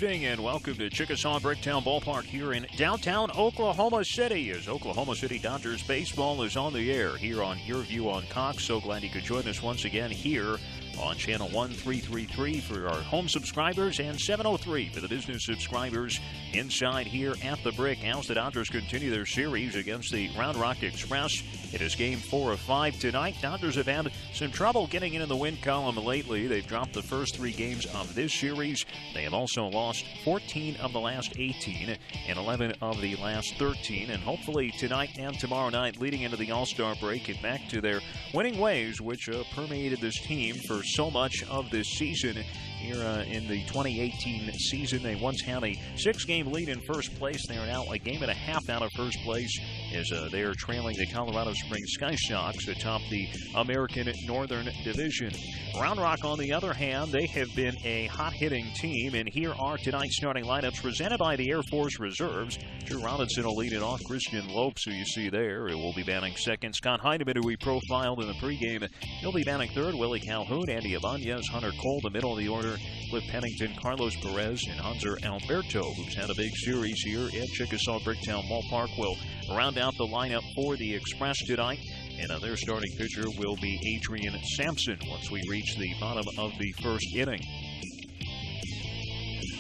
Evening and welcome to Chickasaw Bricktown Ballpark here in downtown Oklahoma City as Oklahoma City Dodgers baseball is on the air here on Your View on Cox. So glad you could join us once again here on channel 1333 for our home subscribers and 703 for the business subscribers inside here at the Brick as the Dodgers continue their series against the Round Rock Express. It is game 4 of 5 tonight. Dodgers have had some trouble getting in the win column lately. They've dropped the first 3 games of this series. They have also lost 14 of the last 18 and 11 of the last 13. And hopefully tonight and tomorrow night leading into the All-Star break and back to their winning ways, which permeated this team for so much of this season. Here in the 2018 season, they once had a 6-game lead in first place. They are now a game and a half out of first place as they are trailing the Colorado Springs Sky Sox atop the American Northern Division. Round Rock, on the other hand, they have been a hot-hitting team, and here are tonight's starting lineups presented by the Air Force Reserves. Drew Robinson will lead it off. Christian Lopes, who you see there, will be batting second. Scott Heineman, who we profiled in the pregame, he'll be batting third. Willie Calhoun, Andy Ibanez, Hunter Cole, the middle of the order. Cliff Pennington, Carlos Perez, and Hanser Alberto, who's had a big series here at Chickasaw Bricktown Ballpark, will round out the lineup for the Express tonight. And their starting pitcher will be Adrian Sampson once we reach the bottom of the first inning.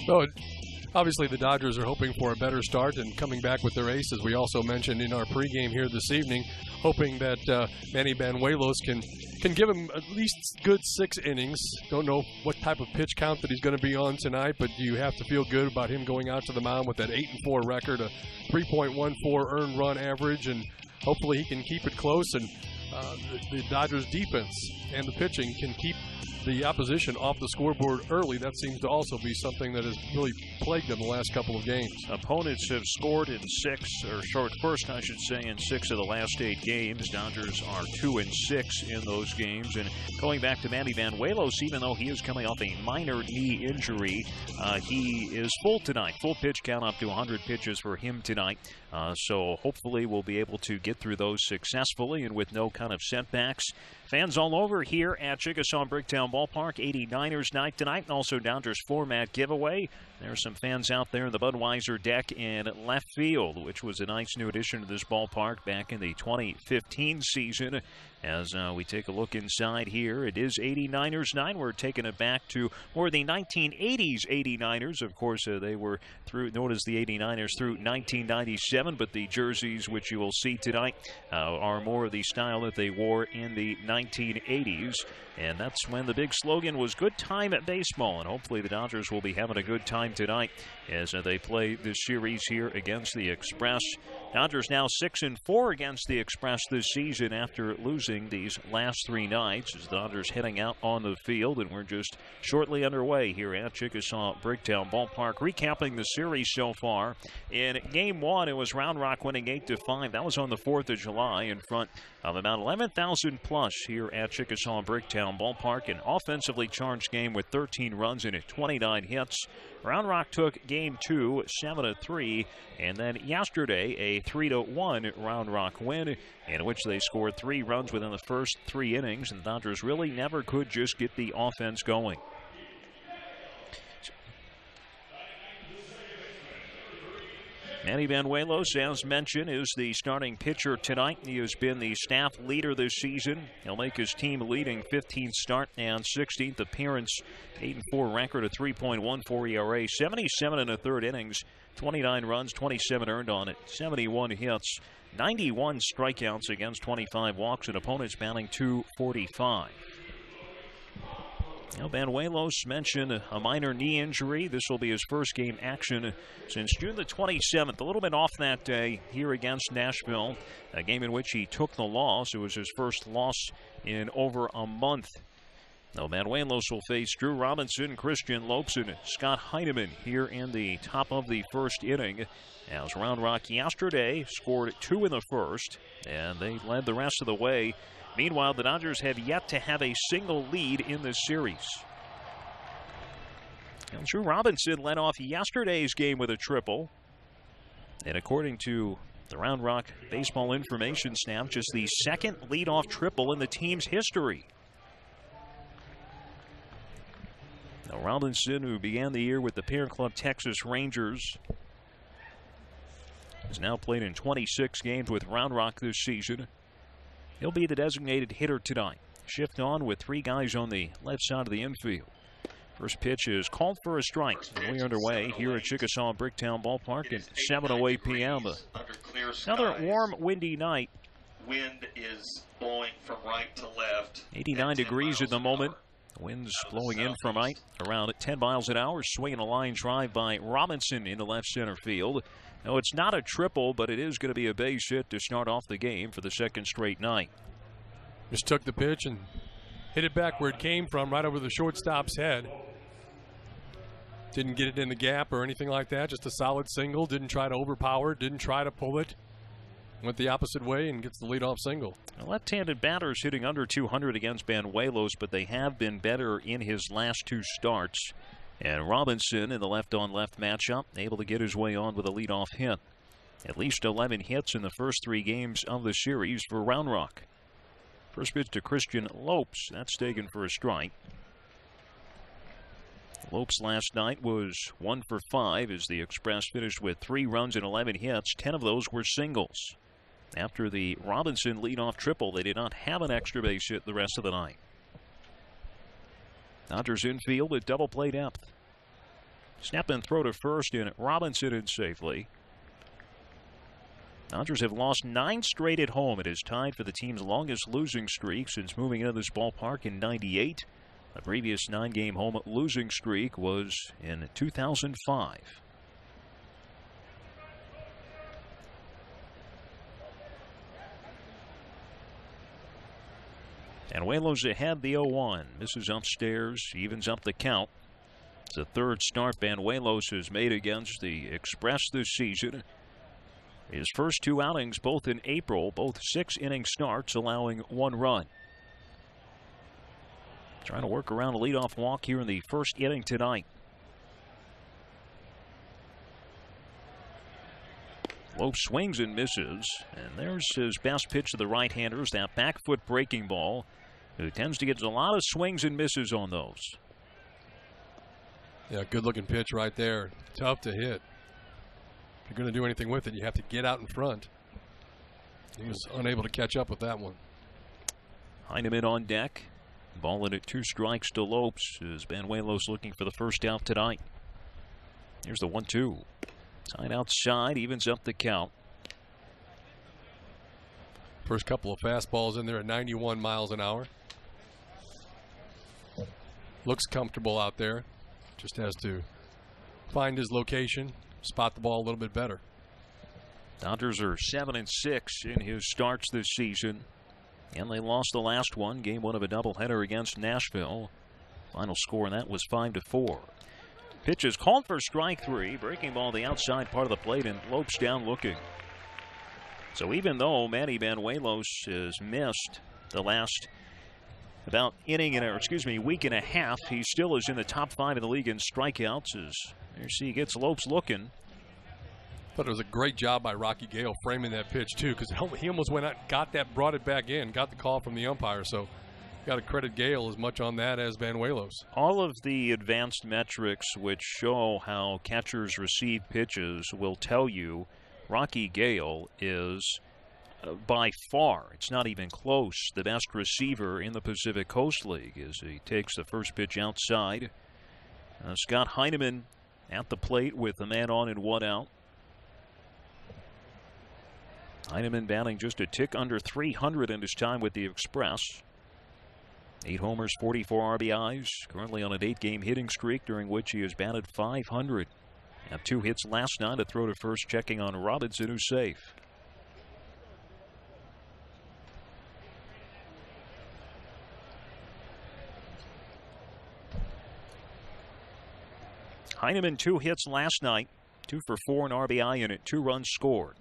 So, obviously, the Dodgers are hoping for a better start and coming back with their ace, as we also mentioned in our pregame here this evening, hoping that Manny Banuelos can give him at least good 6 innings. Don't know what type of pitch count that he's going to be on tonight, but you have to feel good about him going out to the mound with that 8-4 record, a 3.14 earned run average, and hopefully he can keep it close, and the Dodgers defense and the pitching can keep the opposition off the scoreboard early. That seems to also be something that has really plagued them the last couple of games. Opponents have scored in 6, or short first, I should say, in 6 of the last 8 games. Dodgers are 2-6 in those games. And going back to Manny Banuelos, even though he is coming off a minor knee injury, he is full tonight. Full pitch count up to 100 pitches for him tonight. So hopefully we'll be able to get through those successfully and with no kind of setbacks. Fans all over here at Chickasaw Bricktown Ballpark, 89ers night tonight, and also Dodgers format giveaway. There are some fans out there in the Budweiser deck in left field, which was a nice new addition to this ballpark back in the 2015 season. As we take a look inside here, it is 89ers night. We're taking it back to more the 1980s 89ers. Of course, they were known as the 89ers through 1997, but the jerseys, which you will see tonight, are more of the style that they wore in the 1980s. And that's when the big slogan was good time at baseball. And hopefully the Dodgers will be having a good time tonight as they play this series here against the Express. Dodgers now 6-4 against the Express this season after losing these last 3 nights. As the Dodgers heading out on the field, and we're just shortly underway here at Chickasaw Bricktown Ballpark. Recapping the series so far. In Game 1, it was Round Rock winning 8-5. That was on the 4th of July in front of about 11,000 plus here at Chickasaw Bricktown Ballpark. An offensively charged game with 13 runs and 29 hits. Round Rock took Game 2 7-3, and then yesterday a 3-1 Round Rock win in which they scored 3 runs within the first 3 innings, and the Dodgers really never could just get the offense going. Manny Banuelos, as mentioned, is the starting pitcher tonight. He has been the staff leader this season. He'll make his team leading 15th start and 16th appearance. 8-4 record, a 3.14 ERA, 77 1/3 innings, 29 runs, 27 earned on it, 71 hits, 91 strikeouts against 25 walks, and opponents batting .245. Now, Banuelos mentioned a minor knee injury. This will be his first game action since June the 27th. A little bit off that day here against Nashville, a game in which he took the loss. It was his first loss in over a month. Now, Banuelos will face Drew Robinson, Christian Lopes, and Scott Heineman here in the top of the first inning. As Round Rock yesterday scored 2 in the first, and they led the rest of the way. Meanwhile, the Dodgers have yet to have a single lead in this series. And Drew Robinson led off yesterday's game with a triple. And according to the Round Rock baseball information staff, just the second leadoff triple in the team's history. Now Robinson, who began the year with the parent club Texas Rangers, has now played in 26 games with Round Rock this season. He'll be the designated hitter tonight. Shift on with 3 guys on the left side of the infield. First pitch is called for a strike. We're underway here at Chickasaw Bricktown Ballpark at 7:08 p.m. Another warm, windy night. Wind is blowing from right to left. 89 degrees at the moment. Winds blowing in from right around 10 miles an hour. Swinging a line drive by Robinson into left center field. No, it's not a triple, but it is going to be a base hit to start off the game for the second straight night. Just took the pitch and hit it back where it came from, right over the shortstop's head. Didn't get it in the gap or anything like that. Just a solid single. Didn't try to overpower it. Didn't try to pull it. Went the opposite way and gets the leadoff single. Left-handed batters hitting under 200 against Banuelos, but they have been better in his last 2 starts. And Robinson in the left-on-left matchup, able to get his way on with a leadoff hit. At least 11 hits in the first 3 games of the series for Round Rock. First pitch to Christian Lopes. That's taken for a strike. Lopes last night was 1 for 5 as the Express finished with 3 runs and 11 hits. 10 of those were singles. After the Robinson leadoff triple, they did not have an extra base hit the rest of the night. Dodgers infield at double play depth. Snap and throw to first, and Robinson in safely. Dodgers have lost 9 straight at home. It is tied for the team's longest losing streak since moving into this ballpark in '98. The previous 9-game home losing streak was in 2005. And Banuelos ahead, the 0-1. Misses upstairs, evens up the count. It's the 3rd start Banuelos has made against the Express this season. His first 2 outings, both in April, both 6-inning starts, allowing 1 run. Trying to work around a leadoff walk here in the first inning tonight. Lope swings and misses, and there's his best pitch to the right-handers, that back foot breaking ball, who tends to get a lot of swings and misses on those. Yeah, good-looking pitch right there. Tough to hit. If you're going to do anything with it, you have to get out in front. He was unable to catch up with that one. Heineman on deck. Ball in at 2 strikes to Lopes as Banuelos looking for the first out tonight. Here's the 1-2. Side outside, evens up the count. First couple of fastballs in there at 91 miles an hour. Looks comfortable out there. Just has to find his location, spot the ball a little bit better. Dodgers are 7-6 in his starts this season. And they lost the last one, game 1 of a doubleheader against Nashville. Final score in that was 5-4. Pitch is called for strike 3. Breaking ball the outside part of the plate, and Lopes down looking. So even though Manny Banuelos has missed the last week and a half, he still is in the top 5 in the league in strikeouts as there he gets Lopes looking. Thought it was a great job by Rocky Gale framing that pitch too, because he almost went out, got that, brought it back in, got the call from the umpire. So got to credit Gale as much on that as Banuelos. All of the advanced metrics which show how catchers receive pitches will tell you Rocky Gale is by far, it's not even close, the best receiver in the Pacific Coast League as he takes the first pitch outside. Scott Heineman at the plate with the man on and 1 out. Heineman batting just a tick under 300 in his time with the Express. 8 homers, 44 RBIs. Currently on an 8-game hitting streak during which he has batted .500. Had 2 hits last night. A throw to first, checking on Robinson, who's safe. Heineman 2 hits last night. 2 for 4 in RBI in it. 2 runs scored.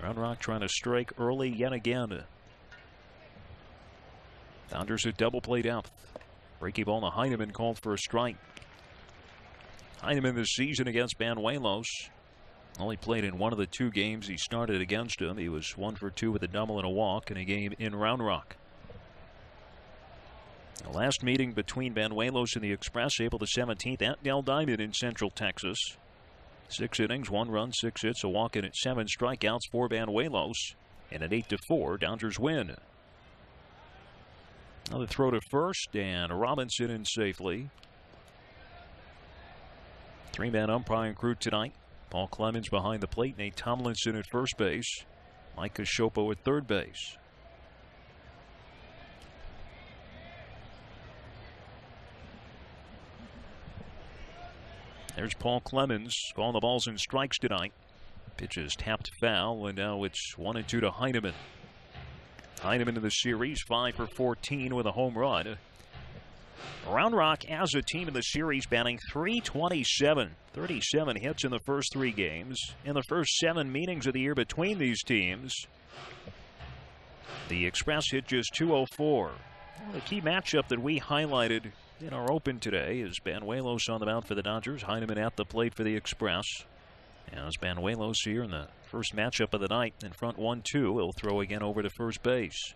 Round Rock trying to strike early yet again. Dodgers at double play depth. Breaking ball to Heineman, called for a strike. Heineman this season against Banuelos only played in 1 of the 2 games he started against him. He was 1 for 2 with a double and a walk in a game in Round Rock. The last meeting between Banuelos and the Express, April the 17th at Del Diamond in Central Texas. 6 innings, 1 run, 6 hits, a walk in at 7 strikeouts for Banuelos, and an 8-4 Dodgers win. Another throw to first, and Robinson in safely. 3-man umpiring crew tonight. Paul Clemens behind the plate, Nate Tomlinson at first base, Mike Cashopo at third base. There's Paul Clemens calling the balls and strikes tonight. Pitch is tapped foul, and now it's 1-2 to Heineman. Heineman in the series, 5 for 14 with a home run. Round Rock as a team in the series batting .327. 37 hits in the first 3 games. In the first 7 meetings of the year between these teams, the Express hit just .204. Well, the key matchup that we highlighted in our open today is Banuelos on the mound for the Dodgers, Heineman at the plate for the Express. As Banuelos here in the first matchup of the night in front 1-2, he'll throw again over to first base.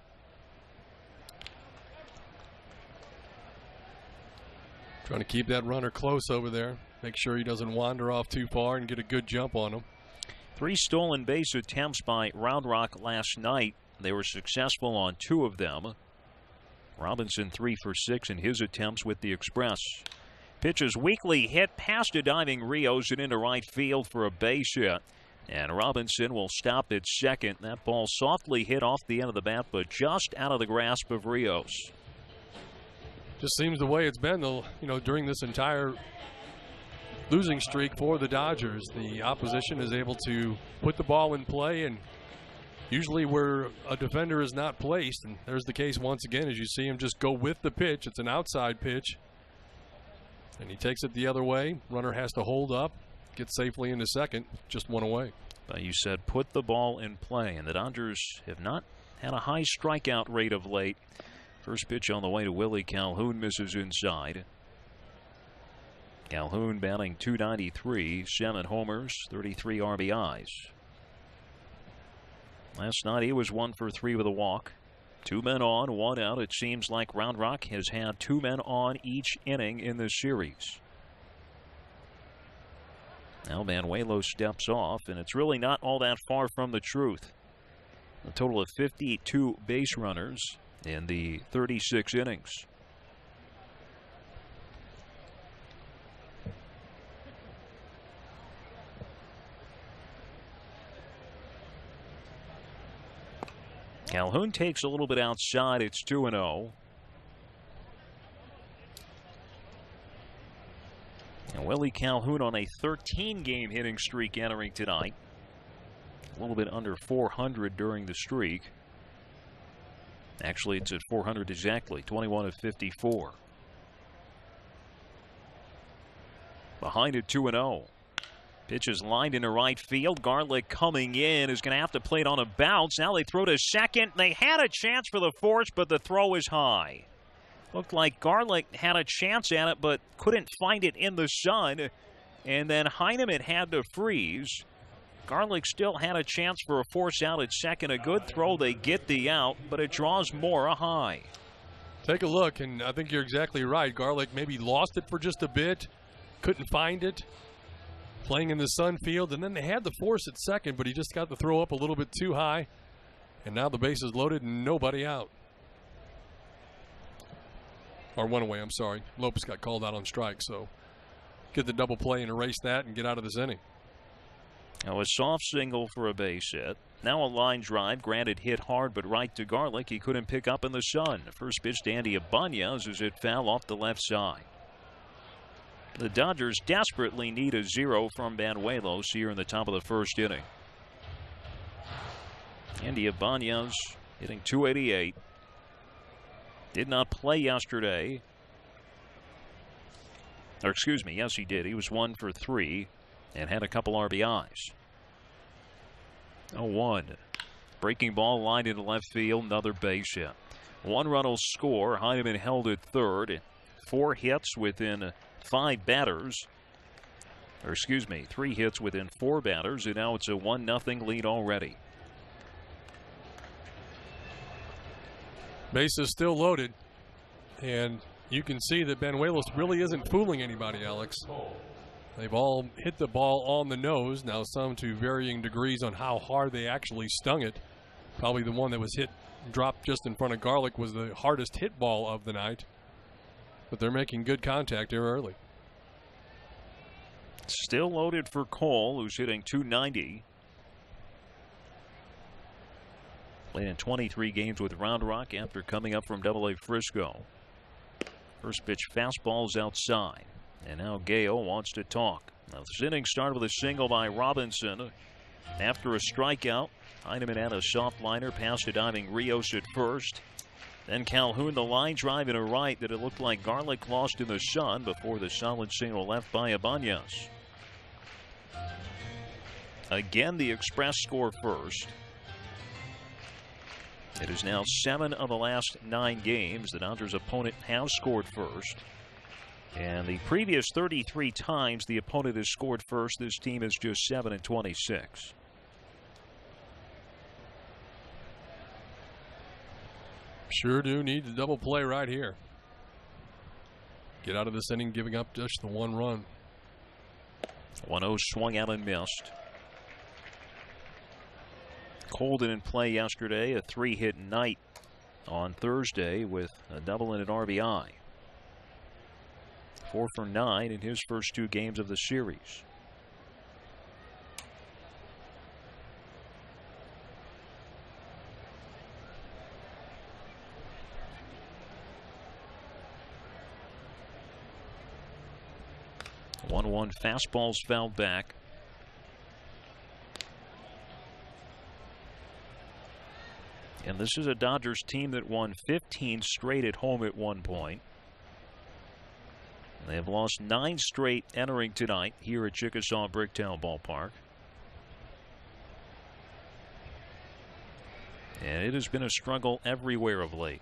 Trying to keep that runner close over there. Make sure he doesn't wander off too far and get a good jump on him. 3 stolen base attempts by Round Rock last night. They were successful on 2 of them. Robinson 3 for 6 in his attempts with the Express. Pitch is weakly hit past a diving Rios and into right field for a base hit. And Robinson will stop at second. That ball softly hit off the end of the bat, but just out of the grasp of Rios. Just seems the way it's been, though, during this entire losing streak for the Dodgers. The opposition is able to put the ball in play, and usually where a defender is not placed, and there's the case once again as you see him just go with the pitch. It's an outside pitch, and he takes it the other way. Runner has to hold up, get safely into second, just 1 away. But you said put the ball in play, and the Dodgers have not had a high strikeout rate of late. First pitch on the way to Willie Calhoun, misses inside. Calhoun batting .293, 7 homers, 33 RBIs. Last night he was 1 for 3 with a walk. 2 men on, 1 out. It seems like Round Rock has had 2 men on each inning in this series. Now Banuelos steps off, and it's really not all that far from the truth. A total of 52 base runners in the 36 innings. Calhoun takes a little bit outside. It's 2-0. And Willie Calhoun on a 13-game hitting streak entering tonight. A little bit under 400 during the streak. Actually, it's at 400 exactly, 21 of 54. Behind it, 2-0. Pitch is lined into right field. Garlick coming in is going to have to play it on a bounce. Now they throw to second. They had a chance for the force, but the throw is high. Looked like Garlick had a chance at it, but couldn't find it in the sun. And then Heineman had to freeze. Garlick still had a chance for a force out at second. A good throw. They get the out, but it draws Mora high. Take a look, and I think you're exactly right. Garlick maybe lost it for just a bit, couldn't find it, playing in the sun field, and then they had the force at second, but he just got the throw up a little bit too high, and now the base is loaded and nobody out. Or 1 away, I'm sorry. Lopez got called out on strike, so get the double play and erase that and get out of this inning. Now a soft single for a base hit. Now a line drive, granted hit hard but right to Garlick. He couldn't pick up in the sun. First pitch to Andy Ibanez as it foul off the left side. The Dodgers desperately need a 0 from Banuelos here in the top of the first inning. Andy Ibanez hitting .288. Did not play yesterday. Or excuse me, yes he did. He was 1 for 3 and had a couple RBIs. 0-1. Breaking ball lined into left field, another base hit. 1 run will score. Heineman held at third. 4 hits within 5 batters. Or excuse me, 3 hits within 4 batters, and now it's a 1-0 lead already. Base is still loaded. And you can see that Banuelos really isn't fooling anybody, Alex. They've all hit the ball on the nose. Now some to varying degrees on how hard they actually stung it. Probably the one that was dropped just in front of Garlick was the hardest hit ball of the night. But they're making good contact here early. Still loaded for Cole, who's hitting .290. Played in 23 games with Round Rock after coming up from AA Frisco. First pitch fastball's outside. And now Gale wants to talk. Now this inning started with a single by Robinson. After a strikeout, Heineman had a soft liner past a diving Rios at first. Then Calhoun, the line drive in a right that it looked like Garlick lost in the sun before the solid single left by Ibanez. Again, the Express score first. It is now 7 of the last 9 games. The Dodgers' opponent has scored first. And the previous 33 times the opponent has scored first, this team is just 7 and 26. Sure do need the double play right here. Get out of this inning giving up just the 1 run. 1-0 swung out and missed. Colden in play yesterday, a 3-hit night on Thursday with a double and an RBI. 4 for 9 in his first 2 games of the series. One fastballs fouled back. And this is a Dodgers team that won 15 straight at home at one point. They have lost 9 straight entering tonight here at Chickasaw Bricktown Ballpark. And it has been a struggle everywhere of late.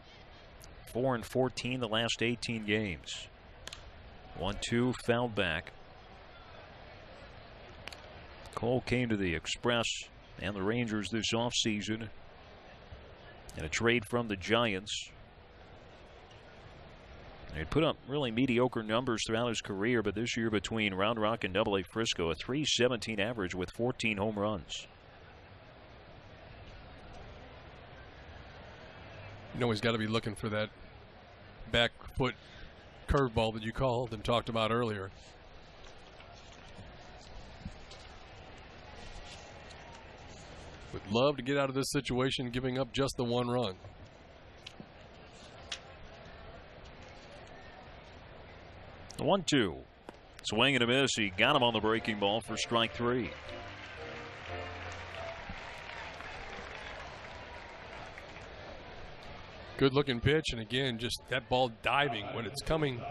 4 and 14 the last 18 games. 1-2 fouled back. Cole came to the Express and the Rangers this offseason in a trade from the Giants. He put up really mediocre numbers throughout his career, but this year between Round Rock and AA Frisco, a .317 average with 14 home runs. You know he's got to be looking for that back foot curveball that you called and talked about earlier. Would love to get out of this situation giving up just the 1 run. The 1-2. Swing and a miss. He got him on the breaking ball for strike 3. Good looking pitch, and again, just that ball diving. When it's coming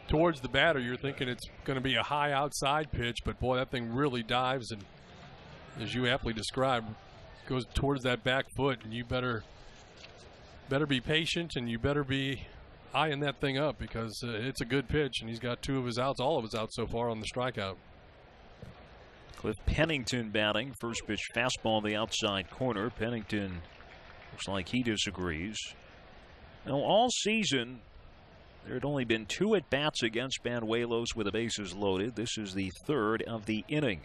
towards the batter, you're thinking it's going to be a high outside pitch, but boy, that thing really dives, and as you aptly described, goes towards that back foot, and you better be patient, and you better be eyeing that thing up, because it's a good pitch, and he's got 2 of his outs, all of his outs so far on the strikeout. Cliff Pennington batting. First pitch fastball the outside corner. Pennington looks like he disagrees. Now, all season, there had only been 2 at-bats against Banuelos with the bases loaded. This is the 3rd of the inning.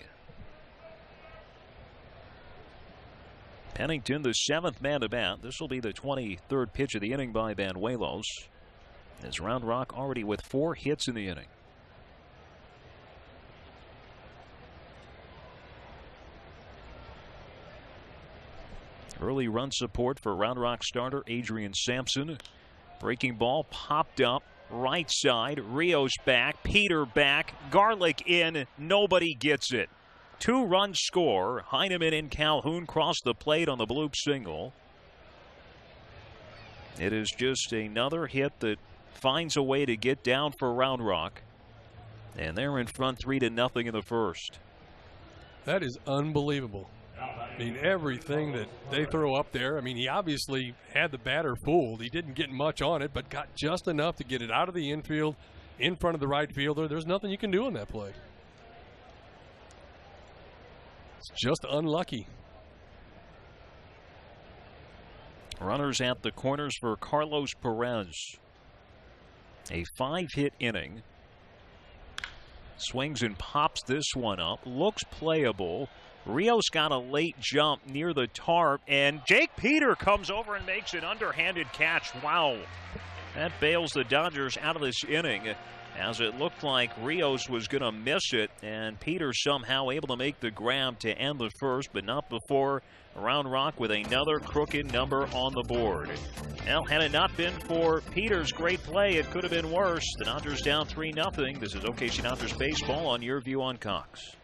Pennington, the 7th man to bat. This will be the 23rd pitch of the inning by Banuelos. As Round Rock already with 4 hits in the inning. Early run support for Round Rock starter Adrian Sampson. Breaking ball popped up right side. Rios back. Peter back. Garlick in. Nobody gets it. 2-run score. Heineman and Calhoun cross the plate on the bloop single. It is just another hit that finds a way to get down for Round Rock. And they're in front 3-0 in the first. That is unbelievable. I mean, everything that they throw up there. I mean, he obviously had the batter fooled. He didn't get much on it, but got just enough to get it out of the infield in front of the right fielder. There's nothing you can do on that play. It's just unlucky. Runners at the corners for Carlos Perez. A 5-hit inning. Swings and pops this one up. Looks playable. Rios got a late jump near the tarp, and Jake Peter comes over and makes an underhanded catch. Wow. That bails the Dodgers out of this inning, as it looked like Rios was going to miss it, and Peter somehow able to make the grab to end the first, but not before Round Rock with another crooked number on the board. Well, had it not been for Peter's great play, it could have been worse. The Dodgers down 3-0. This is OKC Dodgers baseball on Your View on Cox.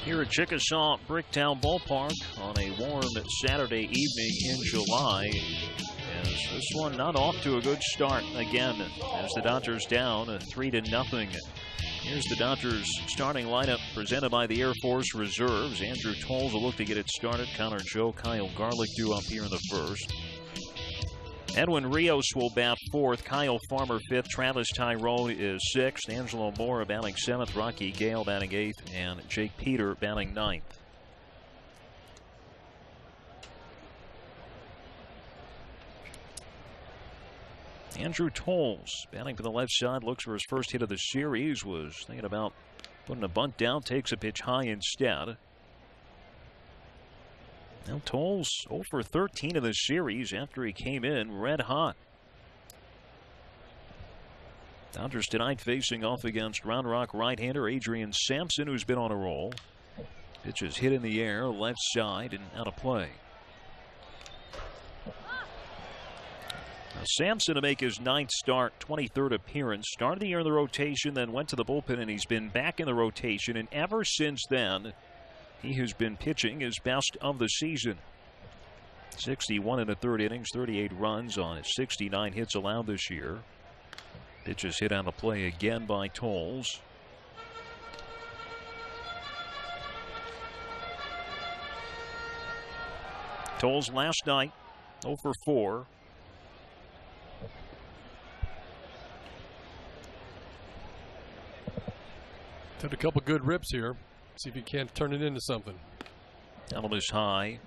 Here at Chickasaw Bricktown Ballpark on a warm Saturday evening in July. As this one not off to a good start again, as the Dodgers down 3-0. Here's the Dodgers starting lineup presented by the Air Force Reserves. Andrew Tolles will look to get it started. Connor Joe, Kyle Garlick due up here in the first. Edwin Rios will bat fourth. Kyle Farmer fifth. Travis Tyrone is sixth. Angelo Mora batting seventh. Rocky Gale batting eighth. And Jake Peter batting ninth. Andrew Tolles batting for the left side. Looks for his first hit of the series. Was thinking about putting a bunt down. Takes a pitch high instead. Now Tolles 0 for 13 in the series after he came in red hot. Dodgers tonight facing off against Round Rock right-hander Adrian Sampson, who's been on a roll. Pitch is hit in the air, left side, and out of play. Now Sampson to make his ninth start, 23rd appearance. Started the year in the rotation, then went to the bullpen, and he's been back in the rotation. And ever since then, he has been pitching his best of the season. 61 in the third innings, 38 runs on 69 hits allowed this year. Pitch is hit on the play again by Tolles. Tolles last night 0 for 4. Took a couple good rips here. See if he can't turn it into something. Elvis high.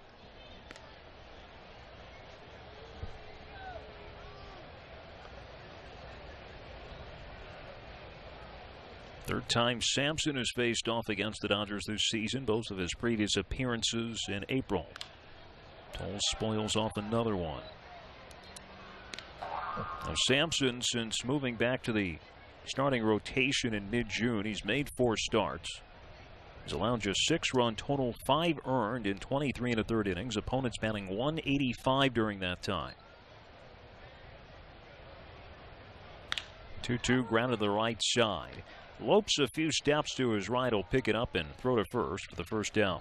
Third time Sampson has faced off against the Dodgers this season. Both of his previous appearances in April. Tolles spoils off another one. Now Sampson, since moving back to the starting rotation in mid-June, he's made 4 starts. He's allowed just 6 run total, 5 earned in 23 and a third innings. Opponents batting 185 during that time. 2-2 ground to the right side. Lopes a few steps to his right, will pick it up and throw to first for the first down.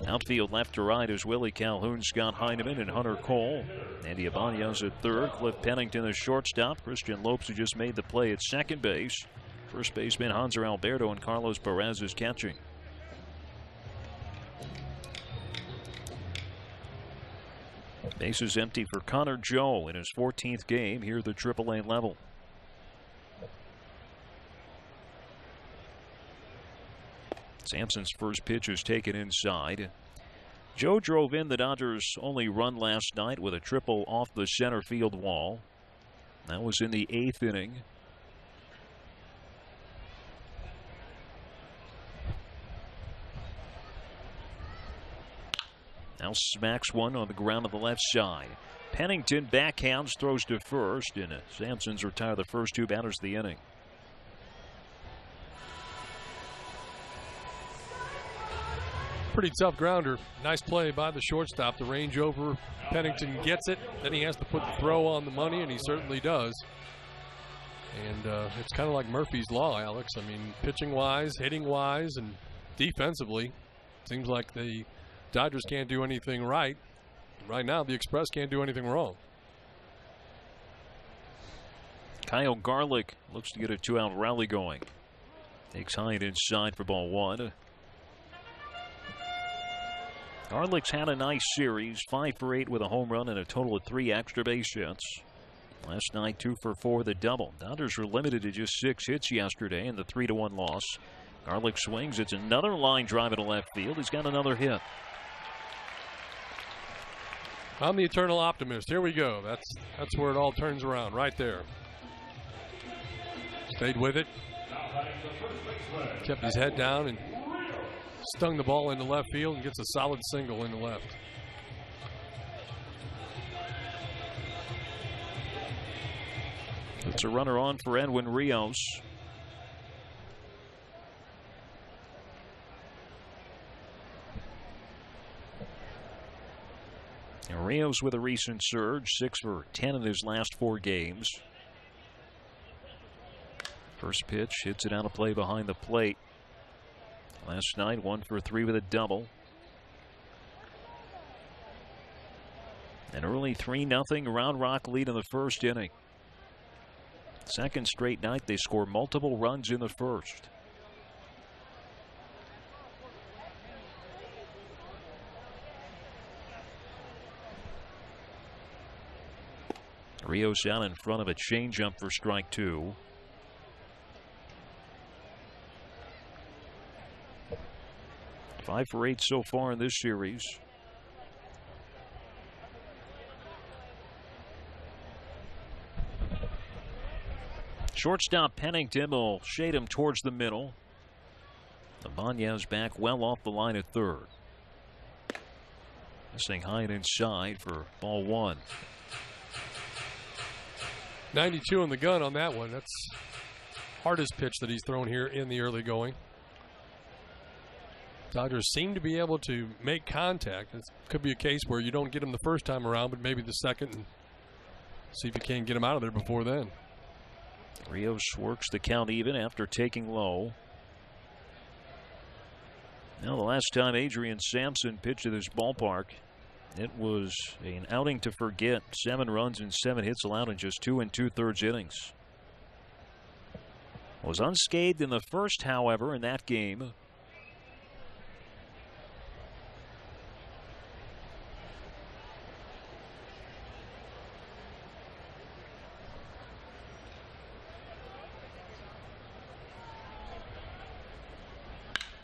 Outfield left to right is Willie Calhoun, Scott Heineman, and Hunter Cole. Andy Ibanez at third. Cliff Pennington the shortstop. Christian Lopes, who just made the play at second base. First baseman Hanser Alberto, and Carlos Perez is catching. Base is empty for Connor Joe in his 14th game here at the AAA level. Sampson's first pitch is taken inside. Joe drove in the Dodgers' only run last night with a triple off the center field wall. That was in the 8th inning. Now smacks one on the ground on the left side. Pennington backhands, throws to first, and Sampson's retired the first 2 batters of the inning. Pretty tough grounder. Nice play by the shortstop. The range over. Pennington gets it. Then he has to put the throw on the money, and he certainly does. And it's kind of like Murphy's Law, Alex. I mean, pitching-wise, hitting-wise, and defensively, seems like the Dodgers can't do anything right. Right now, the Express can't do anything wrong. Kyle Garlick looks to get a 2-out rally going. Takes Hyatt inside for ball 1. Garlick's had a nice series, 5 for 8 with a home run and a total of 3 extra base hits. Last night, 2 for 4 the double. Dodgers were limited to just 6 hits yesterday in the 3-1 loss. Garlick swings. It's another line drive into left field. He's got another hit. I'm the eternal optimist. Here we go. That's where it all turns around, right there. Stayed with it. Kept his head down and stung the ball into left field and gets a solid single into left. It's a runner on for Edwin Rios. And Rios with a recent surge, 6 for 10 in his last 4 games. First pitch hits it out of play behind the plate. Last night, 1 for 3 with a double. An early 3-0 Round Rock lead in the first inning. Second straight night, they score multiple runs in the first. Rios out in front of a changeup for strike 2. Five for 8 so far in this series. Shortstop Pennington will shade him towards the middle. Ibanez back well off the line at third. This thing high and inside for ball 1. 92 in the gun on that one. That's hardest pitch that he's thrown here in the early going. Dodgers seem to be able to make contact. It could be a case where you don't get him the first time around, but maybe the second, and see if you can get him out of there before then. Rios works the count even after taking low. Now, the last time Adrian Sampson pitched at this ballpark, it was an outing to forget. 7 runs and 7 hits allowed in just 2 2/3 innings. Was unscathed in the first, however, in that game.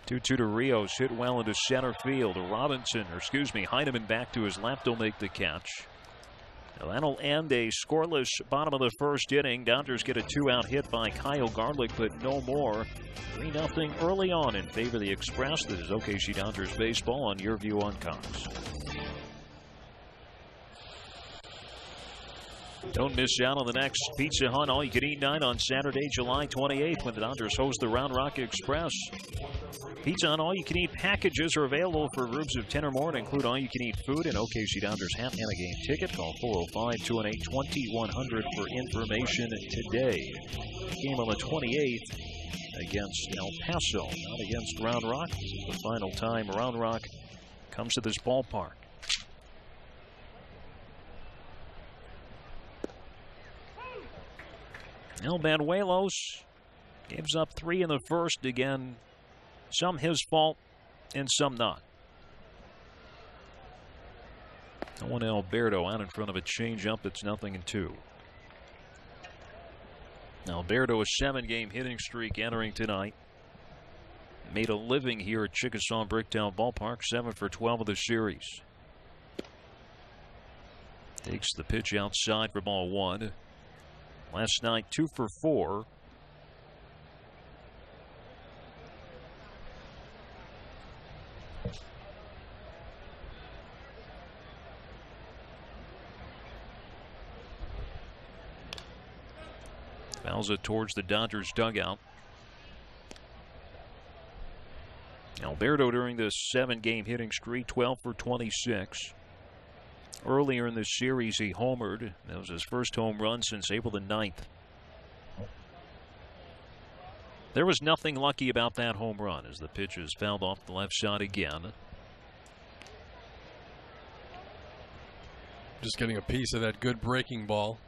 Two to Rios, hit well into center field. Heineman back to his left will make the catch. Now that'll end a scoreless bottom of the first inning. Dodgers get a 2-out hit by Kyle Garlick, but no more. 3-0 early on in favor of the Express. This is OKC Dodgers baseball on Your View on Cox. Don't miss out on the next Pizza Hut all-you-can-eat night on Saturday, July 28th, when the Dodgers host the Round Rock Express. Pizza Hut all-you-can-eat packages are available for groups of 10 or more and include all-you-can-eat food and OKC Dodgers hat and a game ticket. Call 405-218-2100 for information today. Game on the 28th against El Paso, not against Round Rock. This is the final time Round Rock comes to this ballpark. Now Banuelos gives up 3 in the first. Again, some his fault and some not. Juan Alberto out in front of a changeup that's 0-2. Alberto, a 7-game hitting streak entering tonight. Made a living here at Chickasaw Bricktown Ballpark, 7 for 12 of the series. Takes the pitch outside for ball 1. Last night, 2 for 4. Fouls it towards the Dodgers dugout. Alberto during this 7-game hitting streak, 12 for 26. Earlier in the series, he homered. That was his first home run since April the 9th. There was nothing lucky about that home run as the pitch is fouled off the left side again. Just getting a piece of that good breaking ball.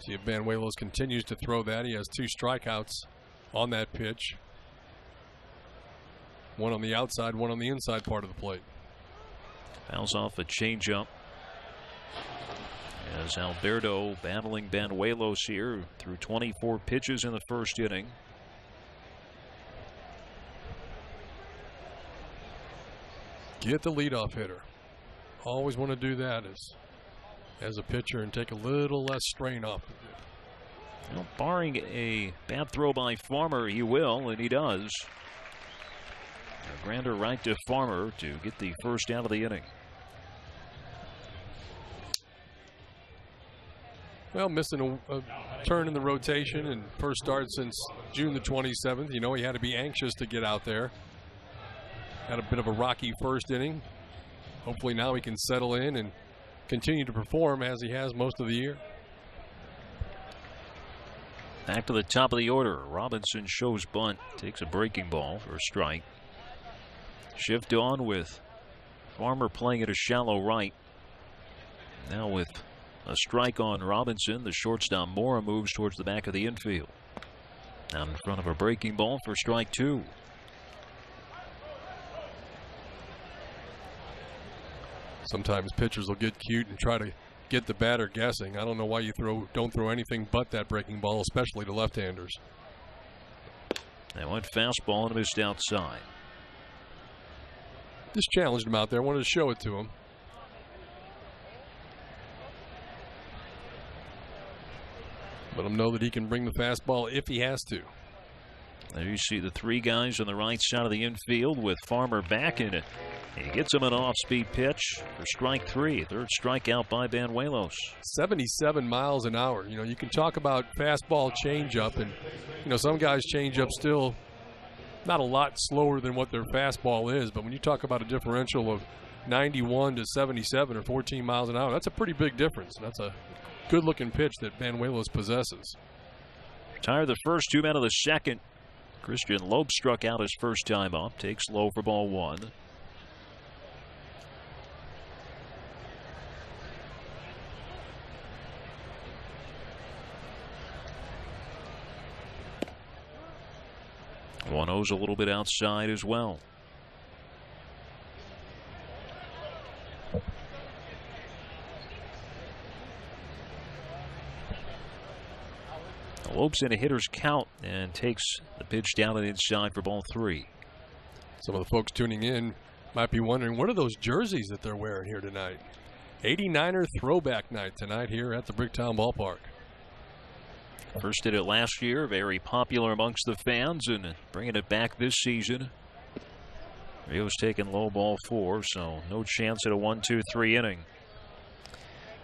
See if Banuelos continues to throw that. He has 2 strikeouts on that pitch. One on the outside, one on the inside part of the plate. Fouls off a changeup. As Alberto battling Banuelos here through 24 pitches in the first inning. Get the leadoff hitter Always want to do that as a pitcher and take a little less strain off. Well, barring a bad throw by Farmer, he will, and he does. A grander right to Farmer to get the first out of the inning. Well, missing a turn in the rotation and first start since June the 27th. You know, he had to be anxious to get out there. Had a bit of a rocky first inning. Hopefully now he can settle in and continue to perform as he has most of the year. Back to the top of the order. Robinson shows bunt, takes a breaking ball for a strike. Shift on with Farmer playing at a shallow right. Now with a strike on Robinson, the shortstop Mora moves towards the back of the infield. Down in front of a breaking ball for strike 2. Sometimes pitchers will get cute and try to get the batter guessing. I don't know why you don't throw anything but that breaking ball, especially to left-handers. That went fastball and missed outside. Just challenged him out there. Wanted to show it to him. Let him know that he can bring the fastball if he has to. There you see the 3 guys on the right side of the infield with Farmer back in it. He gets him an off-speed pitch for strike 3. Third strikeout by Banuelos. 77 miles an hour. You know, you can talk about fastball changeup, and you know some guys changeup still not a lot slower than what their fastball is. But when you talk about a differential of 91 to 77 or 14 miles an hour, that's a pretty big difference. That's a good-looking pitch that Banuelos possesses. Retired the first, 2 men of the second. Christian Loeb struck out his first time up. Takes low for ball 1. One-oh's a little bit outside as well. Loeb's in a hitter's count and takes the pitch down and inside for ball 3. Some of the folks tuning in might be wondering, what are those jerseys that they're wearing here tonight? 89er throwback night tonight here at the Bricktown Ballpark. First did it last year, very popular amongst the fans, and bringing it back this season. Rio's taking low ball 4, so no chance at a 1-2-3 inning.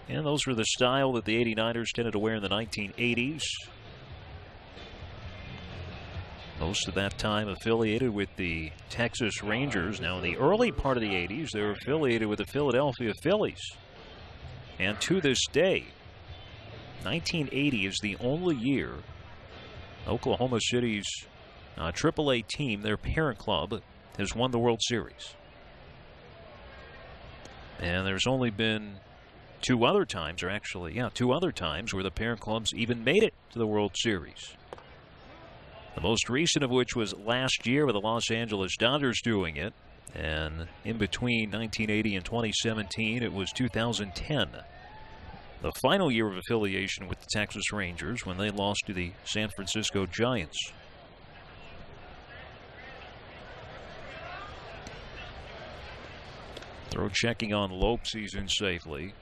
And those were the style that the 89ers tended to wear in the 1980s. Most of that time affiliated with the Texas Rangers. Now in the early part of the 80s, they were affiliated with the Philadelphia Phillies. And to this day, 1980 is the only year Oklahoma City's AAA team, their parent club, has won the World Series. And there's only been 2 other times, or actually, 2 other times where the parent clubs even made it to the World Series. The most recent of which was last year with the Los Angeles Dodgers doing it. And in between 1980 and 2017, it was 2010. The final year of affiliation with the Texas Rangers when they lost to the San Francisco Giants. Throw checking on Loeb, season safely.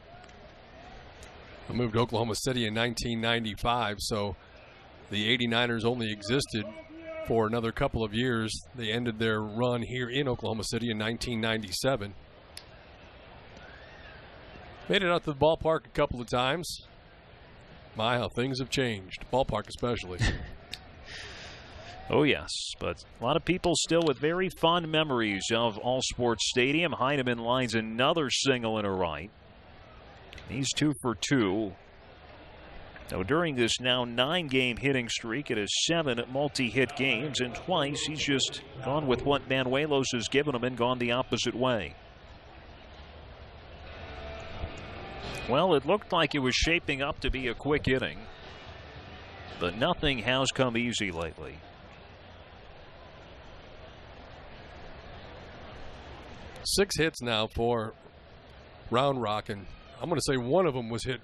I moved to Oklahoma City in 1995, so the 89ers only existed for another couple of years. They ended their run here in Oklahoma City in 1997. Made it out to the ballpark a couple of times. My, how things have changed. Ballpark especially. Oh, yes, but a lot of people still with very fond memories of All Sports Stadium. Heineman lines another single in a right. He's 2 for 2. Now, during this now 9-game hitting streak, it is 7 multi-hit games, and twice he's just gone with what Banuelos has given him and gone the opposite way. Well, it looked like it was shaping up to be a quick inning, but nothing has come easy lately. Six hits now for Round Rock, and I'm going to say one of them was hit,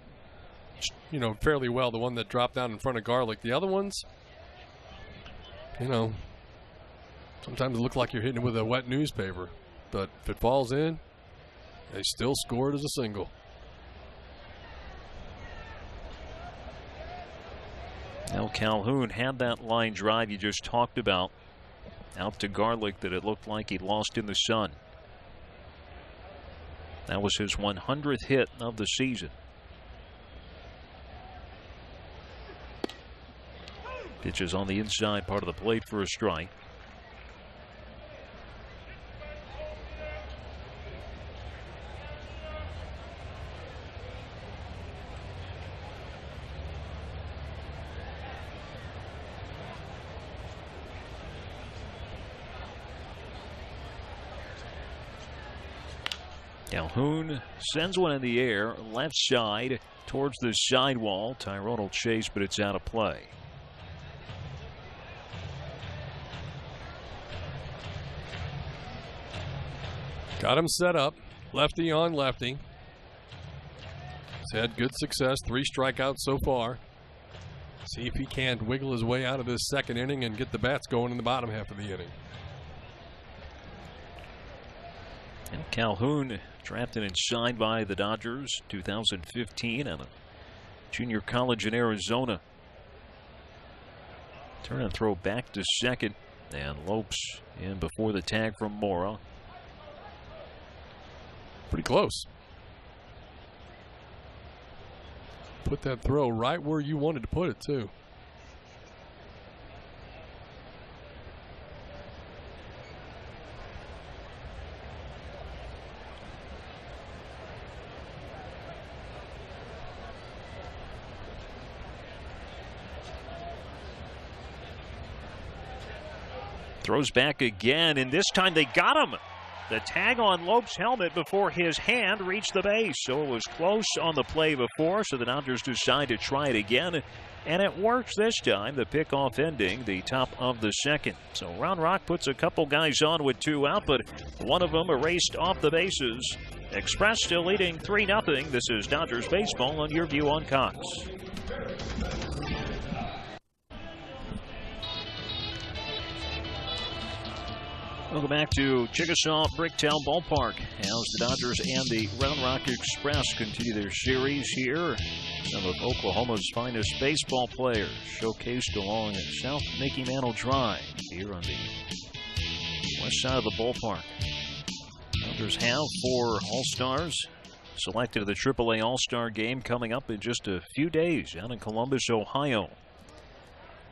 you know, fairly well, the one that dropped down in front of Garlick. The other ones, you know, sometimes it looks like you're hitting it with a wet newspaper, but if it falls in, They still scored as a single. Now Calhoun had that line drive you just talked about out to Garlick that it looked like he lost in the sun. That was his 100th hit of the season. Pitches on the inside part of the plate for a strike. Calhoun sends one in the air, left side towards the sidewall. Tyrone will chase, but it's out of play. Got him set up. Lefty on lefty. He's had good success. 3 strikeouts so far. See if he can't wiggle his way out of this second inning and get the bats going in the bottom half of the inning. And Calhoun drafted and signed by the Dodgers 2015 at a junior college in Arizona. Turn and throw back to second. And Lopes in before the tag from Mora. Pretty close. Put that throw right where you wanted to put it, too. Throws back again, and this time they got him. The tag on Lopes' helmet before his hand reached the base. So it was close on the play before, so the Dodgers decide to try it again. And it works this time. The pickoff ending the top of the second. So Round Rock puts a couple guys on with 2 out, but one of them erased off the bases. Express still leading 3-0. This is Dodgers baseball on your view on Cox. Welcome back to Chickasaw Bricktown Ballpark as the Dodgers and the Round Rock Express continue their series here. Some of Oklahoma's finest baseball players showcased along South Mickey Mantle Drive here on the west side of the ballpark. Dodgers have 4 All-Stars selected to the AAA All-Star game coming up in just a few days out in Columbus, Ohio.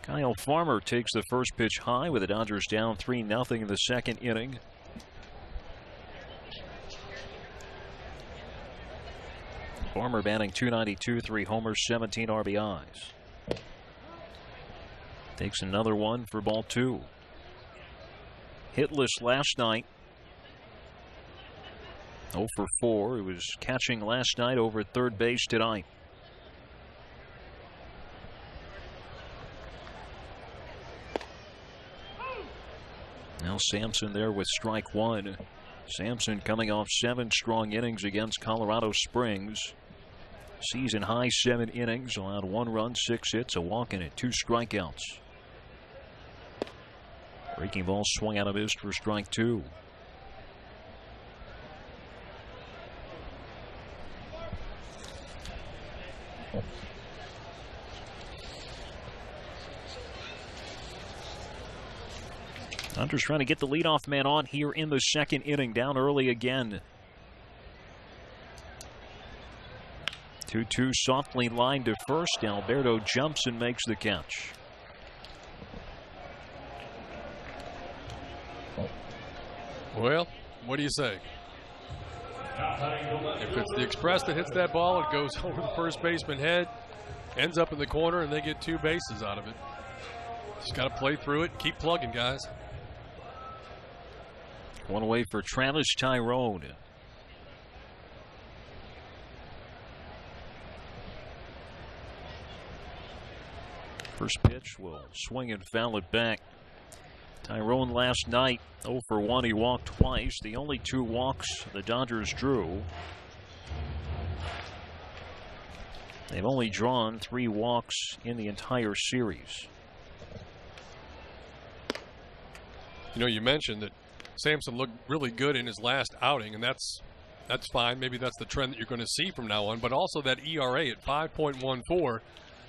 Kyle Farmer takes the first pitch high with the Dodgers down 3-0 in the second inning. Farmer batting .292, 3 homers, 17 RBIs. Takes another one for ball 2. Hitless last night. 0 for 4. He was catching last night over at third base tonight. Now Sampson there with strike 1. Sampson coming off 7 strong innings against Colorado Springs. Season high 7 innings, allowed 1 run, 6 hits, a walk, and 2 strikeouts. Breaking ball swung out of missed for strike 2. Dodgers trying to get the leadoff man on here in the second inning, down early again. 2-2 softly lined to first. Alberto jumps and makes the catch. Well, what do you say? If it's the Express that hits that ball, it goes over the first baseman head, ends up in the corner, and they get 2 bases out of it. Just got to play through it and keep plugging, guys. One away for Travis Tyrone. First pitch will swing and foul it back. Tyrone last night 0 for 1. He walked twice. The only 2 walks the Dodgers drew. They've only drawn 3 walks in the entire series. You know, you mentioned that Sampson looked really good in his last outing, and that's that's fine. Maybe that's the trend that you're going to see from now on. But also that ERA at 5.14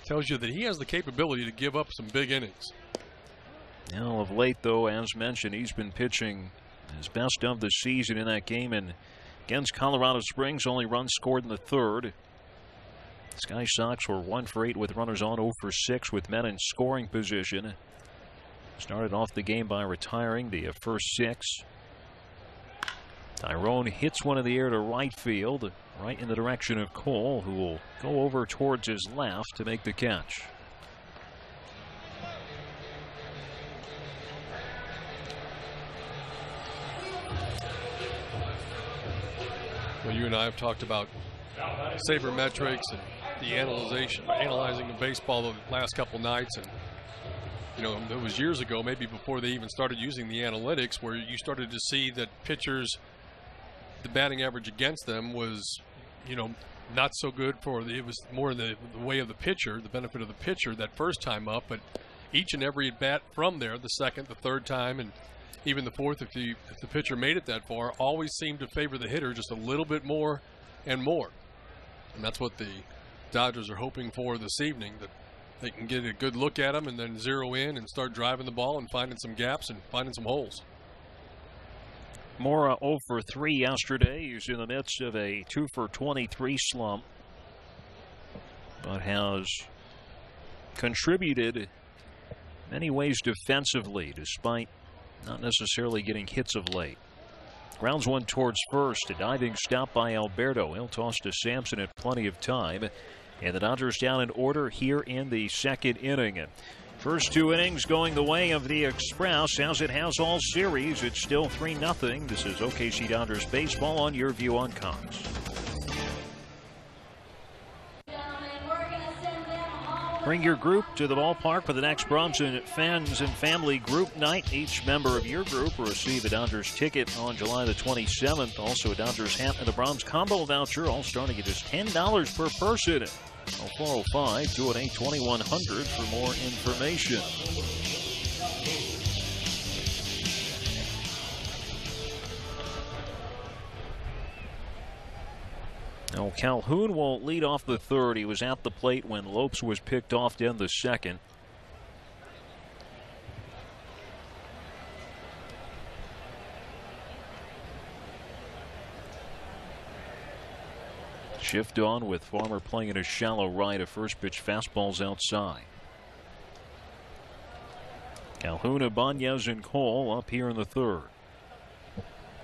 tells you that he has the capability to give up some big innings. Now, of late, though, as mentioned, he's been pitching his best of the season in that game. And against Colorado Springs, only runs scored in the third. Sky Sox were 1 for 8 with runners on, 0 for 6 with men in scoring position. Started off the game by retiring the first 6. Tyrone hits one in the air to right field, right in the direction of Cole, who will go over towards his left to make the catch. Well, you and I have talked about sabermetrics and the analyzing of baseball the last couple nights, and you know, it was years ago, maybe before they even started using the analytics, where you started to see that pitchers, the batting average against them was, you know, not so good for it was more the way of the pitcher, the benefit of the pitcher that first time up, but each and every at bat from there, the second, the third time, and even the fourth, if the pitcher made it that far, always seemed to favor the hitter just a little bit more and more. And that's what the Dodgers are hoping for this evening, that they can get a good look at them and then zero in and start driving the ball and finding some gaps and finding some holes. Mora 0 for 3 yesterday. He's in the midst of a 2 for 23 slump, but has contributed many ways defensively despite not necessarily getting hits of late. Grounds one towards first. A diving stop by Alberto. He'll toss to Sampson at plenty of time. And the Dodgers down in order here in the second inning. First 2 innings going the way of the Express, as it has all series. It's still 3-0. This is OKC Dodgers baseball on Your View on Cox. Bring your group to the ballpark for the next Bronson Fans and Family Group Night. Each member of your group will receive a Dodgers ticket on July the 27th. Also a Dodgers hat and a Brahms combo voucher, all starting at just $10 per person. Call 405-218-2100 for more information. Now Calhoun will lead off the third. He was at the plate when Lopes was picked off to end the second. Shift on with Farmer playing in a shallow right. A first pitch fastball's outside. Calhoun, Ibanez, and Cole up here in the third.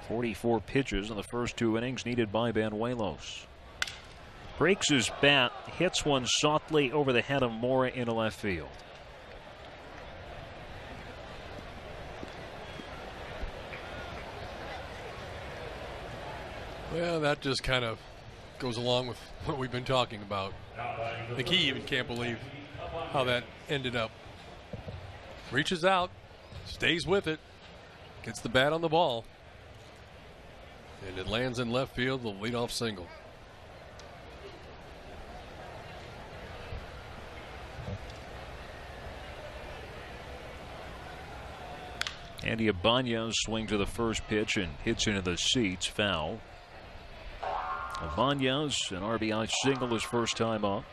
44 pitches in the first 2 innings needed by Banuelos. Breaks his bat, hits one softly over the head of Mora into left field. Well, that just kind of goes along with what we've been talking about. I think he even can't believe how that ended up. Reaches out, stays with it, gets the bat on the ball, and it lands in left field, the leadoff single. Andy Ibanez swings to the first pitch and hits into the seats, foul. Ibanez, an RBI single his first time up.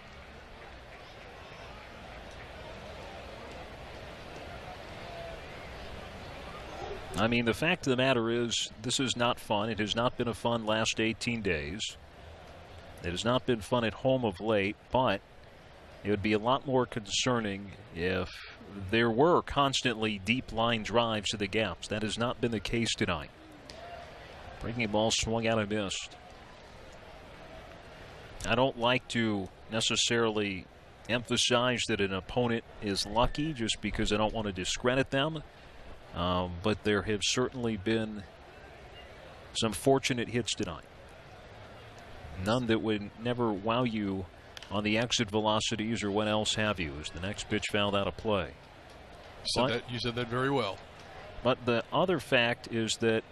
I mean, the fact of the matter is, this is not fun. It has not been a fun last 18 days. It has not been fun at home of late, but it would be a lot more concerning if there were constantly deep line drives to the gaps. That has not been the case tonight. Breaking ball swung out and missed. I don't like to necessarily emphasize that an opponent is lucky just because I don't want to discredit them. But there have certainly been some fortunate hits tonight. None that would never wow you on the exit velocities or what else have you as the next pitch fouled out of play. You said that very well. But the other fact is that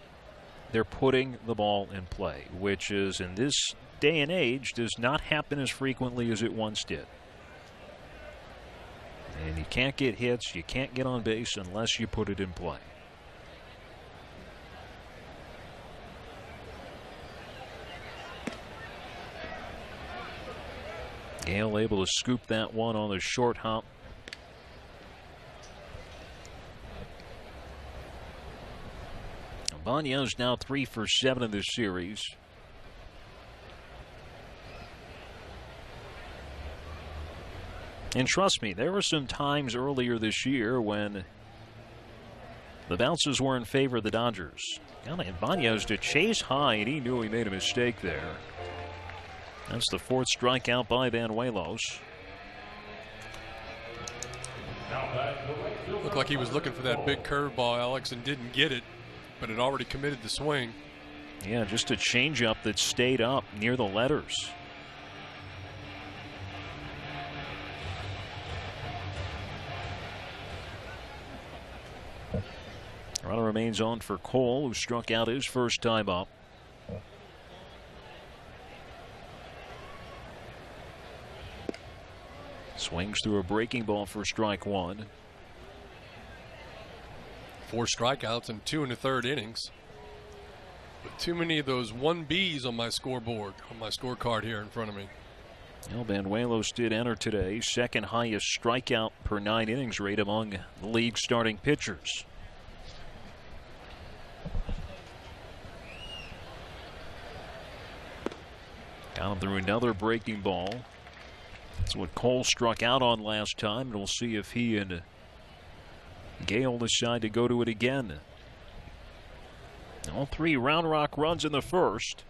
they're putting the ball in play, which is in this day and age does not happen as frequently as it once did. And you can't get hits, you can't get on base unless you put it in play. Gale able to scoop that one on the short hop. Banya's now 3 for 7 in this series. And trust me, there were some times earlier this year when the bounces were in favor of the Dodgers. Got Banya's to chase high, and he knew he made a mistake there. That's the 4th strikeout by Banuelos. Looked like he was looking for that big curveball, Alex, and didn't get it, but had already committed the swing. Yeah, just a changeup that stayed up near the letters. Runner remains on for Cole, who struck out his first time up. Swings through a breaking ball for strike 1. 4 strikeouts in 2 1/3 innings. But too many of those 1Bs on my scoreboard, on my scorecard here in front of me. Well, Banuelos did enter today, 2nd highest strikeout per 9 innings rate among the league's starting pitchers. Got him through another breaking ball. That's what Cole struck out on last time, and we'll see if he and Gale decide to go to it again. All 3 Round Rock runs in the first.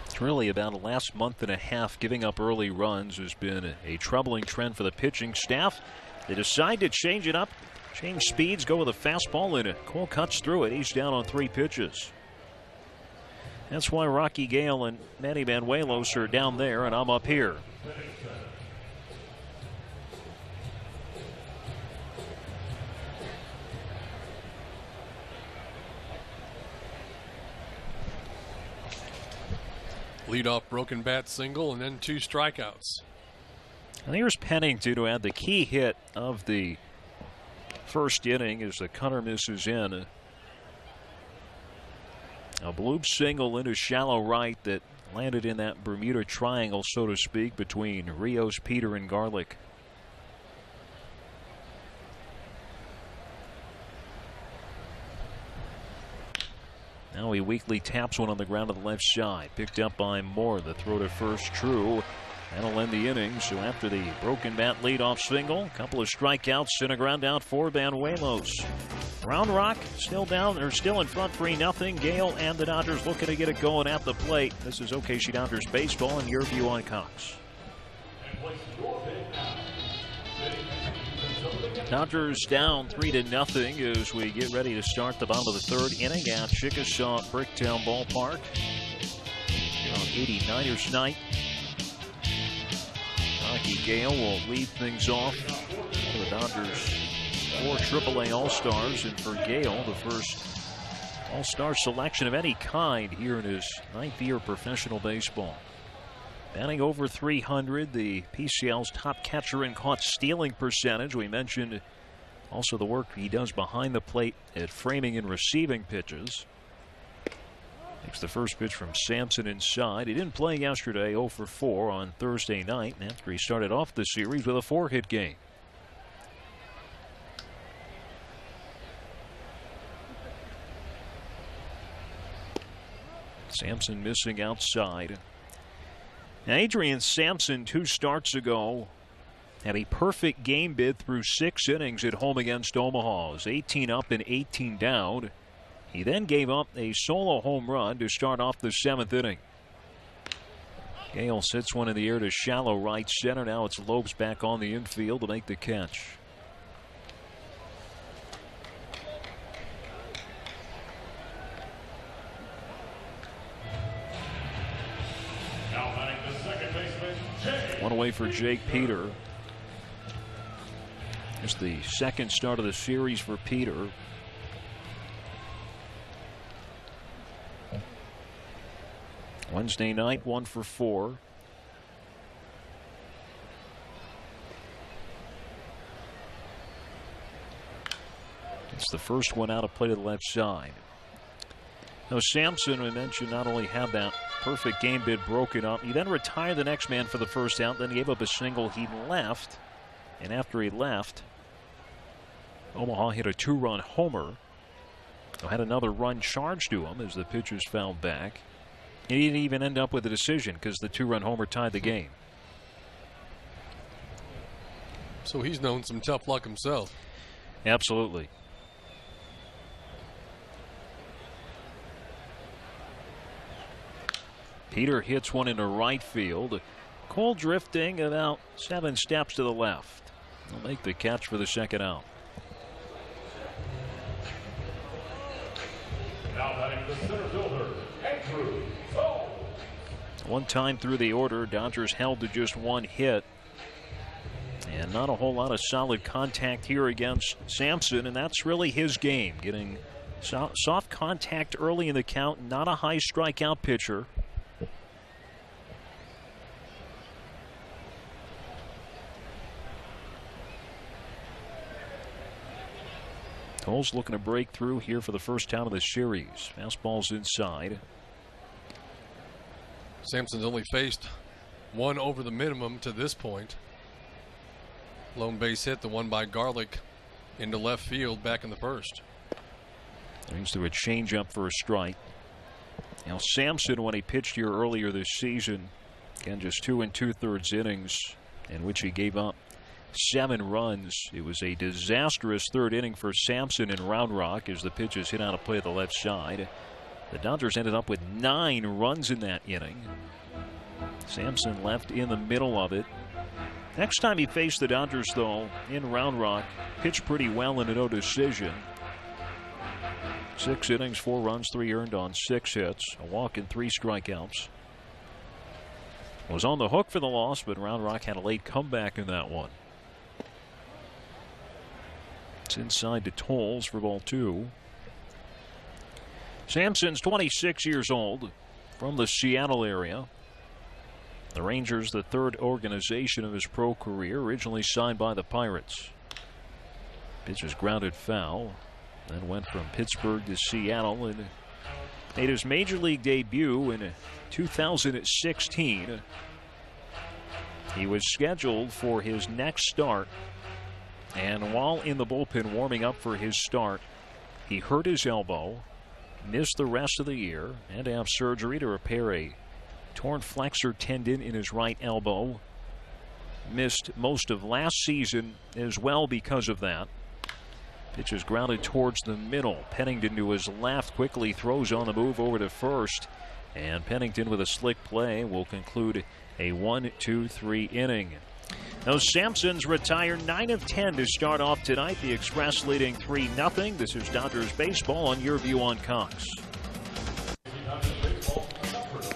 It's really about the last month and a half giving up early runs has been a troubling trend for the pitching staff. They decide to change it up, change speeds, go with a fastball, and Cole cuts through it. He's down on 3 pitches. That's why Rocky Gale and Manny Banuelos are down there, and I'm up here. Leadoff broken bat single and then 2 strikeouts. And here's Pennington to add the key hit of the first inning as the cutter misses in. A bloop single into shallow right that landed in that Bermuda Triangle, so to speak, between Rios, Peter, and Garlick. Now he weakly taps one on the ground to the left side. Picked up by Moore. The throw to first true. That'll end the inning. So after the broken bat leadoff single, a couple of strikeouts and a ground out for Banuelos. Round Rock still down, or still in front 3-0. Gale and the Dodgers looking to get it going at the plate. This is OKC Dodgers baseball, and your view on Cox. Dodgers down 3-0 as we get ready to start the bottom of the 3rd inning at Chickasaw Bricktown Ballpark. Here on 89ers night. Rocky Gale will lead things off for the Dodgers. 4 AAA All-Stars, and for Gale, the first All-Star selection of any kind here in his 9th year of professional baseball. Batting over 300, the PCL's top catcher in caught stealing percentage. We mentioned also the work he does behind the plate at framing and receiving pitches. Takes the first pitch from Sampson inside. He didn't play yesterday, 0 for 4 on Thursday night, after he started off the series with a 4-hit game. Sampson missing outside. Now, Adrian Sampson 2 starts ago had a perfect game bid through 6 innings at home against Omaha. It was 18 up and 18 down. He then gave up a solo home run to start off the 7th inning. Gale sits one in the air to shallow right center. Now it's Lopes back on the infield to make the catch. One away for Jake Peter. It's the 2nd start of the series for Peter. Wednesday night, 1 for 4. It's the first one out of play to the left side. Now, Sampson, we mentioned, not only had that perfect game bid broken up, he then retired the next man for the first out, then he gave up a single. He left, and after he left, Omaha hit a 2-run homer. Had another run charged to him as the pitchers fouled back. He didn't even end up with a decision because the 2-run homer tied the game. So he's known some tough luck himself. Absolutely. Peter hits one into right field. Cole drifting about 7 steps to the left. He'll make the catch for the second out. Now batting the center fielder, Andrew. Oh. One time through the order, Dodgers held to just 1 hit. And not a whole lot of solid contact here against Sampson, and that's really his game. Getting soft contact early in the count, not a high strikeout pitcher. Toll's looking to break through here for the first time of the series. Fastball's inside. Sampson's only faced 1 over the minimum to this point. Lone base hit, the one by Garlick into left field back in the first. Brings through a changeup for a strike. Now Sampson, when he pitched here earlier this season, again just 2 2/3 innings in which he gave up 7 runs. It was a disastrous 3rd inning for Sampson in Round Rock as the pitches hit out of play at the left side. The Dodgers ended up with 9 runs in that inning. Sampson left in the middle of it. Next time he faced the Dodgers, though, in Round Rock, pitched pretty well in a no decision. 6 innings, 4 runs, 3 earned on 6 hits, a walk and 3 strikeouts. Was on the hook for the loss, but Round Rock had a late comeback in that one. It's inside to Tolles for ball 2. Sampson's 26 years old, from the Seattle area. The Rangers, the 3rd organization of his pro career, originally signed by the Pirates. Pitch is grounded foul, then went from Pittsburgh to Seattle and made his major league debut in 2016. He was scheduled for his next start, and while in the bullpen warming up for his start, he hurt his elbow, missed the rest of the year, and to have surgery to repair a torn flexor tendon in his right elbow. Missed most of last season as well because of that. Pitch is grounded towards the middle. Pennington to his left quickly throws on the move over to first. And Pennington with a slick play will conclude a 1-2-3 inning. Now Sampson's retired 9 of 10 to start off tonight. The Express leading 3-0. This is Dodgers baseball on your view on Cox.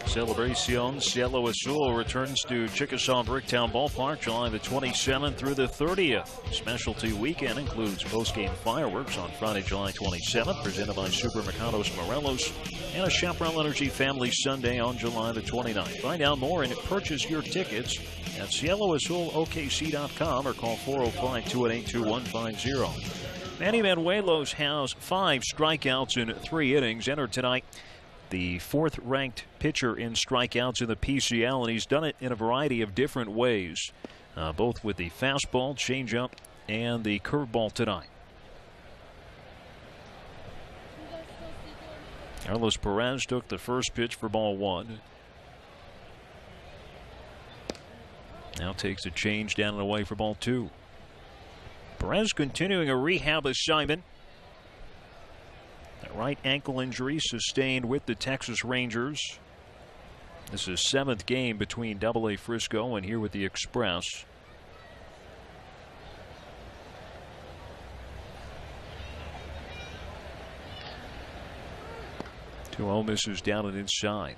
Celebración Cielo Azul returns to Chickasaw Bricktown Ballpark July the 27th through the 30th. Specialty weekend includes post-game fireworks on Friday, July 27th, presented by Supermercados Morelos, and a Chaparral Energy Family Sunday on July the 29th. Find out more and purchase your tickets at CieloAzulOKC.com or call 405-218-2150. Manny Manuelos has 5 strikeouts in 3 innings. Entered tonight the 4th-ranked pitcher in strikeouts in the PCL, and he's done it in a variety of different ways, both with the fastball, changeup, and the curveball tonight. Carlos Perez took the first pitch for ball 1. Now takes a change down and away for ball 2. Perez continuing a rehab assignment. That right ankle injury sustained with the Texas Rangers. This is 7th game between AA Frisco and here with the Express. Two Ole misses down and inside.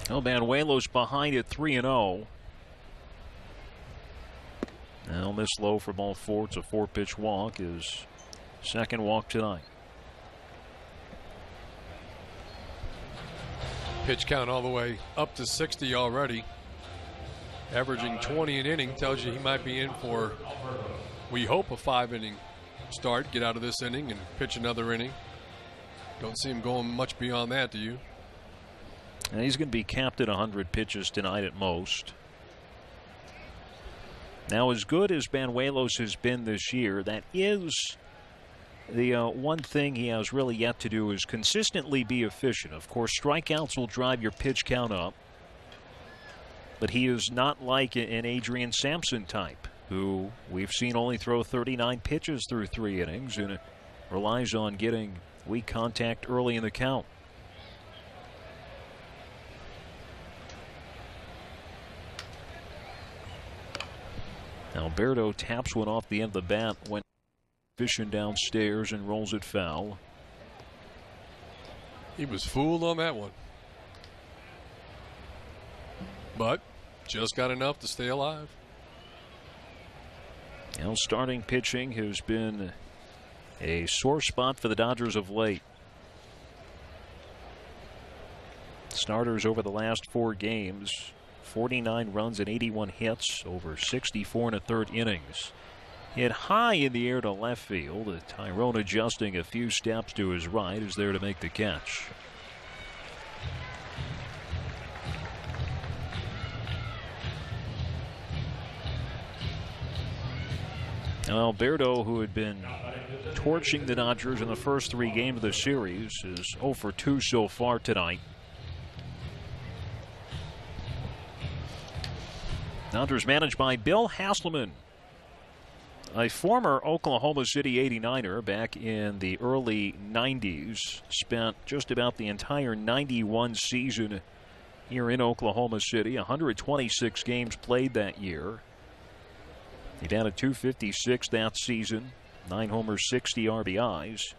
Manuelos behind at 3-0. Now miss low for ball 4. It's a 4-pitch walk. His second walk tonight. Pitch count all the way up to 60 already. averaging 20 an inning, tells you he might be in for, we hope, a 5-inning start. Get out of this inning and pitch another inning. Don't see him going much beyond that, do you? And he's going to be capped at 100 pitches tonight at most. Now, as good as Banuelos has been this year, that is the one thing he has really yet to do is consistently be efficient. Of course, strikeouts will drive your pitch count up. But he is not like an Adrian Sampson type, who we've seen only throw 39 pitches through 3 innings and relies on getting weak contact early in the count. Alberto taps one off the end of the bat, went fishing downstairs and rolls it foul. He was fooled on that one. But just got enough to stay alive. Now, starting pitching has been a sore spot for the Dodgers of late. Starters over the last 4 games, 49 runs and 81 hits over 64 1/3 innings. Hit high in the air to left field. Tyrone, adjusting a few steps to his right, is there to make the catch. Alberto, who had been torching the Dodgers in the first 3 games of the series, is 0 for 2 so far tonight. Dodgers managed by Bill Hasselman, a former Oklahoma City 89er back in the early 90s. Spent just about the entire 91 season here in Oklahoma City. 126 games played that year. He batted .256 that season, 9 homers, 60 RBIs.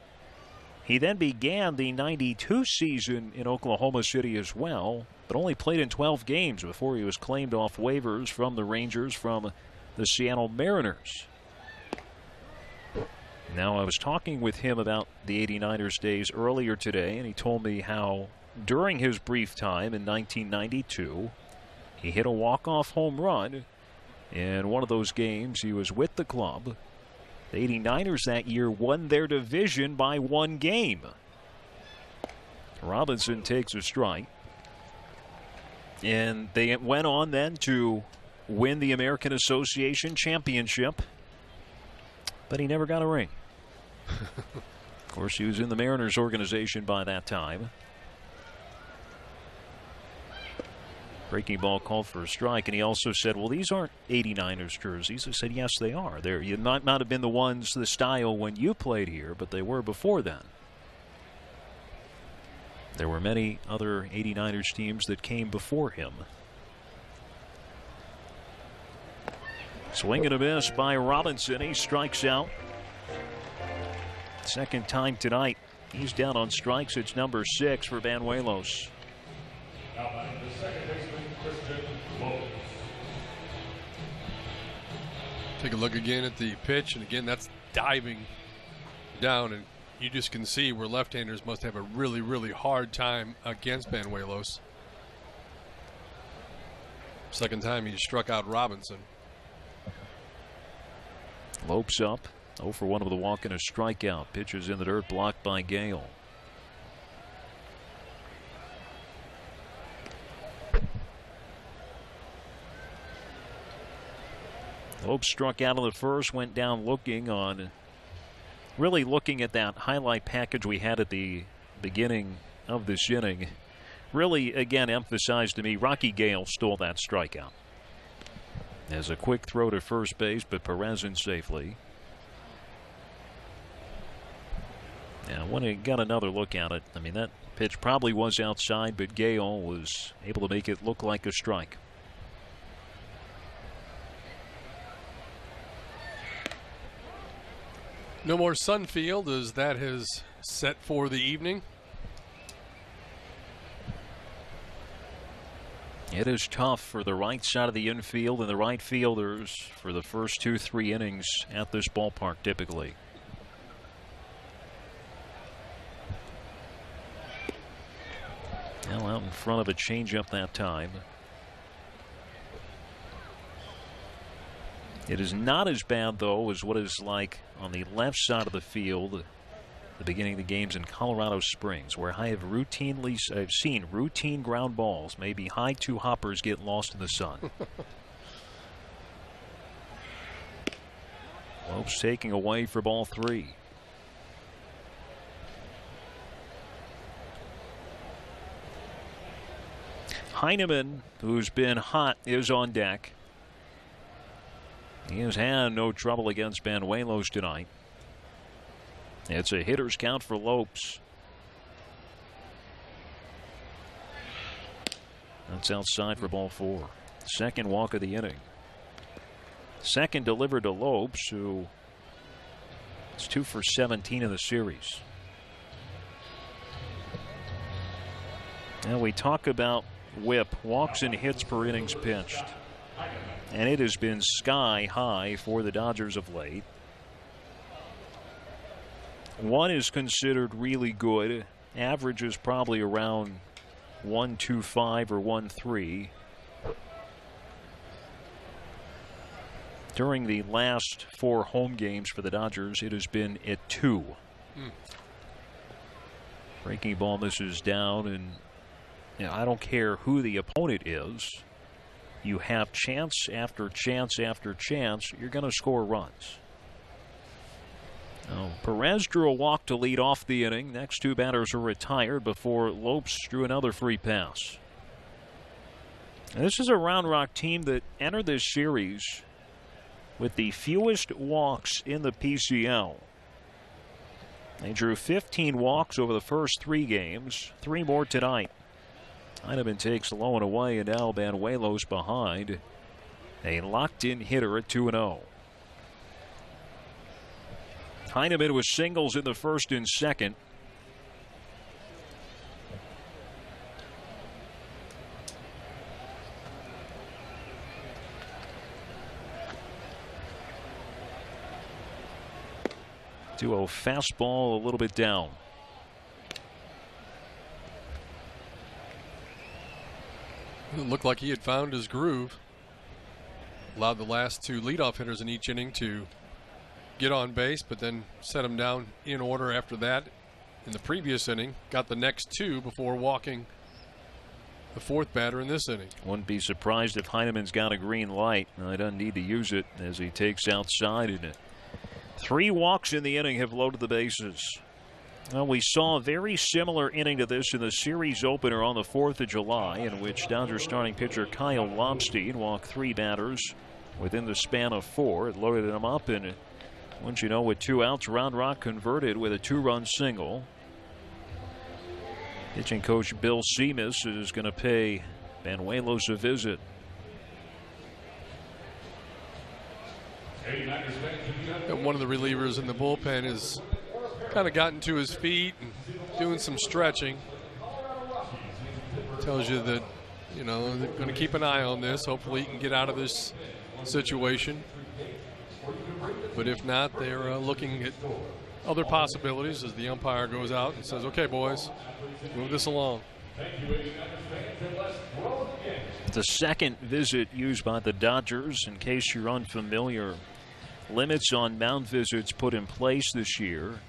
He then began the 92 season in Oklahoma City as well, but only played in 12 games before he was claimed off waivers from the Rangers from the Seattle Mariners. Now, I was talking with him about the 89ers days earlier today, and he told me how during his brief time in 1992, he hit a walk-off home run in one of those games. He was with the club. The 89ers that year won their division by 1 game. Robinson takes a strike. And they went on then to win the American Association Championship. But he never got a ring. Of course, he was in the Mariners organization by that time. Breaking ball called for a strike, and he also said, well, these aren't 89ers jerseys. I said, yes, they are. You might not have been the ones, the style when you played here, but they were before then. There were many other 89ers teams that came before him. Swing and a miss by Robinson. He strikes out. Second time tonight. He's down on strikes. It's number 6 for Banuelos. Take a look again at the pitch, and again, that's diving down, and you just can see where left-handers must have a really, really hard time against Banuelos. Second time he struck out Robinson. Lopes up, 0 for 1 with a walk and a strikeout. Pitches in the dirt, blocked by Gale. Lopes struck out of the first, went down looking at that highlight package we had at the beginning of this inning. Really, again, emphasized to me, Rocky Gale stole that strikeout. There's a quick throw to first base, but Perez in safely. Now, when he got another look at it, I mean, that pitch probably was outside, but Gale was able to make it look like a strike. No more Sunfield, as that has set for the evening. It is tough for the right side of the infield and the right fielders for the first 2-3 innings at this ballpark typically. Now out in front of a changeup that time. It is not as bad, though, as what is like on the left side of the field at the beginning of the games in Colorado Springs, where I've seen routine ground balls, maybe high two hoppers, get lost in the sun. Lopes taking away for ball 3. Heineman, who's been hot, is on deck. He has had no trouble against Banuelos tonight. It's a hitter's count for Lopes. That's outside for ball 4. Second walk of the inning. Second delivered to Lopes, who is 2 for 17 in the series. Now we talk about whip, walks and hits per innings pitched. And it has been sky high for the Dodgers of late. One is considered really good. Average is probably around 1.25 or 1.3. During the last 4 home games for the Dodgers, it has been at 2. Breaking ball misses down, and I don't care who the opponent is. You have chance after chance after chance, you're going to score runs. Now, Perez drew a walk to lead off the inning. Next 2 batters are retired before Lopes drew another free pass. And this is a Round Rock team that entered this series with the fewest walks in the PCL. They drew 15 walks over the first 3 games, 3 more tonight. Heineman takes low and away, and now Banuelos behind. A locked-in hitter at 2-0. Heineman with singles in the first and second. To a fastball a little bit down. It looked like he had found his groove. Allowed the last 2 leadoff hitters in each inning to get on base, but then set him down in order after that in the previous inning. Got the next 2 before walking the 4th batter in this inning. Wouldn't be surprised if Heineman's got a green light. He doesn't need to use it as he takes outside. And 3 walks in the inning have loaded the bases. Well, we saw a very similar inning to this in the series opener on the 4th of July, in which Dodgers starting pitcher Kyle Lobstein walked 3 batters within the span of 4. It loaded them up, and once you know, with 2 outs, Round Rock converted with a 2-run single. Pitching coach Bill Seamus is going to pay Banuelos a visit. And one of the relievers in the bullpen has kind of gotten to his feet and doing some stretching. Tells you that, they're going to keep an eye on this. Hopefully he can get out of this situation. But if not, they're looking at other possibilities as the umpire goes out and says, okay, boys, move this along. The second visit used by the Dodgers. In case you're unfamiliar, limits on mound visits put in place this year.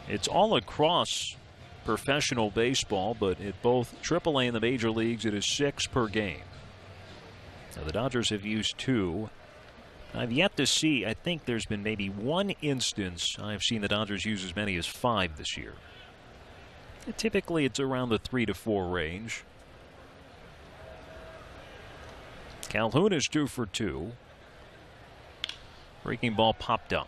It's all across professional baseball, but at both AAA and the major leagues, it is 6 per game. Now, the Dodgers have used 2. I've yet to see, I think there's been maybe 1 instance I've seen the Dodgers use as many as 5 this year. Typically, it's around the 3 to 4 range. Calhoun is 2 for 2. Breaking ball popped up.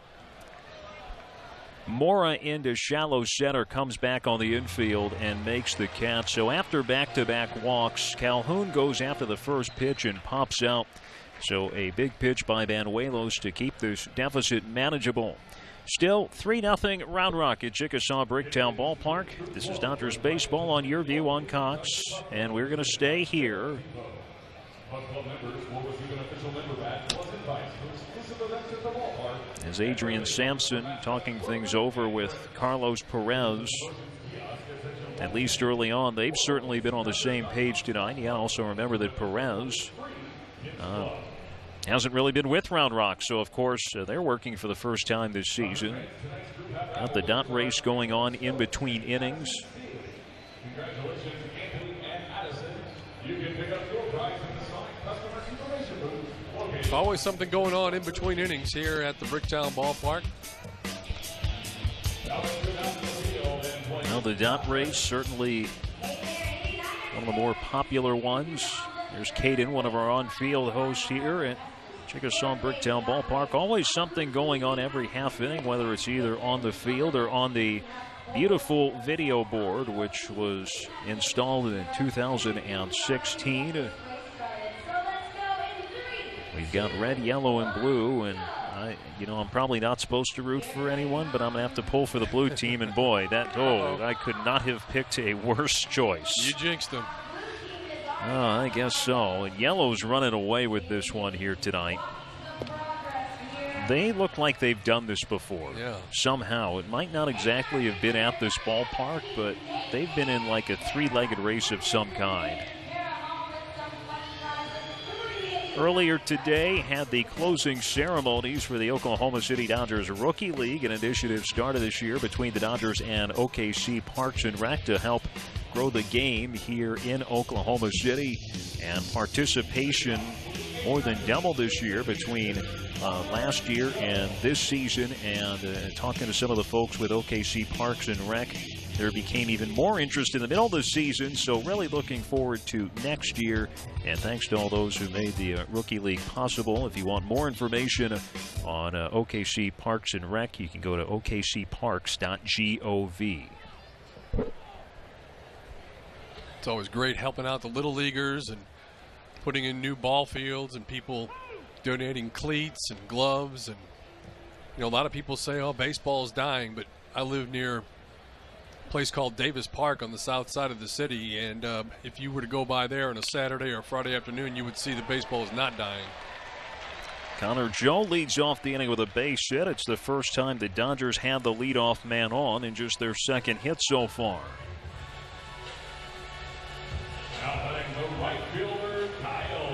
Mora into shallow center, comes back on the infield and makes the catch. So after back-to-back walks, Calhoun goes after the first pitch and pops out. So a big pitch by Banuelos to keep this deficit manageable. Still 3-0 Round Rock at Chickasaw Bricktown Ballpark. This is Dodgers baseball on your view on Cox, and we're going to stay here. As Adrian Sampson talking things over with Carlos Perez, at least early on. They've certainly been on the same page tonight. You also remember that Perez hasn't really been with Round Rock, so of course they're working for the first time this season. Got the dot race going on in between innings. Congratulations, Anthony and Addison. You can pick up your prize in the Sonic Customer Information Booth. Always something going on in between innings here at the Bricktown Ballpark. Well, the dot race, certainly one of the more popular ones. There's Caden, one of our on-field hosts here at Chickasaw Bricktown Ballpark. Always something going on every half inning, whether it's either on the field or on the beautiful video board, which was installed in 2016. We've got red, yellow, and blue, and I'm probably not supposed to root for anyone, but I'm going to have to pull for the blue team, and boy, I could not have picked a worse choice. You jinxed them. Oh, I guess so. And yellow's running away with this one here tonight. They look like they've done this before. Yeah. Somehow. It might not exactly have been at this ballpark, but they've been in like a three-legged race of some kind. Earlier today, had the closing ceremonies for the Oklahoma City Dodgers Rookie League, an initiative started this year between the Dodgers and OKC Parks and Rec to help grow the game here in Oklahoma City. And participation more than doubled this year between last year and this season. And talking to some of the folks with OKC Parks and Rec, there became even more interest in the middle of the season, so really looking forward to next year. And thanks to all those who made the Rookie League possible. If you want more information on OKC Parks and Rec, you can go to okcparks.gov. It's always great helping out the little leaguers and putting in new ball fields and people donating cleats and gloves. And, a lot of people say, oh, baseball is dying, but I live near place called Davis Park on the south side of the city, and if you were to go by there on a Saturday or Friday afternoon, you would see that baseball is not dying. Connor Joe leads off the inning with a base hit. It's the first time the Dodgers had the leadoff man on in just their second hit so far.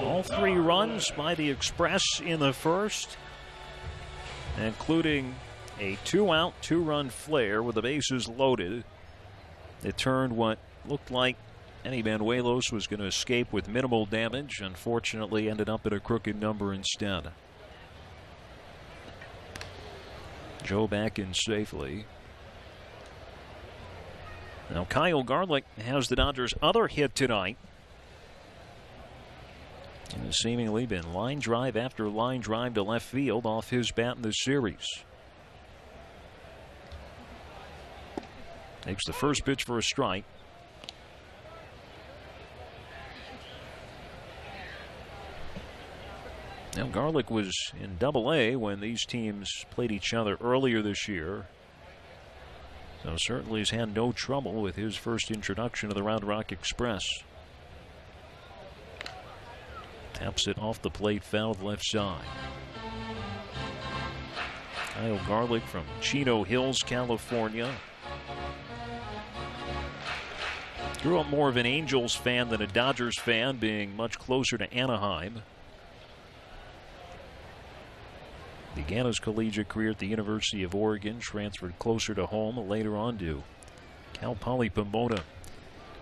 All three runs by the Express in the first, including a 2-out, 2-run flare with the bases loaded. It turned what looked like Manny Banuelos was going to escape with minimal damage. Unfortunately, ended up at a crooked number instead. Joe back in safely. Now Kyle Garlick has the Dodgers' other hit tonight. And has seemingly been line drive after line drive to left field off his bat in the series. Takes the first pitch for a strike. Now Garlick was in Double-A when these teams played each other earlier this year. So certainly has had no trouble with his first introduction to the Round Rock Express. Taps it off the plate, foul left side. Kyle Garlick from Chino Hills, California. Grew up more of an Angels fan than a Dodgers fan, being much closer to Anaheim. Began his collegiate career at the University of Oregon, transferred closer to home, later on to Cal Poly Pomona.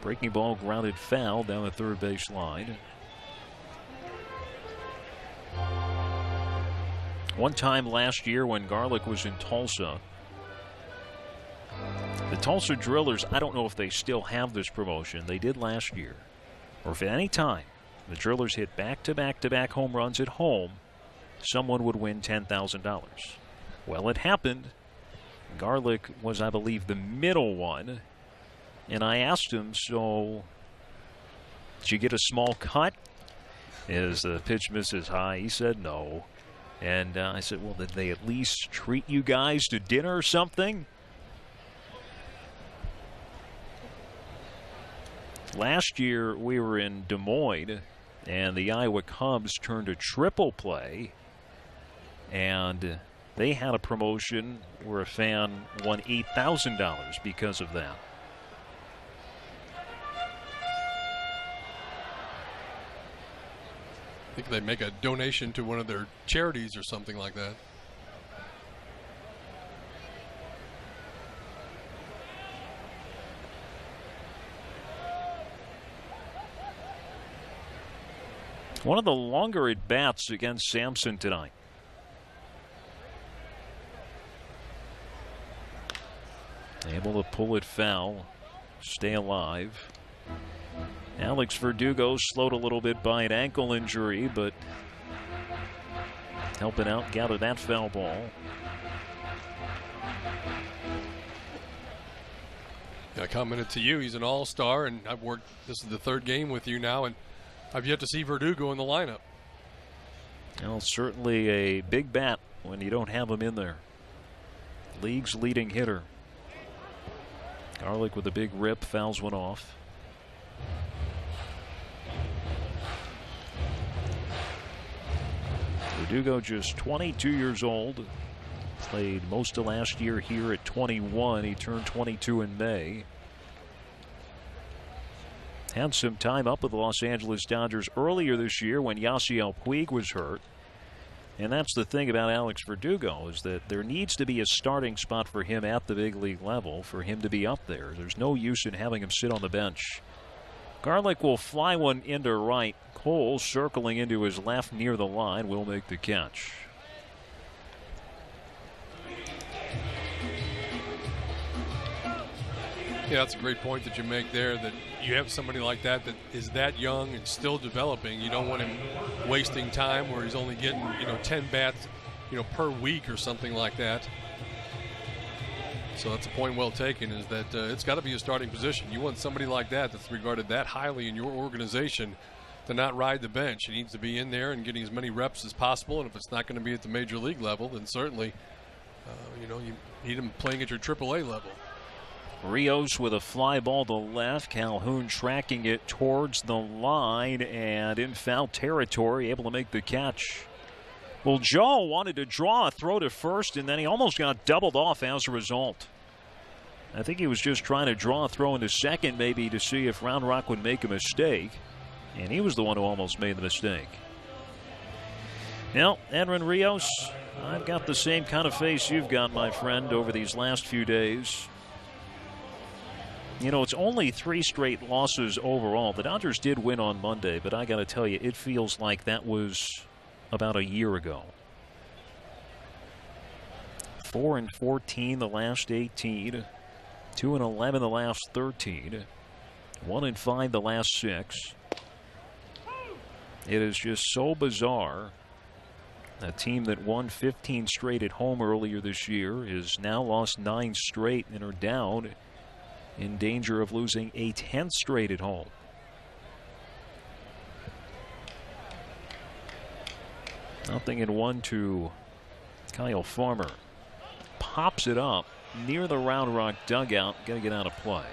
Breaking ball grounded foul down the third base line. One time last year when Garlick was in Tulsa, the Tulsa Drillers, I don't know if they still have this promotion. They did last year. Or if at any time the Drillers hit back-to-back-to-back home runs at home, someone would win $10,000. Well, it happened. Garlick was, I believe, the middle one. And I asked him, so did you get a small cut? As the pitch misses high, he said no. And I said, well, did they at least treat you guys to dinner or something? Last year, we were in Des Moines, and the Iowa Cubs turned a triple play, and they had a promotion where a fan won $8,000 because of that. I think they make a donation to one of their charities or something like that. One of the longer at-bats against Sampson tonight. Able to pull it foul, stay alive. Alex Verdugo slowed a little bit by an ankle injury, but helping out gather that foul ball. I commented to you, he's an all-star, and I've worked, this is the third game with you now, and I've yet to see Verdugo in the lineup. Well, certainly a big bat when you don't have him in there. League's leading hitter. Garlick with a big rip, fouls one off. Verdugo just 22 years old. Played most of last year here at 21. He turned 22 in May. Had some time up with the Los Angeles Dodgers earlier this year when Yasiel Puig was hurt. And that's the thing about Alex Verdugo, is that there needs to be a starting spot for him at the big league level for him to be up there. There's no use in having him sit on the bench. Garlick will fly one into right. Cole, circling into his left near the line, will make the catch. Yeah, that's a great point that you make there, that you have somebody like that that is that young and still developing. You don't want him wasting time where he's only getting, 10 bats, per week or something like that. So that's a point well taken, is that it's got to be a starting position. You want somebody like that that's regarded that highly in your organization to not ride the bench. He needs to be in there and getting as many reps as possible. And if it's not going to be at the major league level, then certainly, you need him playing at your AAA level. Rios with a fly ball to left. Calhoun tracking it towards the line and in foul territory, able to make the catch. Well, Joe wanted to draw a throw to first, and then he almost got doubled off as a result. I think he was just trying to draw a throw into second, maybe to see if Round Rock would make a mistake, and he was the one who almost made the mistake. Now, Edwin Rios, I've got the same kind of face you've got, my friend, over these last few days. It's only 3 straight losses overall. The Dodgers did win on Monday, but I got to tell you, it feels like that was about a year ago. 4-14 the last 18, 2-11 the last 13, 1-5 the last 6. It is just so bizarre. A team that won 15 straight at home earlier this year is now lost 9 straight and are down, in danger of losing a 10th straight at home. Nothing in 1 to Kyle Farmer. Pops it up near the Round Rock dugout. Got to get out of play.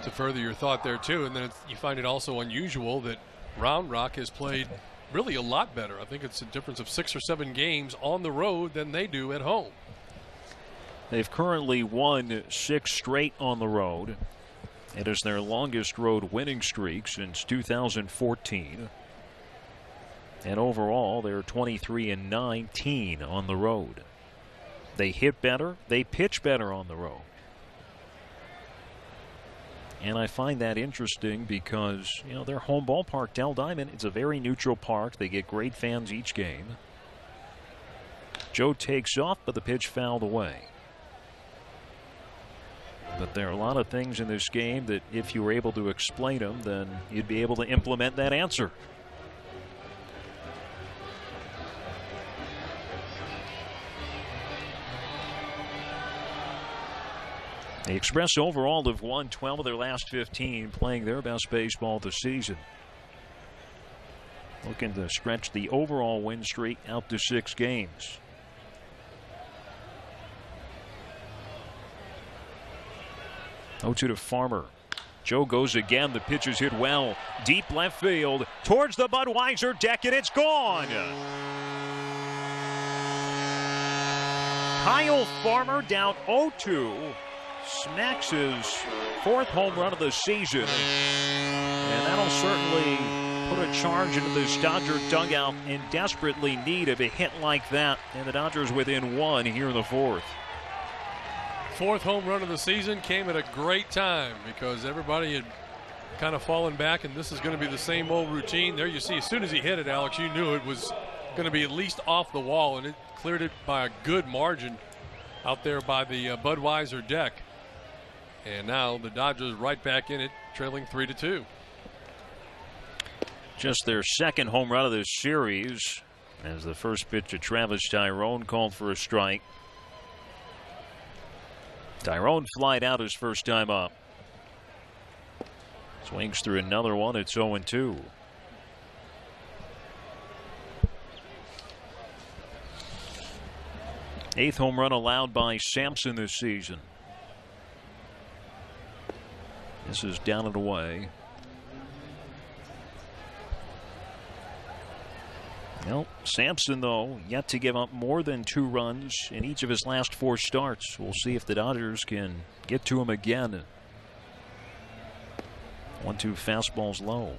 To further your thought there, too, and then you find it also unusual that Round Rock has played really a lot better. I think it's a difference of 6 or 7 games on the road than they do at home. They've currently won 6 straight on the road. It is their longest road winning streak since 2014. And overall, they're 23-19 on the road. They hit better, they pitch better on the road. And I find that interesting because, their home ballpark, Dell Diamond, it's a very neutral park. They get great fans each game. Joe takes off, but the pitch fouled away. But there are a lot of things in this game that if you were able to explain them, then you'd be able to implement that answer. The Express overall have won 12 of their last 15, playing their best baseball this season. Looking to stretch the overall win streak out to 6 games. Oh, 2 to Farmer. Joe goes again. The pitch is hit well. Deep left field towards the Budweiser deck, and it's gone. Kyle Farmer down 0-2. Smacks his 4th home run of the season. And that'll certainly put a charge into this Dodger dugout in desperately need of a hit like that. And the Dodgers within one here in the fourth. Fourth home run of the season came at a great time because everybody had kind of fallen back, and this is going to be the same old routine. There you see, as soon as he hit it, Alex, you knew it was going to be at least off the wall, and it cleared it by a good margin out there by the Budweiser deck. And now the Dodgers right back in it, trailing 3-2. Just their second home run of this series, as the first pitch to Travis Tyrone called for a strike. Tyrone flied out his first time up. Swings through another one. It's 0-2. Eighth home run allowed by Sampson this season. This is down and away. Well, Sampson, though, yet to give up more than 2 runs in each of his last 4 starts. We'll see if the Dodgers can get to him again. 1-2 fastballs low.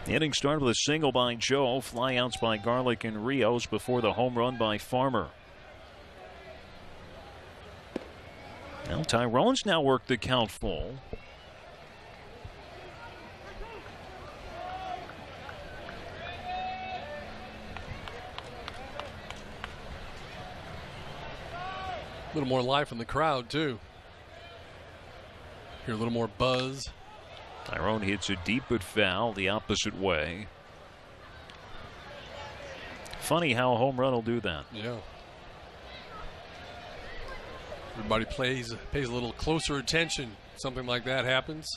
The inning started with a single by Joe, flyouts by Garlick and Rios before the home run by Farmer. Now Tyrone's now worked the count full. A little more life in the crowd, too. Hear a little more buzz. Tyrone hits a deep but foul the opposite way. Funny how a home run will do that. Yeah. Everybody pays a little closer attention. Something like that happens.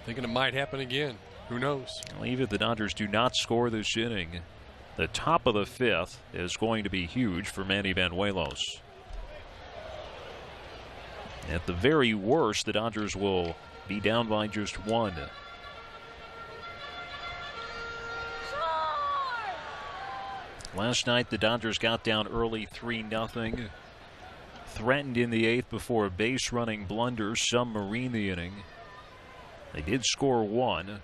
Thinking it might happen again. Who knows? Well, even if the Dodgers do not score this inning, the top of the 5th is going to be huge for Manny Banuelos. At the very worst, the Dodgers will be down by just 1. Last night, the Dodgers got down early 3-0. Threatened in the 8th before a base-running blunder, submarine the inning. They did score 1,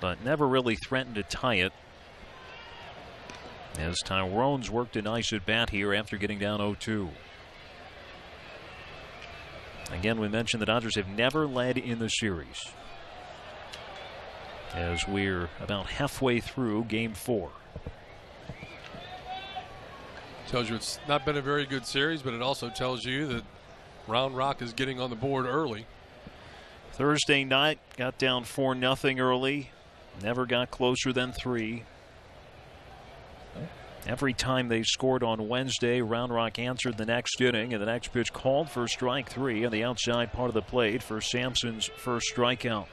but never really threatened to tie it. As Tyrone's worked a nice at-bat here after getting down 0-2. Again, we mentioned the Dodgers have never led in the series, as we're about halfway through Game 4. Tells you it's not been a very good series, but it also tells you that Round Rock is getting on the board early. Thursday night, got down 4-0 early, never got closer than 3. Every time they scored on Wednesday, Round Rock answered the next inning, and the next pitch called for strike 3 on the outside part of the plate for Sampson's first strikeout.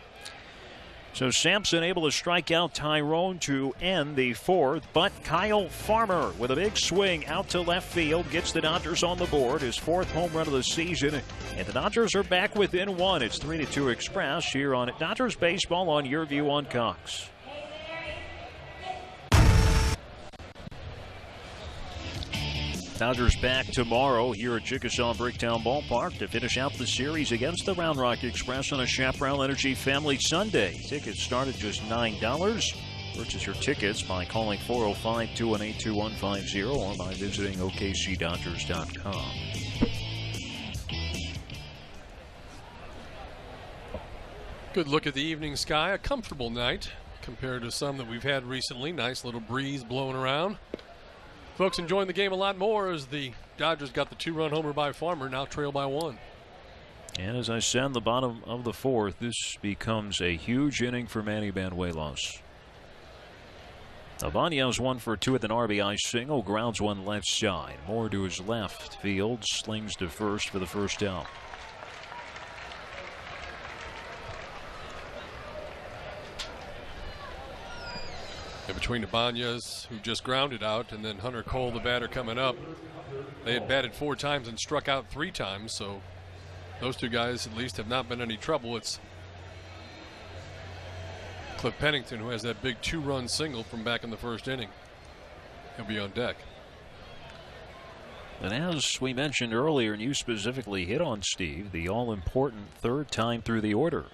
So Sampson able to strike out Tyrone to end the 4th, but Kyle Farmer with a big swing out to left field gets the Dodgers on the board, his 4th home run of the season, and the Dodgers are back within 1. It's 3-2 Express here on Dodgers Baseball on Your View on Cox. Dodgers back tomorrow here at Chickasaw Bricktown Ballpark to finish out the series against the Round Rock Express on a Chaparral Energy Family Sunday. Tickets start at just $9. Purchase your tickets by calling 405-218-2150 or by visiting OKCDodgers.com. Good look at the evening sky. A comfortable night compared to some that we've had recently. Nice little breeze blowing around. Folks enjoying the game a lot more as the Dodgers got the 2-run homer by Farmer, now trail by 1. And as I said, the bottom of the 4th, this becomes a huge inning for Manny Banuelos. Avania's 1 for 2 with an RBI single, grounds one left side. Moore to his left field, slings to first for the first out. And between Ibanez, who just grounded out, and then Hunter Cole, the batter coming up, they had batted 4 times and struck out 3 times, so those 2 guys at least have not been any trouble. It's Cliff Pennington who has that big 2-run single from back in the first inning. He'll be on deck. And as we mentioned earlier, and you specifically hit on, Steve, the all-important third time through the order.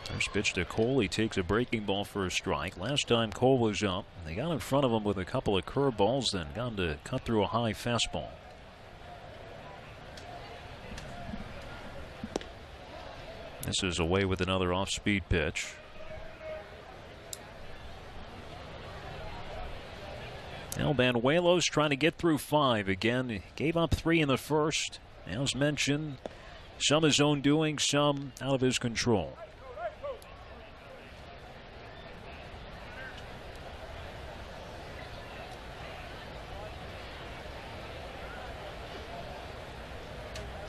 First pitch to Cole. He takes a breaking ball for a strike. Last time Cole was up, they got in front of him with a couple of curveballs, then got him to cut through a high fastball. This is away with another off-speed pitch. Now Banuelos trying to get through 5 again. He gave up 3 in the first. As mentioned, some his own doing, some out of his control.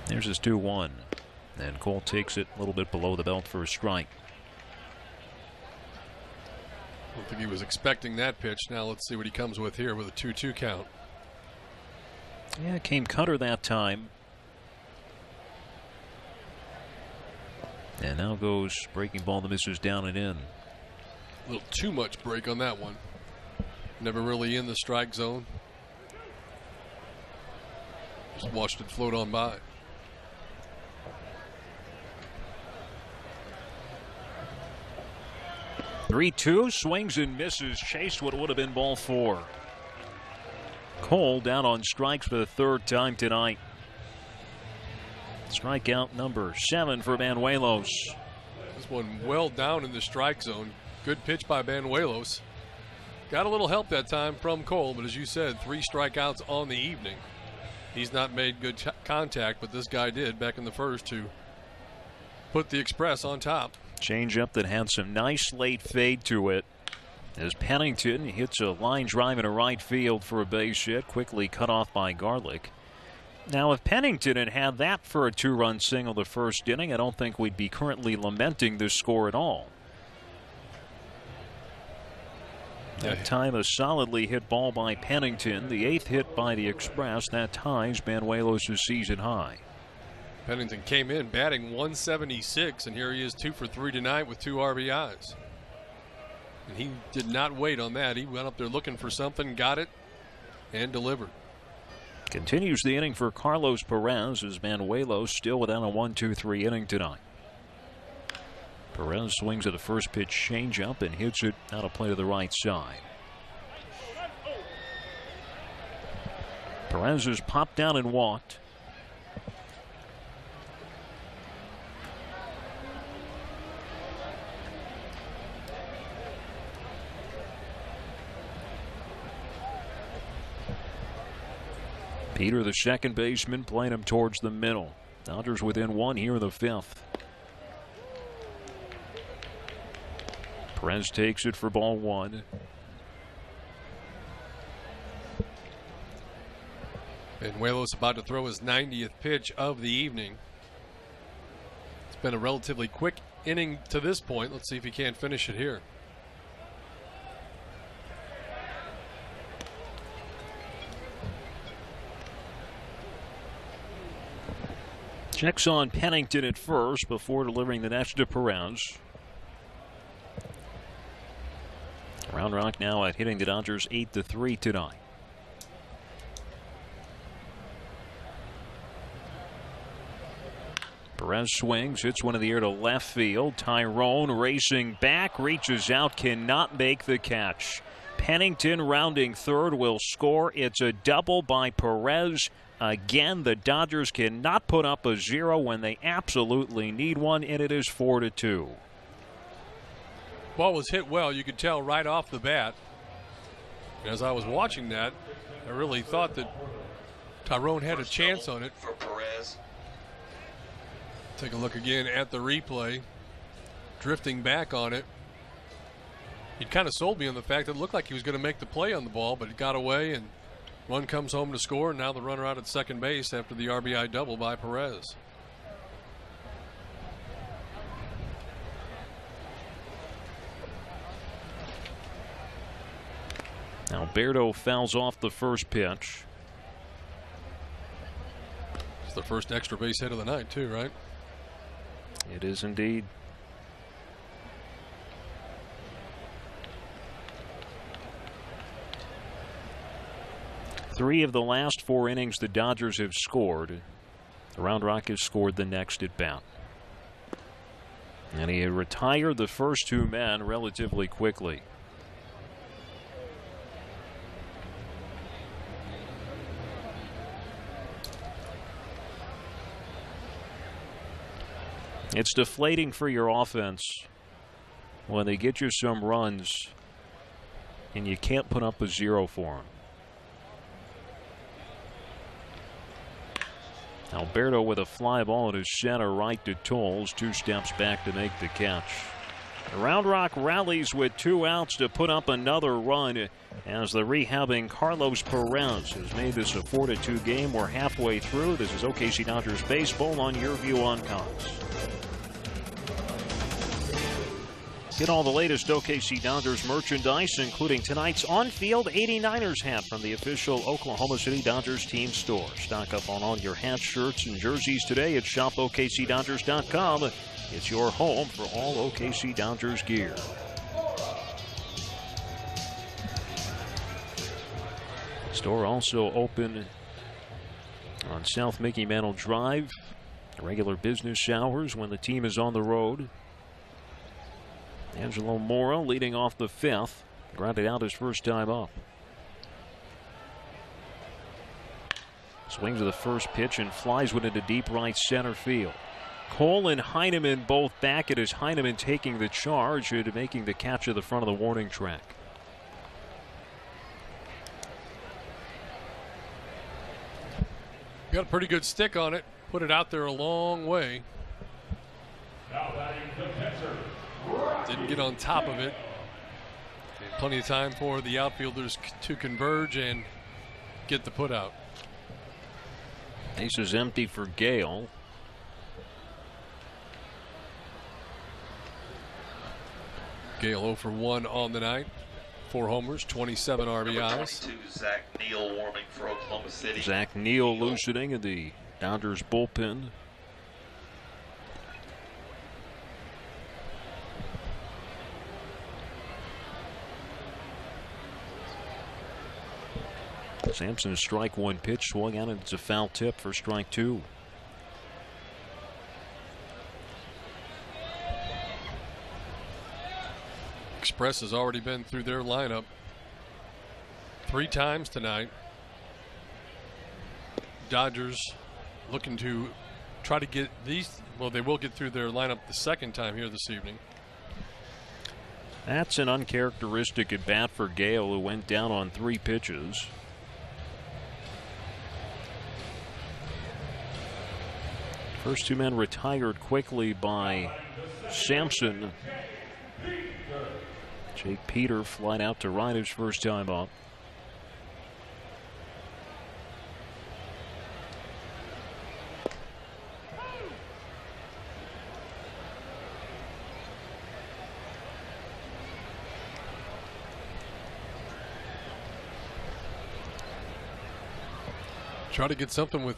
There's his 2-1. And Cole takes it a little bit below the belt for a strike. I don't think he was expecting that pitch. Now let's see what he comes with here with a 2-2 count. Yeah, came cutter that time. And now goes breaking ball that misses down and in. A little too much break on that one. Never really in the strike zone. Just watched it float on by. Three-2, swings and misses. Chased what would have been ball 4. Cole down on strikes for the 3rd time tonight. Strikeout number 7 for Banuelos. This one well down in the strike zone. Good pitch by Banuelos. Got a little help that time from Cole, but as you said, 3 strikeouts on the evening. He's not made good contact, but this guy did back in the first to put the Express on top. Changeup that had some nice late fade to it. As Pennington hits a line drive in a right field for a base hit, quickly cut off by Garlick. Now, if Pennington had had that for a 2-run single the first inning, I don't think we'd be currently lamenting this score at all. That time a solidly hit ball by Pennington. The 8th hit by the Express. That ties Banuelos' season high. Pennington came in batting 176, and here he is 2 for 3 tonight with 2 RBIs. And he did not wait on that. He went up there looking for something, got it, and delivered. Continues the inning for Carlos Perez as Banuelos still without a 1-2-3 inning tonight. Perez swings at the first pitch changeup and hits it out of play to the right side. Perez has popped down and walked. Peter, the second baseman, playing him towards the middle. Dodgers within 1 here in the 5th. Perez takes it for ball 1. Banuelos about to throw his 90th pitch of the evening. It's been a relatively quick inning to this point. Let's see if he can't finish it here. Checks on Pennington at first before delivering the next to Perez. Round Rock now at hitting the Dodgers 8-3 tonight. Perez swings, hits one in the air to left field. Tyrone racing back, reaches out, cannot make the catch. Pennington rounding third will score. It's a double by Perez. Again, the Dodgers cannot put up a 0 when they absolutely need one, and it is 4-2. Ball was hit well. You could tell right off the bat. As I was watching that, I really thought that Tyrone had a chance on it. For Perez. Take a look again at the replay. Drifting back on it. He kind of sold me on the fact that it looked like he was going to make the play on the ball, but it got away, and one comes home to score, and now the runner out at second base after the RBI double by Perez. Alberto fouls off the first pitch. It's the first extra base hit of the night, too, right? It is indeed. 3 of the last 4 innings the Dodgers have scored, Round Rock has scored the next at bat. And he retired the first 2 men relatively quickly. It's deflating for your offense when they get you some runs and you can't put up a 0 for them. Alberto with a fly ball at his center right to Tolles, 2 steps back to make the catch. Round Rock rallies with 2 outs to put up another run as the rehabbing Carlos Perez has made this a 4-2 game. We're halfway through. This is OKC Dodgers baseball on Your View on Cox. Get all the latest OKC Dodgers merchandise, including tonight's on-field 89ers hat from the official Oklahoma City Dodgers team store. Stock up on all your hats, shirts, and jerseys today at shopokcdodgers.com. It's your home for all OKC Dodgers gear. Store also open on South Mickey Mantle Drive. Regular business hours when the team is on the road. Angelo Mora leading off the 5th. Grounded out his first time up. Swings to the first pitch and flies one into deep right center field. Cole and Heineman both back. It is Heineman taking the charge and making the catch at the front of the warning track. Got a pretty good stick on it. Put it out there a long way. Didn't get on top of it. Plenty of time for the outfielders to converge and get the put out. Base is empty for Gale. Gale 0 for 1 on the night. 4 homers, 27 RBIs. Zach Neal warming for Oklahoma City. Zach Neal loosening in the Dodgers bullpen. Sampson strike 1 pitch, swung out, and it's a foul tip for strike 2. Express has already been through their lineup 3 times tonight. Dodgers looking to try to get these. Well, they will get through their lineup the 2nd time here this evening. That's an uncharacteristic at bat for Gale, who went down on 3 pitches. First 2 men retired quickly by Sampson. Jake Peter flied out to right his first time up. Try to get something with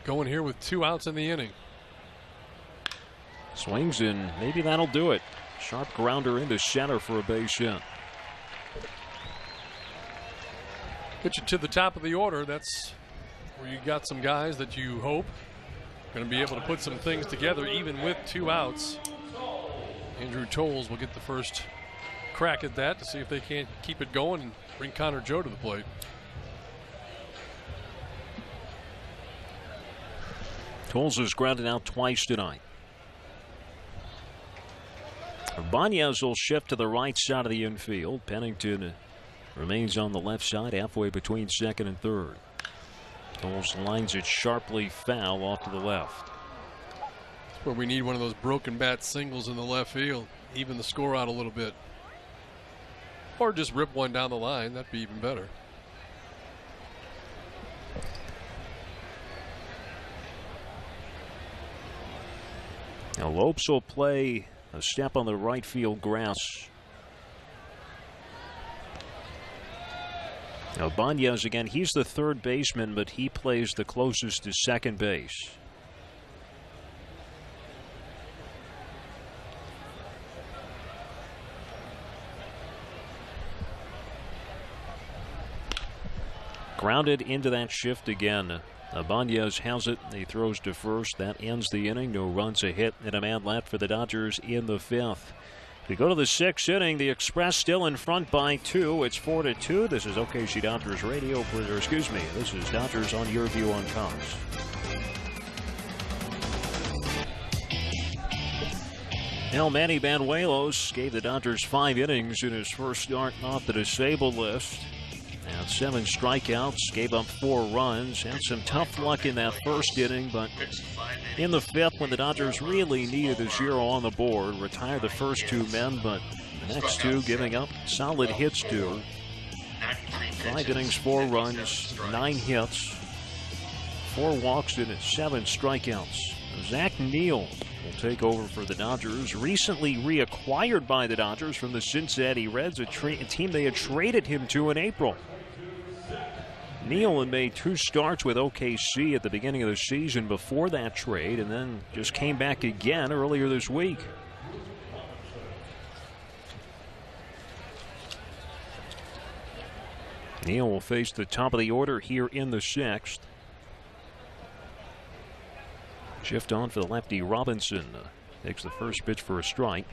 going here with 2 outs in the inning. Swings in, maybe that'll do it. Sharp grounder into center for a base hit. Get you to the top of the order. That's where you got some guys that you hope are going to be able to put some things together even with 2 outs. Andrew Tolles will get the first crack at that to see if they can't keep it going and bring Connor Joe to the plate. Tolles has grounded out twice tonight. Banez will shift to the right side of the infield. Pennington remains on the left side, halfway between 2nd and 3rd. Tolles lines it sharply foul off to the left. That's where we need one of those broken bat singles in the left field. Even the score out a little bit. Or just rip one down the line. That'd be even better. Now Lopes will play a step on the right field grass. Now Banez again, he's the 3rd baseman, but he plays the closest to 2nd base. Grounded into that shift again. Abanez has it. He throws to first. That ends the inning. No runs, a hit, and a man left for the Dodgers in the fifth. We go to the sixth inning. The Express still in front by 2. It's 4-2. This is OKC Dodgers Radio. This is Dodgers on Your View on Cox. Now Manny Banuelos gave the Dodgers 5 innings in his first start off the disabled list. And 7 strikeouts, gave up 4 runs. Had some tough luck in that first inning, but in the fifth, when the Dodgers really needed a 0 on the board, retired the first 2 men, but the next 2 giving up solid hits to. 5 innings, 4 runs, 9 hits, 4 walks, and 7 strikeouts. Zach Neal will take over for the Dodgers. Recently reacquired by the Dodgers from the Cincinnati Reds, a team they had traded him to in April. Neal had made 2 starts with OKC at the beginning of the season before that trade, and then just came back again earlier this week. Neal will face the top of the order here in the 6th. Shift on for the lefty Robinson. Takes the first pitch for a strike.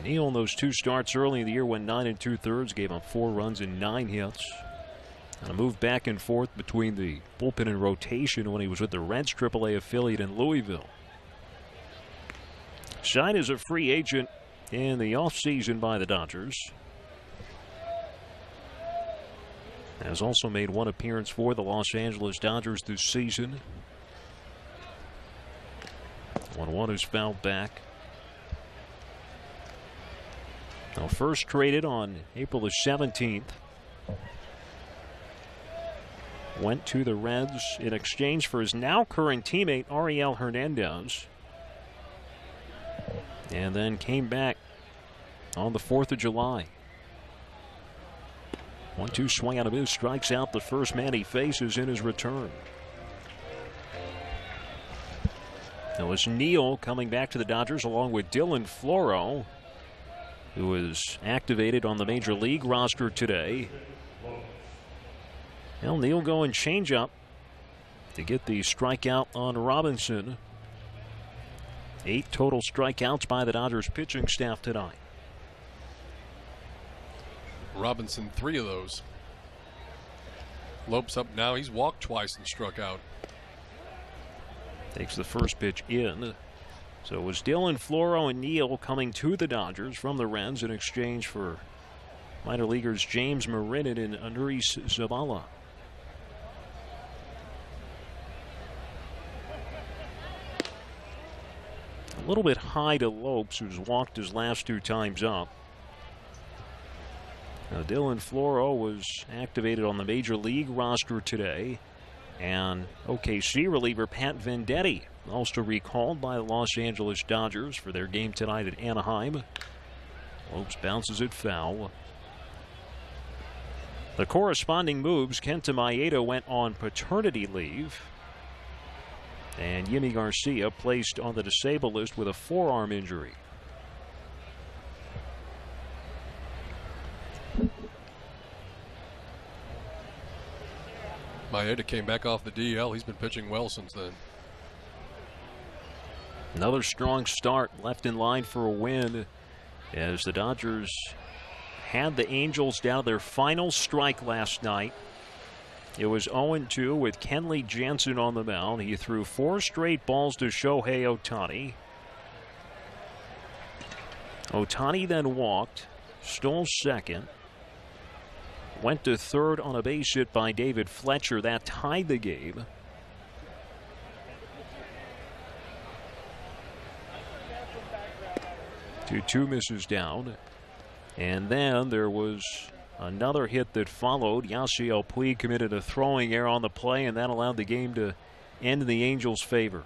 Neal in those 2 starts early in the year went 9 2/3, gave up 4 runs and 9 hits. And a move back and forth between the bullpen and rotation when he was with the Reds AAA affiliate in Louisville. Signed as a free agent in the offseason by the Dodgers. Has also made 1 appearance for the Los Angeles Dodgers this season. 1-1 is fouled back. Now first traded on April the 17th. Went to the Reds in exchange for his now current teammate Ariel Hernandez. And then came back on the 4th of July. 1-2 swing out of his, strikes out the first man he faces in his return. Now it's Neal coming back to the Dodgers along with Dylan Floro, who was activated on the Major League roster today. Well, Neal going changeup to get the strikeout on Robinson. 8 total strikeouts by the Dodgers pitching staff tonight. Robinson, 3 of those. Lopes up now. He's walked twice and struck out. Takes the first pitch in. So it was Dylan Floro and Neal coming to the Dodgers from the Reds in exchange for minor leaguers James Marinin and Andres Zavala. A little bit high to Lopes, who's walked his last 2 times up. Now Dylan Floro was activated on the Major League roster today. And OKC reliever Pat Venditti also recalled by the Los Angeles Dodgers for their game tonight at Anaheim. Lopes bounces it foul. The corresponding moves, Kenta Maeda went on paternity leave. And Yimi Garcia placed on the disabled list with a forearm injury. Maeda came back off the DL. He's been pitching well since then. Another strong start left in line for a win as the Dodgers had the Angels down their final strike last night. It was 0-2 with Kenley Jansen on the mound. He threw 4 straight balls to Shohei Ohtani. Ohtani then walked, stole second, went to third on a base hit by David Fletcher. That tied the game. Two misses down. And then there was another hit that followed. Yasiel Puig committed a throwing error on the play, and that allowed the game to end in the Angels' favor.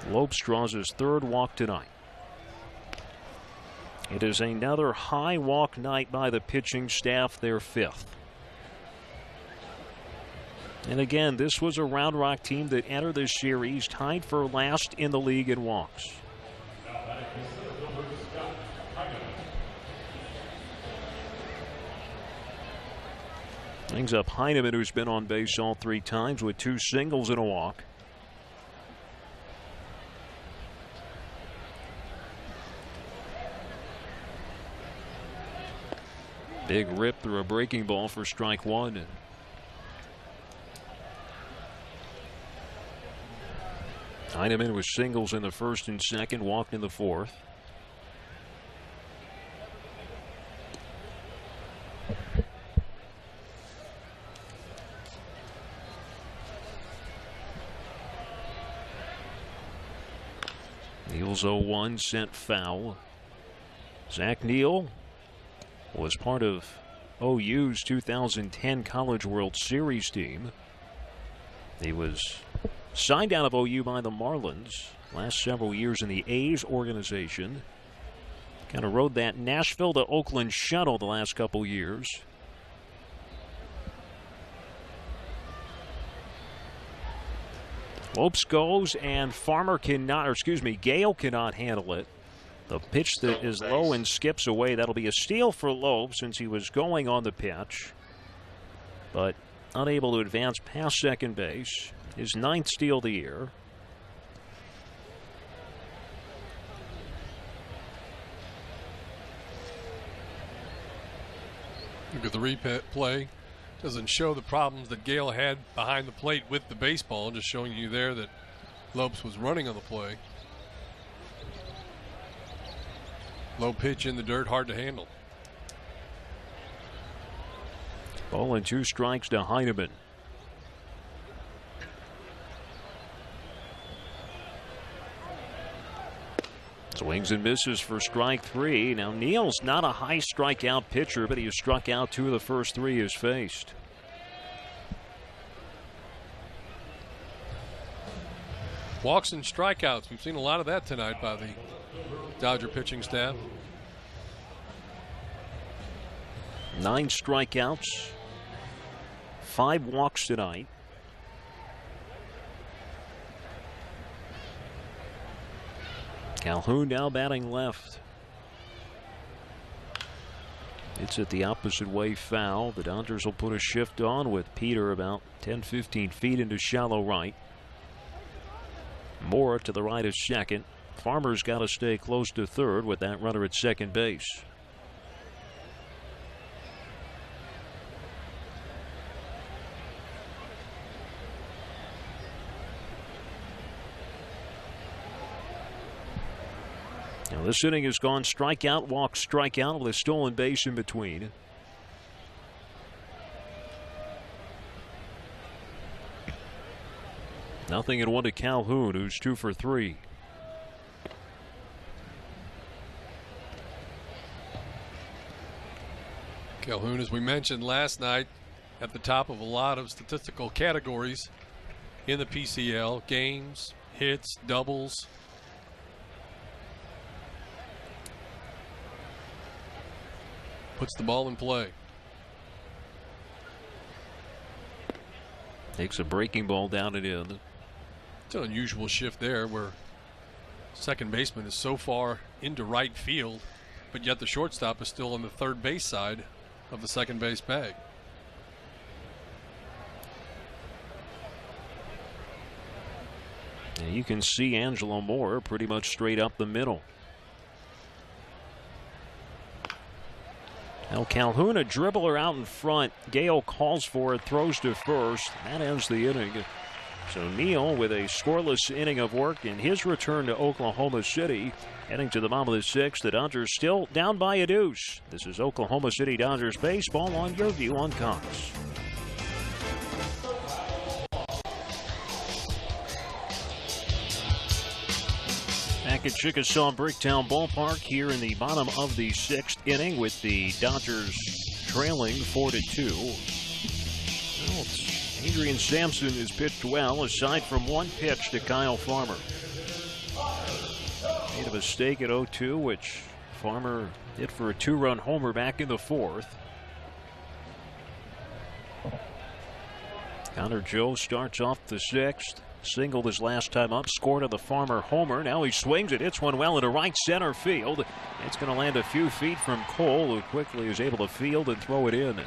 Lopes draws his 3rd walk tonight. It is another high walk night by the pitching staff, their 5th. And again, this was a Round Rock team that entered this series tied for last in the league in walks. batting is center fielder Scott Heineman. Brings up Heineman, who's been on base all 3 times with 2 singles and a walk. Big rip through a breaking ball for strike 1. Heineman with singles in the first and second, walked in the fourth. Neal's 0-1 sent foul. Zach Neal was part of OU's 2010 College World Series team. He was signed out of OU by the Marlins. Last several years in the A's organization. Kind of rode that Nashville to Oakland shuttle the last couple years. Lopes goes and Gale cannot handle it. The pitch that is low and skips away. That'll be a steal for Lopes since he was going on the pitch, but unable to advance past second base. His 9th steal of the year. Look at the replay. Doesn't show the problems that Gale had behind the plate with the baseball. Just showing you there that Lopes was running on the play. Low pitch in the dirt, hard to handle. Ball and 2 strikes to Heineman. Swings and misses for strike 3. Now Neal's not a high strikeout pitcher, but he has struck out 2 of the first 3 he has faced. Walks and strikeouts. We've seen a lot of that tonight by the Dodger pitching staff. 9 strikeouts, 5 walks tonight. Calhoun now batting left. It's at the opposite way foul. The Dodgers will put a shift on with Peter about 10-15 feet into shallow right. Moore to the right of second. Farmer's got to stay close to third with that runner at second base. Now this inning has gone strikeout, walk, strikeout with a stolen base in between. Nothing in 1 to Calhoun, who's 2 for 3. Calhoun, as we mentioned last night, at the top of a lot of statistical categories in the PCL. Games, hits, doubles. Puts the ball in play. Takes a breaking ball down and in. It's an unusual shift there where second baseman is so far into right field, but yet the shortstop is still on the third base side of the second base bag. And you can see Angelo Moore pretty much straight up the middle. Now Calhoun, a dribbler out in front. Gale calls for it, throws to first. That ends the inning. So Neal with a scoreless inning of work in his return to Oklahoma City. Heading to the bottom of the 6th, the Dodgers still down by a deuce. This is Oklahoma City Dodgers baseball on your view on Cox. Back at Chickasaw Bricktown Ballpark here in the bottom of the 6th inning with the Dodgers trailing 4-2. Well, Adrian Sampson has pitched well aside from 1 pitch to Kyle Farmer. Made a mistake at 0-2, which Farmer hit for a 2-run homer back in the 4th. Connor Joe starts off the 6th. Singled his last time up, scored on the Farmer homer. Now he swings it, hits one well into right center field. It's going to land a few feet from Cole, who quickly is able to field and throw it in.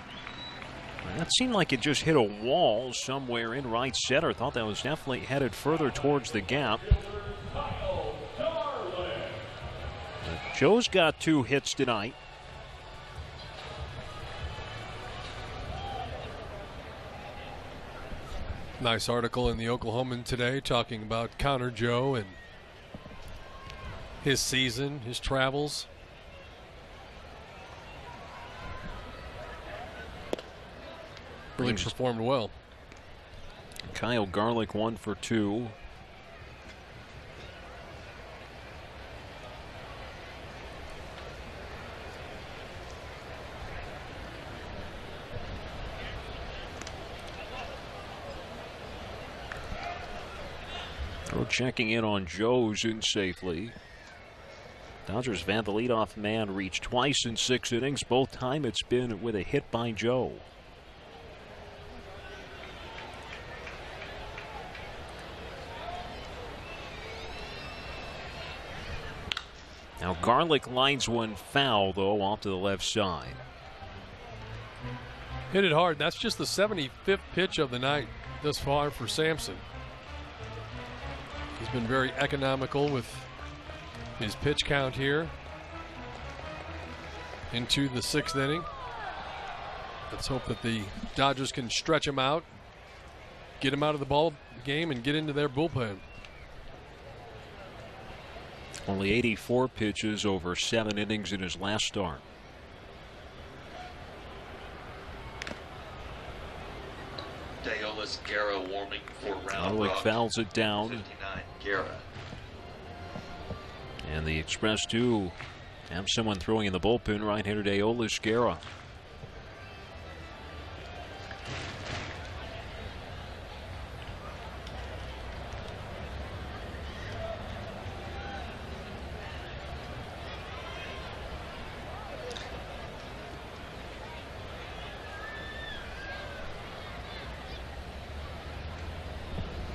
That seemed like it just hit a wall somewhere in right center. Thought that was definitely headed further towards the gap. Joe's got 2 hits tonight. Nice article in the Oklahoman today talking about Connor Joe and his season, his travels. Really performed well. Kyle Garlick 1 for 2. We're checking in on Joe's in safely. Dodgers have had the leadoff man reach twice in 6 innings. Both time it's been with a hit by Joe. Now Garlick lines one foul, though, off to the left side. Hit it hard. That's just the 75th pitch of the night thus far for Sampson. He's been very economical with his pitch count here into the 6th inning. Let's hope that the Dodgers can stretch him out, get him out of the ball game, and get into their bullpen. Only 84 pitches over 7 innings in his last start. Dayolis Guerra warming for round. Garlick fouls it down. 59 Guerra. And the Express do have someone throwing in the bullpen, right-hander Dayolis Guerra.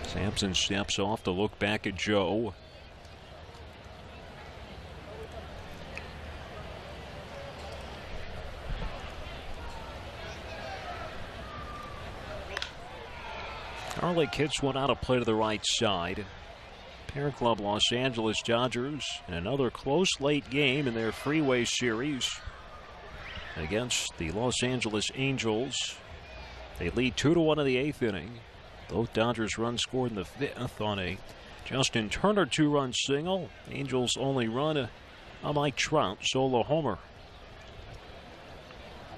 Sampson steps off to look back at Joe. Garlick hits one out of play to the right side. Parent club Los Angeles Dodgers in another close late game in their freeway series against the Los Angeles Angels. They lead 2-1 in the 8th inning. Both Dodgers runs scored in the 5th on a Justin Turner 2-run single. Angels only run a Mike Trout solo homer.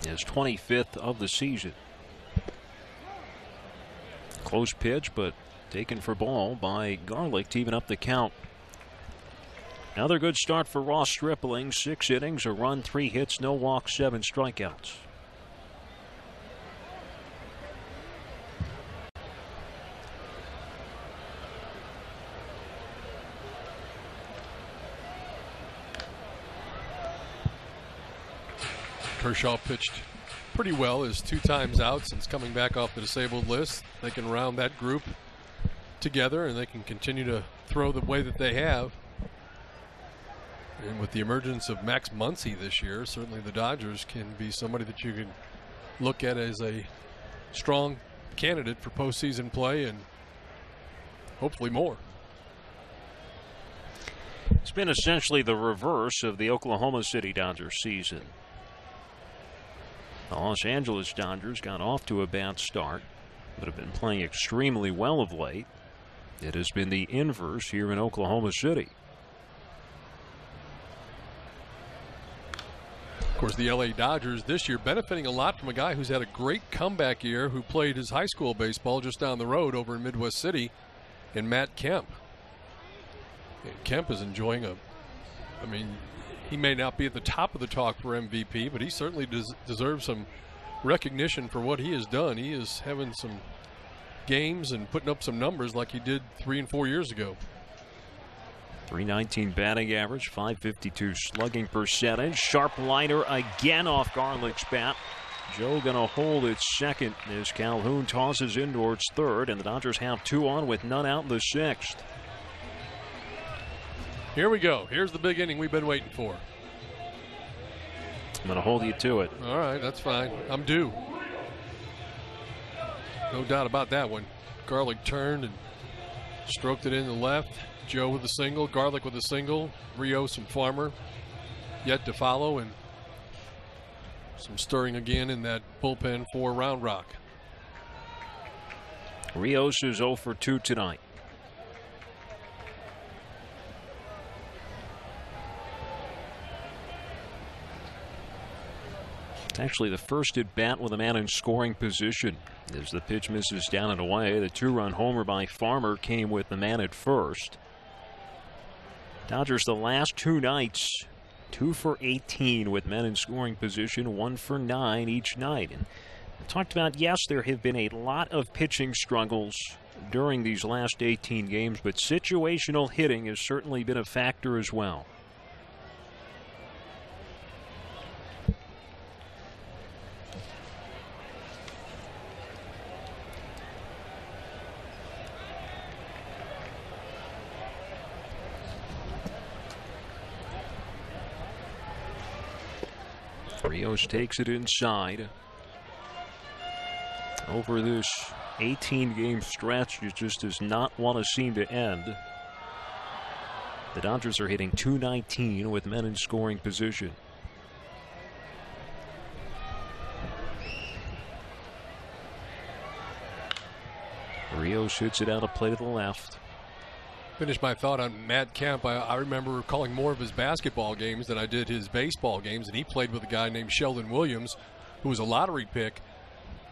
His 25th of the season. Close pitch, but taken for ball by Garlick to even up the count. Another good start for Ross Stripling. 6 innings, a run, 3 hits, no walks, 7 strikeouts. Kershaw pitched pretty well, is 2 times out since coming back off the disabled list. They can round that group together and they can continue to throw the way that they have. And with the emergence of Max Muncy this year, certainly the Dodgers can be somebody that you can look at as a strong candidate for postseason play and hopefully more. It's been essentially the reverse of the Oklahoma City Dodgers season. The Los Angeles Dodgers got off to a bad start, but have been playing extremely well of late. It has been the inverse here in Oklahoma City. Of course, the LA Dodgers this year benefiting a lot from a guy who's had a great comeback year, who played his high school baseball just down the road over in Midwest City, and Matt Kemp. And Kemp is enjoying he may not be at the top of the talk for MVP, but he certainly deserves some recognition for what he has done. He is having some games and putting up some numbers like he did 3 and 4 years ago. .319 batting average, .552 slugging percentage. Sharp liner again off Garlick's bat. Joe going to hold at second as Calhoun tosses in towards third, and the Dodgers have 2 on with none out in the 6th. Here we go. Here's the big inning we've been waiting for. I'm going to hold you to it. All right, that's fine. I'm due. No doubt about that one. Garlick turned and stroked it in the left. Joe with a single, Garlick with a single, Rios and Farmer yet to follow, and some stirring again in that bullpen for Round Rock. Rios is 0 for 2 tonight. It's actually the first at bat with a man in scoring position. As the pitch misses down and away, the 2-run homer by Farmer came with the man at first. Dodgers the last 2 nights, 2 for 18 with men in scoring position, 1 for 9 each night. And we talked about, yes, there have been a lot of pitching struggles during these last 18 games, but situational hitting has certainly been a factor as well. Rios takes it inside. Over this 18-game stretch, it just does not want to seem to end. The Dodgers are hitting .219 with men in scoring position. Rios hits it out of play to the left. Finish my thought on Matt Kemp. I remember calling more of his basketball games than I did his baseball games, and he played with a guy named Sheldon Williams, who was a lottery pick.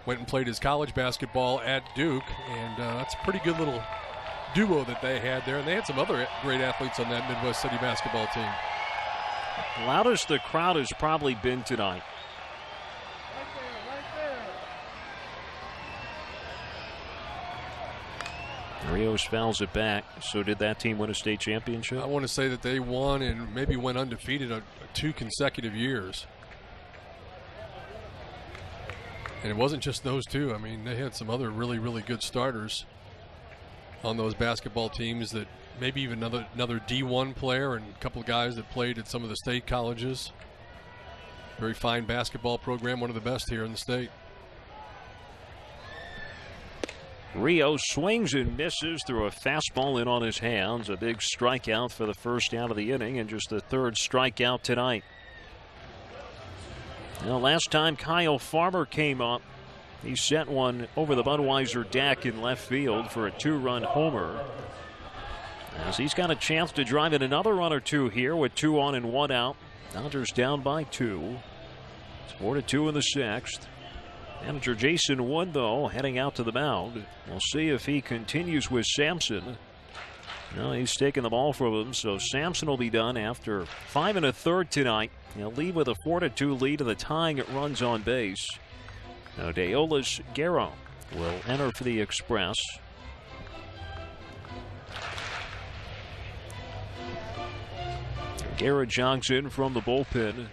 Went and played his college basketball at Duke, and that's a pretty good little duo that they had there. And they had some other great athletes on that Midwest City basketball team. Loudest the crowd has probably been tonight. Rios fouls it back. So did that team win a state championship? I want to say that they won and maybe went undefeated 2 consecutive years. And it wasn't just those 2. I mean, they had some other really, really good starters on those basketball teams, that maybe even another D1 player and a couple of guys that played at some of the state colleges. Very fine basketball program, one of the best here in the state. Rios swings and misses through a fastball in on his hands. A big strikeout for the first out of the inning, and just the 3rd strikeout tonight. Now, last time Kyle Farmer came up, he sent one over the Budweiser deck in left field for a 2-run homer. As he's got a chance to drive in another run or 2 here with 2 on and 1 out. Dodgers down by 2. It's 4-2 in the 6th. Manager Jason Wood, though, heading out to the mound. We'll see if he continues with Sampson. No, he's taking the ball from him, so Sampson will be done after 5 1/3 tonight. He'll lead with a 4-2 lead of the tying at runs on base. Now, Deolis Guerra will enter for the Express. Guerra jogs in from the bullpen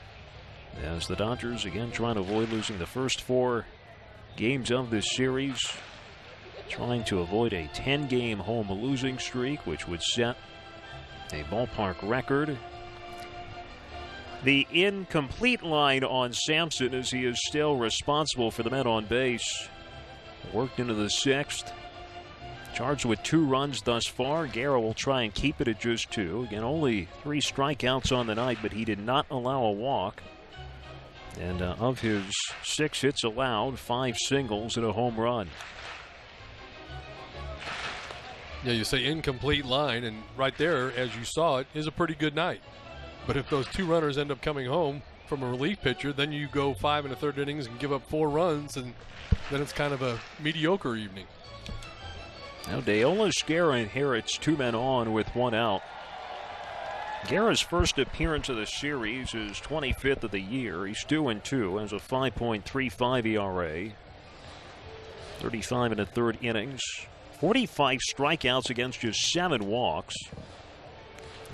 as the Dodgers again trying to avoid losing the first 4 games of this series, trying to avoid a 10-game home losing streak, which would set a ballpark record. The incomplete line on Sampson, as he is still responsible for the men on base. Worked into the 6th. Charged with 2 runs thus far. Guerra will try and keep it at just 2. Again, only 3 strikeouts on the night, but he did not allow a walk. And of his 6 hits allowed, 5 singles and a home run. Yeah, you say incomplete line, and right there, as you saw it, is a pretty good night. But if those 2 runners end up coming home from a relief pitcher, then you go 5 1/3 innings and give up 4 runs, and then it's kind of a mediocre evening. Now Deolis Guerra inherits 2 men on with 1 out. Guerra's first appearance of the series is 25th of the year. He's 2-2, has a 5.35 ERA. 35 1/3 innings. 45 strikeouts against just 7 walks.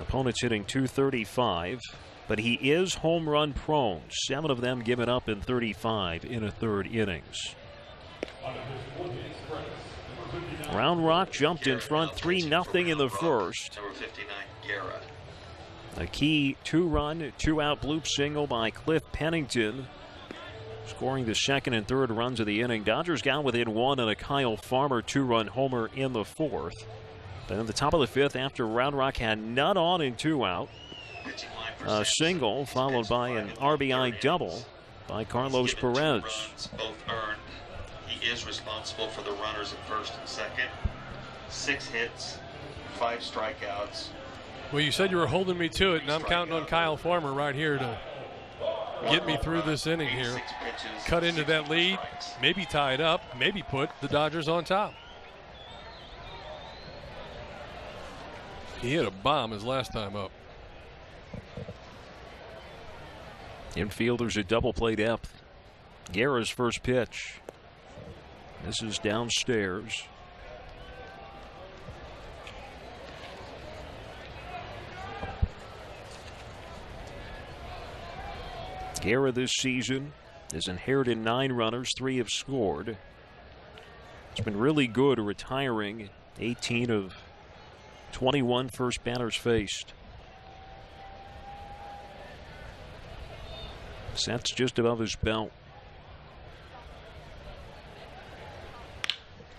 Opponents hitting .235. but he is home run prone. 7 of them given up in 35 in a third innings. Round Rock jumped in front 3-0 in the first. Number 59, Guerra. A key 2-run, 2-out bloop single by Cliff Pennington, scoring the second and third runs of the inning. Dodgers got within 1 on a Kyle Farmer 2-run homer in the fourth. Then at the top of the fifth, after Round Rock had none on and 2 out, a single followed by an RBI double by Carlos Perez. Both earned. He is responsible for the runners at first and second. 6 hits, 5 strikeouts. Well, you said you were holding me to it, and I'm counting on Kyle Farmer right here to get me through this inning here. Cut into that lead, maybe tie it up, maybe put the Dodgers on top. He hit a bomb his last time up. Infielders at double play depth. Guerra's first pitch. This is downstairs. Guerra this season has inherited 9 runners, 3 have scored. It's been really good retiring 18 of 21 first batters faced. Sets just above his belt.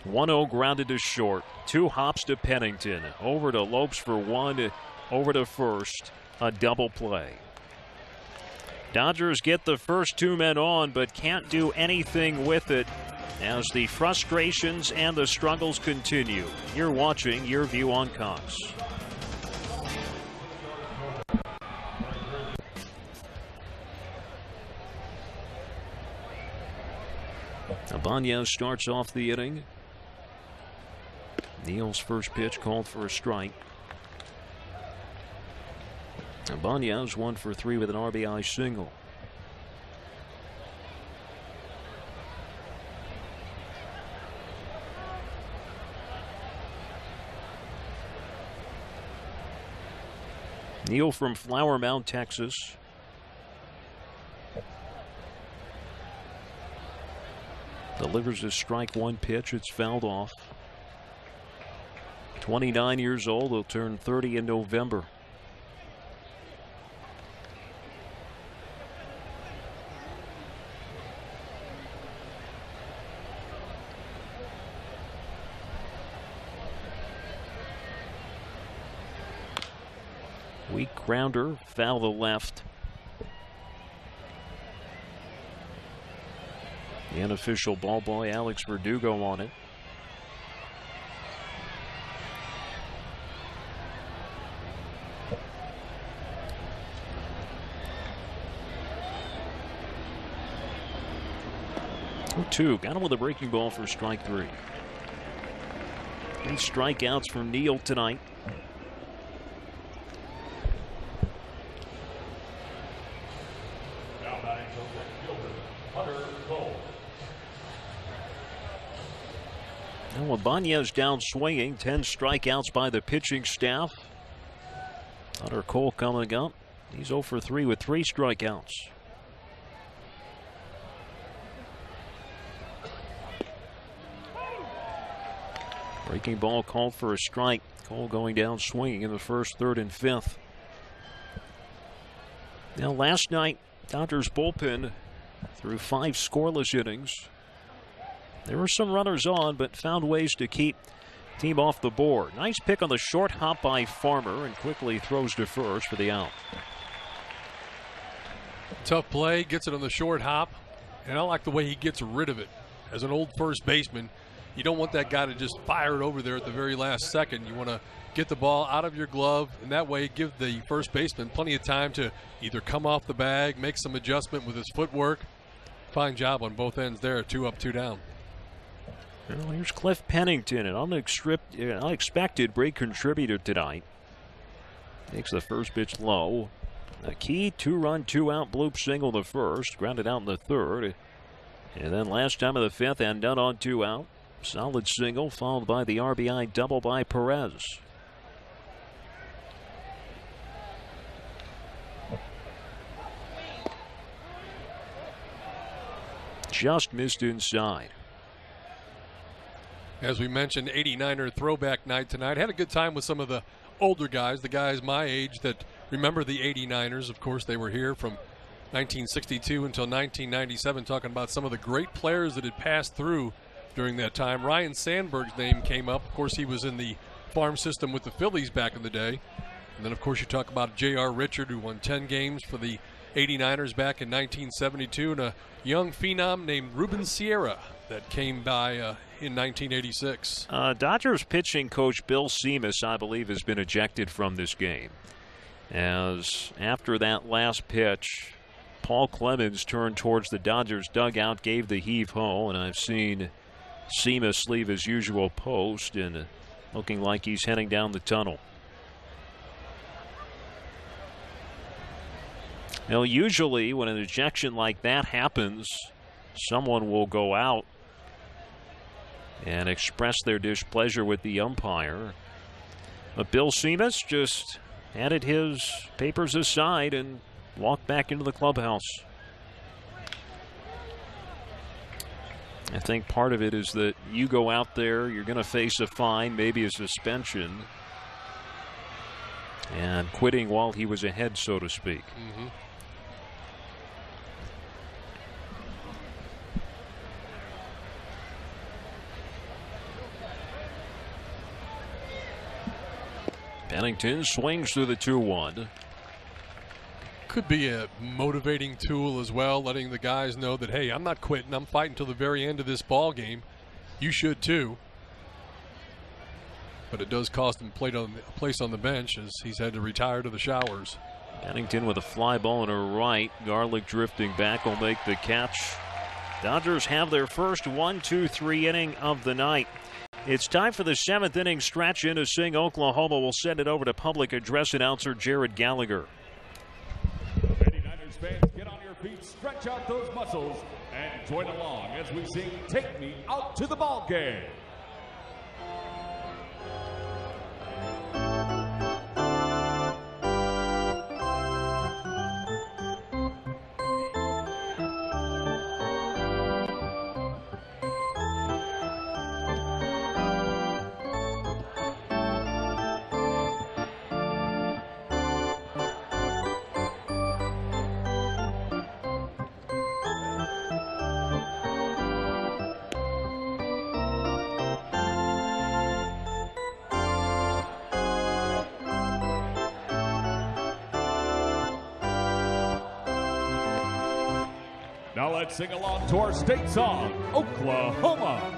1-0 grounded to short. 2 hops to Pennington. Over to Lopes for 1. Over to first. A double play. Dodgers get the first 2 men on, but can't do anything with it as the frustrations and the struggles continue. You're watching Your View on Cox. Ibanez starts off the inning. Neal's first pitch called for a strike. Ibanez 1 for 3 with an RBI single. Neal from Flower Mound, Texas. Delivers a strike 1 pitch. It's fouled off. 29 years old. He'll turn 30 in November. Weak grounder, foul the left. The unofficial ball boy, Alex Verdugo, on it. Oh, 2. Got him with a breaking ball for strike 3. 3 strikeouts from Neal tonight. Now Ibanez down swinging. 10 strikeouts by the pitching staff. Hunter Cole coming up. He's 0 for 3 with 3 strikeouts. Breaking ball called for a strike. Cole going down swinging in the first, third, and fifth. Now last night, Dodgers bullpen through 5 scoreless innings. There were some runners on, but found ways to keep the team off the board. Nice pick on the short hop by Farmer, and quickly throws to first for the out. Tough play, gets it on the short hop, and I like the way he gets rid of it. As an old first baseman, you don't want that guy to just fire it over there at the very last second. You want to get the ball out of your glove, and that way give the first baseman plenty of time to either come off the bag, make some adjustment with his footwork. Fine job on both ends there, 2 up, 2 down. Well, here's Cliff Pennington, an unexpected break contributor tonight. Takes the first pitch low. A key 2-run, 2-out bloop single the first, grounded out in the third. And then last time of the fifth, and none on 2 out. Solid single, followed by the RBI double by Perez. just missed inside. As we mentioned, 89er throwback night tonight. Had a good time with some of the older guys, the guys my age that remember the 89ers. Of course, they were here from 1962 until 1997, talking about some of the great players that had passed through during that time. Ryan Sandberg's name came up. Of course, he was in the farm system with the Phillies back in the day. And then, of course, you talk about J.R. Richard, who won 10 games for the 89ers back in 1972, and a young phenom named Ruben Sierra that came by in 1986. Dodgers pitching coach Bill Seamus, I believe, has been ejected from this game. As after that last pitch, Paul Clemens turned towards the Dodgers dugout, gave the heave-ho, and I've seen Seamus leave his usual post and looking like he's heading down the tunnel. Now, usually when an ejection like that happens, someone will go out and express their displeasure with the umpire. But Bill Seamus just added his papers aside and walked back into the clubhouse. I think part of it is that you go out there, you're going to face a fine, maybe a suspension, and quitting while he was ahead, so to speak. Mm-hmm. Pennington swings through the 2-1. Could be a motivating tool as well, letting the guys know that, hey, I'm not quitting. I'm fighting till the very end of this ball game. You should too. But it does cost him a place on the bench as he's had to retire to the showers. Pennington with a fly ball in her right. Garlick drifting back will make the catch. Dodgers have their first 1-2-3 inning of the night. It's time for the 7th inning stretch. In to sing Oklahoma. We'll send it over to public address announcer Jared Gallagher. 89ers fans, get on your feet, stretch out those muscles, and join along as we sing "Take Me Out to the Ball Game." Now let's sing along to our state song, Oklahoma.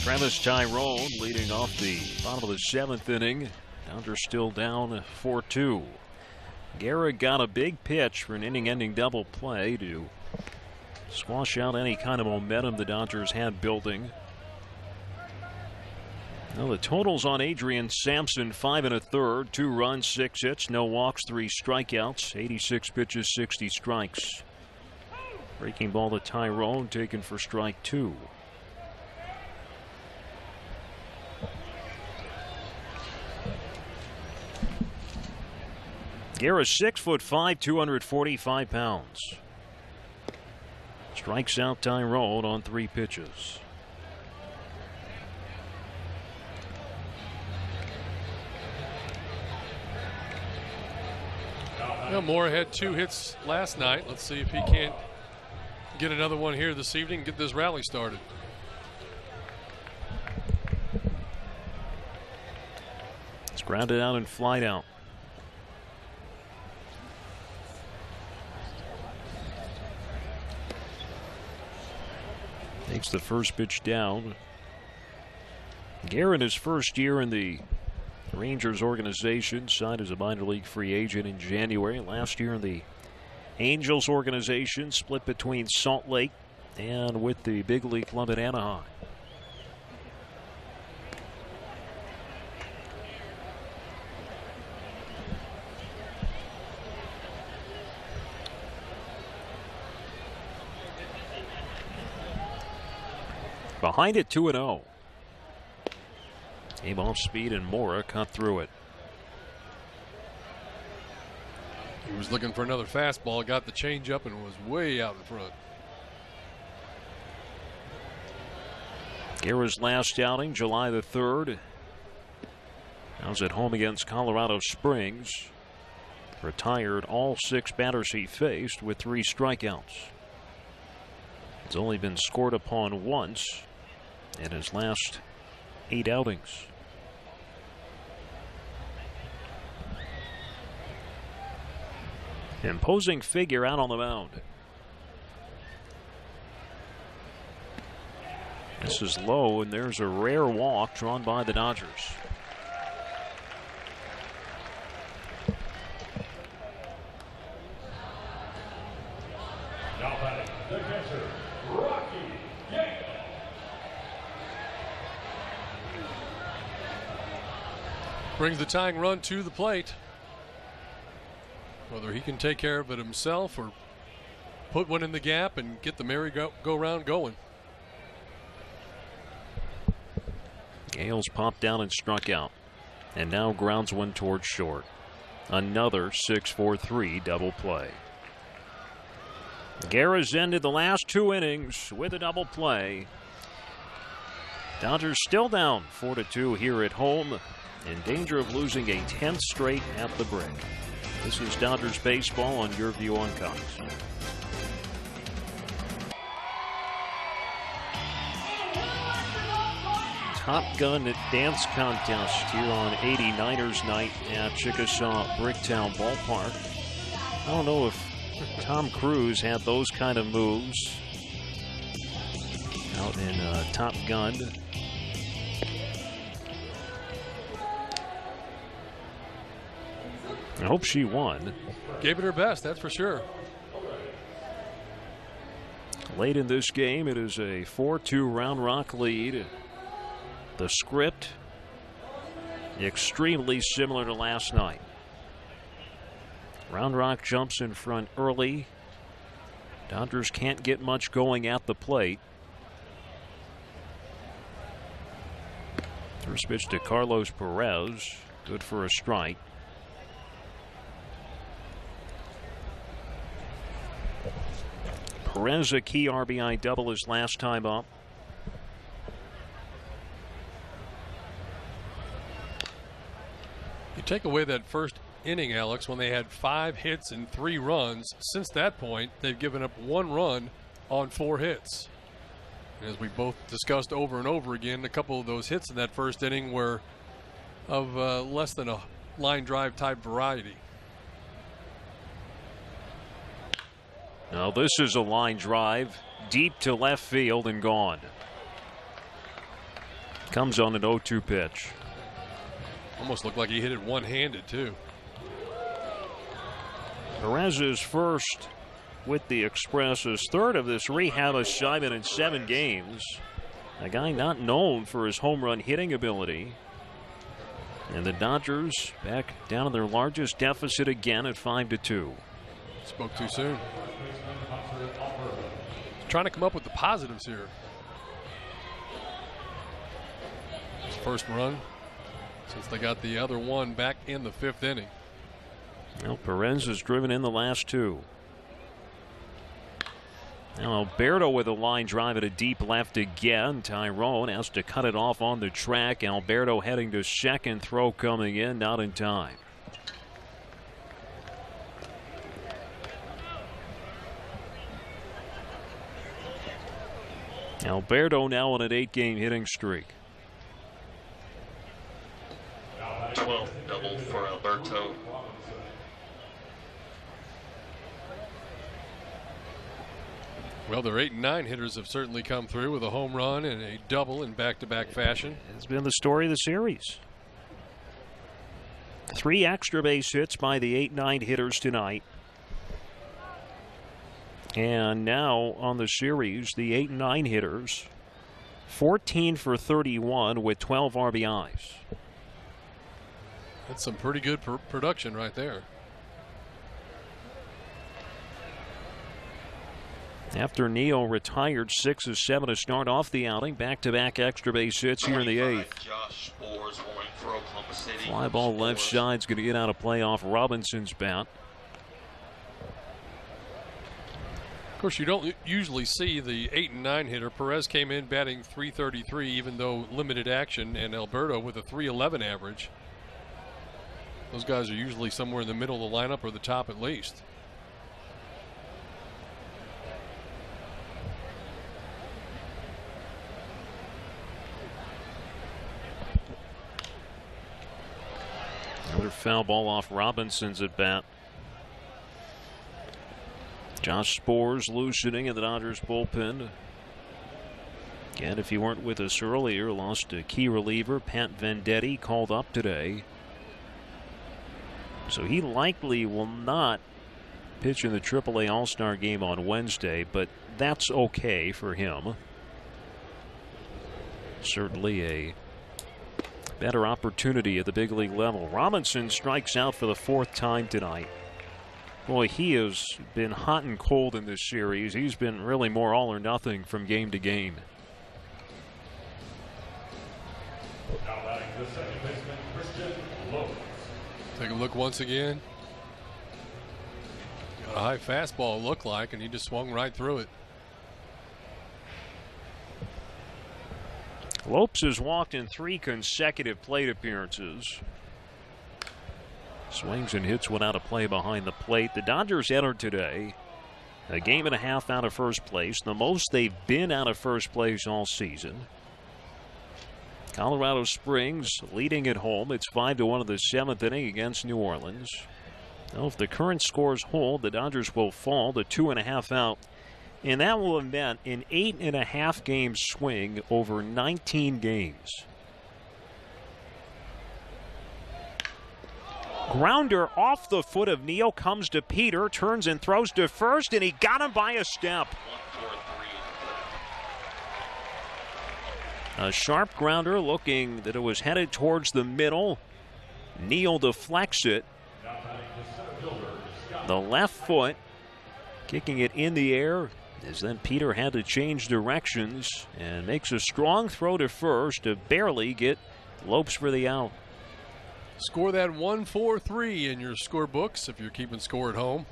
Travis Tyrone leading off the bottom of the 7th inning. Dodgers still down 4-2. Garrett got a big pitch for an inning-ending double play to squash out any kind of momentum the Dodgers had building. Now the totals on Adrian Sampson: 5 1/3, 2 runs, 6 hits, no walks, 3 strikeouts, 86 pitches, 60 strikes. Breaking ball to Tyrone, taken for strike 2. Garrett's 6'5", 245 pounds. Strikes out Tyrone on 3 pitches. Well, Moore had 2 hits last night. Let's see if he can't get another one here this evening and get this rally started. It's grounded out and flied out. Takes the first pitch down. Garrett, his first year in the Rangers organization, signed as a minor league free agent in January. Last year in the Angels organization, split between Salt Lake and with the big league club at Anaheim. Behind it, 2-0. Came off speed and Mora cut through it. He was looking for another fastball, got the changeup, and was way out in front. Guerra's last outing, July the 3rd. Now was at home against Colorado Springs. Retired all 6 batters he faced with 3 strikeouts. He's only been scored upon once in his last 8 outings. Imposing figure out on the mound. This is low, and there's a rare walk drawn by the Dodgers. Now batting, the catcher, Rocky Yanko. Brings the tying run to the plate. Whether he can take care of it himself or put one in the gap and get the merry-go-round going. Gales popped down and struck out, and now grounds one towards short. Another 6-4-3 double play. Guerra's ended the last 2 innings with a double play. Dodgers still down 4-2 here at home, in danger of losing a 10th straight at the break. This is Dodgers baseball on Your View on Cox. Top Gun dance contest here on 89ers night at Chickasaw Bricktown Ballpark. I don't know if Tom Cruise had those kind of moves out in Top Gun. I hope she won. Gave it her best, that's for sure. Late in this game, it is a 4-2 Round Rock lead. The script extremely similar to last night. Round Rock jumps in front early. Dodgers can't get much going at the plate. First pitch to Carlos Perez. Good for a strike. Perez a key RBI double his last time up. You take away that first inning, Alex, when they had 5 hits and 3 runs. Since that point, they've given up 1 run on 4 hits. And as we both discussed over and over again, a couple of those hits in that first inning were of less than a line drive type variety. Now this is a line drive deep to left field and gone. Comes on an 0-2 pitch. Almost looked like he hit it one-handed too. Perez is first with the Express, his 3rd of this rehab assignment in 7 games. A guy not known for his home run hitting ability. And the Dodgers back down in their largest deficit again at 5-2. Spoke too soon. Trying to come up with the positives here. His first run since they got the other one back in the 5th inning. Well, Perez has driven in the last 2. Now Alberto with a line drive at a deep left again. Tyrone has to cut it off on the track. Alberto heading to second, throw coming in, not in time. Alberto now on an 8-game hitting streak. 12th double for Alberto. Well, their 8 and 9 hitters have certainly come through with a home run and a double in back-to-back fashion. It's been the story of the series. 3 extra base hits by the 8-9 hitters tonight. And now on the series, the 8-9 hitters, 14 for 31 with 12 RBIs. That's some pretty good production right there. After Neal retired 6 of 7 to start off the outing, back-to-back extra base hits here in the 8th. Josh Spores going for Oklahoma City. Fly ball left side's going to get out of play off Robinson's bat. Of course, you don't usually see the 8 and 9 hitter. Perez came in batting .333, even though limited action, and Alberto with a .311 average. Those guys are usually somewhere in the middle of the lineup or the top at least. Another foul ball off Robinson's at bat. Josh Spores loosening in the Dodgers bullpen. Again, if you weren't with us earlier, lost a key reliever, Pat Venditti, called up today. So he likely will not pitch in the AAA All-Star game on Wednesday, but that's okay for him. Certainly a better opportunity at the big league level. Robinson strikes out for the 4th time tonight. Boy, he has been hot and cold in this series. He's been really more all or nothing from game to game. Now batting the second baseman, Christian Lopez. Take a look once again. Got a high fastball, it looked like, and he just swung right through it. Lopes has walked in 3 consecutive plate appearances. Swings and hits one out of play behind the plate. The Dodgers entered today a game and a half out of first place, the most they've been out of first place all season. Colorado Springs leading at home. It's 5-1 in the 7th inning against New Orleans. Now, if the current scores hold, the Dodgers will fall to 2.5 out. And that will have meant an 8.5 game swing over 19 games. Grounder off the foot of Neal, comes to Peter, turns and throws to first, and he got him by a step. A sharp grounder, looking that it was headed towards the middle. Neal deflects it. The left foot, kicking it in the air, as then Peter had to change directions and makes a strong throw to first to barely get Lopes for the out. Score that 1-4-3 in your score books if you're keeping score at home.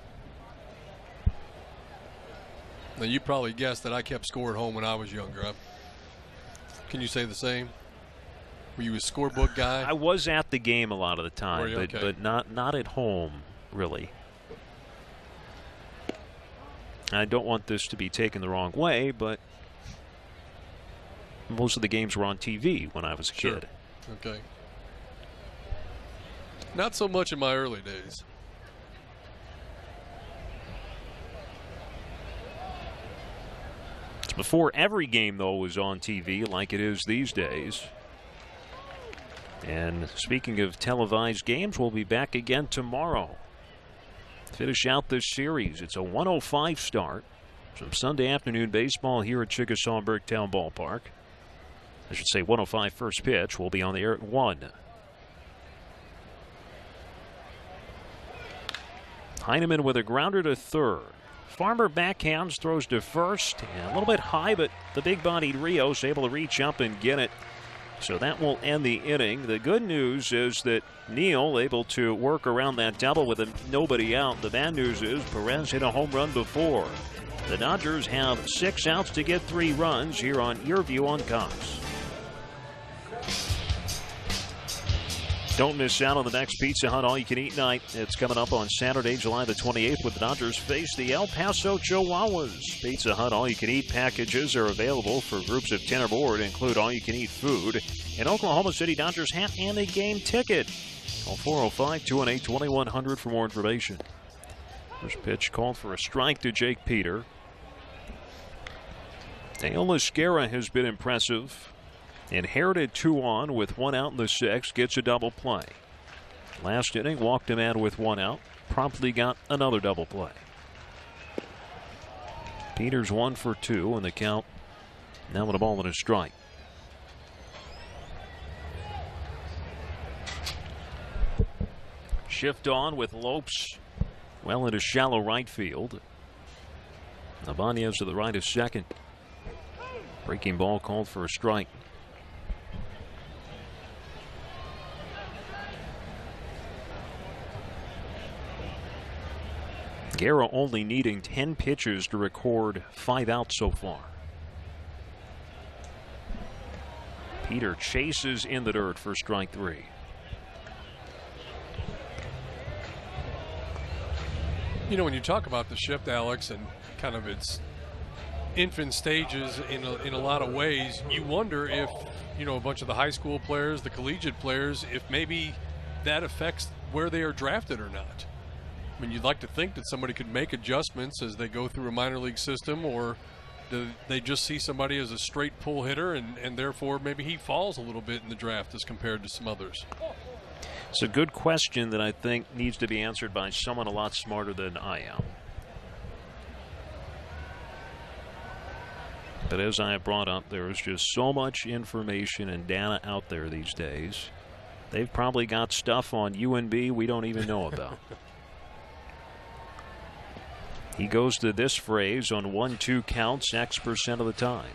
Now, you probably guessed that I kept score at home when I was younger. Can you say the same? Were you a scorebook guy? I was at the game a lot of the time, okay. but not at home, really. I don't want this to be taken the wrong way, but most of the games were on TV when I was a kid. Okay. Not so much in my early days. It's before every game, though, was on TV like it is these days. And speaking of televised games, we'll be back again tomorrow. Finish out this series. It's a 1:05 start. Some Sunday afternoon baseball here at Chickasaw Bricktown Ballpark. I should say 1:05 first pitch. We'll be on the air at 1. Heineman with a grounder to third. Farmer backhands, throws to first, and a little bit high, but the big-bodied Rios able to reach up and get it. So that will end the inning. The good news is that Neal able to work around that double with nobody out. The bad news is Perez hit a home run before. The Dodgers have 6 outs to get 3 runs here on Your View on Cox. Don't miss out on the next Pizza Hut All-You-Can-Eat night. It's coming up on Saturday, July the 28th, with the Dodgers face the El Paso Chihuahuas. Pizza Hut All-You-Can-Eat packages are available for groups of 10 or more and include all-you-can-eat food, an Oklahoma City Dodgers hat, and a game ticket. Call 405-218-2100 for more information. First pitch called for a strike to Jake Peter. Dale Esquera has been impressive. Inherited 2 on with 1 out in the 6th, gets a double play. Last inning, walked a man with 1 out, promptly got another double play. Peters 1 for 2 in the count. Now with a ball and a strike. Shift on with Lopes well into shallow right field. Ibanez to the right of second. Breaking ball called for a strike. Guerra only needing 10 pitches to record 5 outs so far. Peter chases in the dirt for strike 3. You know, when you talk about the shift, Alex, and kind of its infant stages in a lot of ways, you wonder if, you know, a bunch of the high school players, the collegiate players, if maybe that affects where they are drafted or not. I mean, you'd like to think that somebody could make adjustments as they go through a minor league system, or do they just see somebody as a straight pull hitter and therefore maybe he falls a little bit in the draft as compared to some others? It's a good question that I think needs to be answered by someone a lot smarter than I am. But as I have brought up, there is just so much information and data out there these days. They've probably got stuff on UNB we don't even know about. He goes to this phrase on 1-2 counts X% of the time.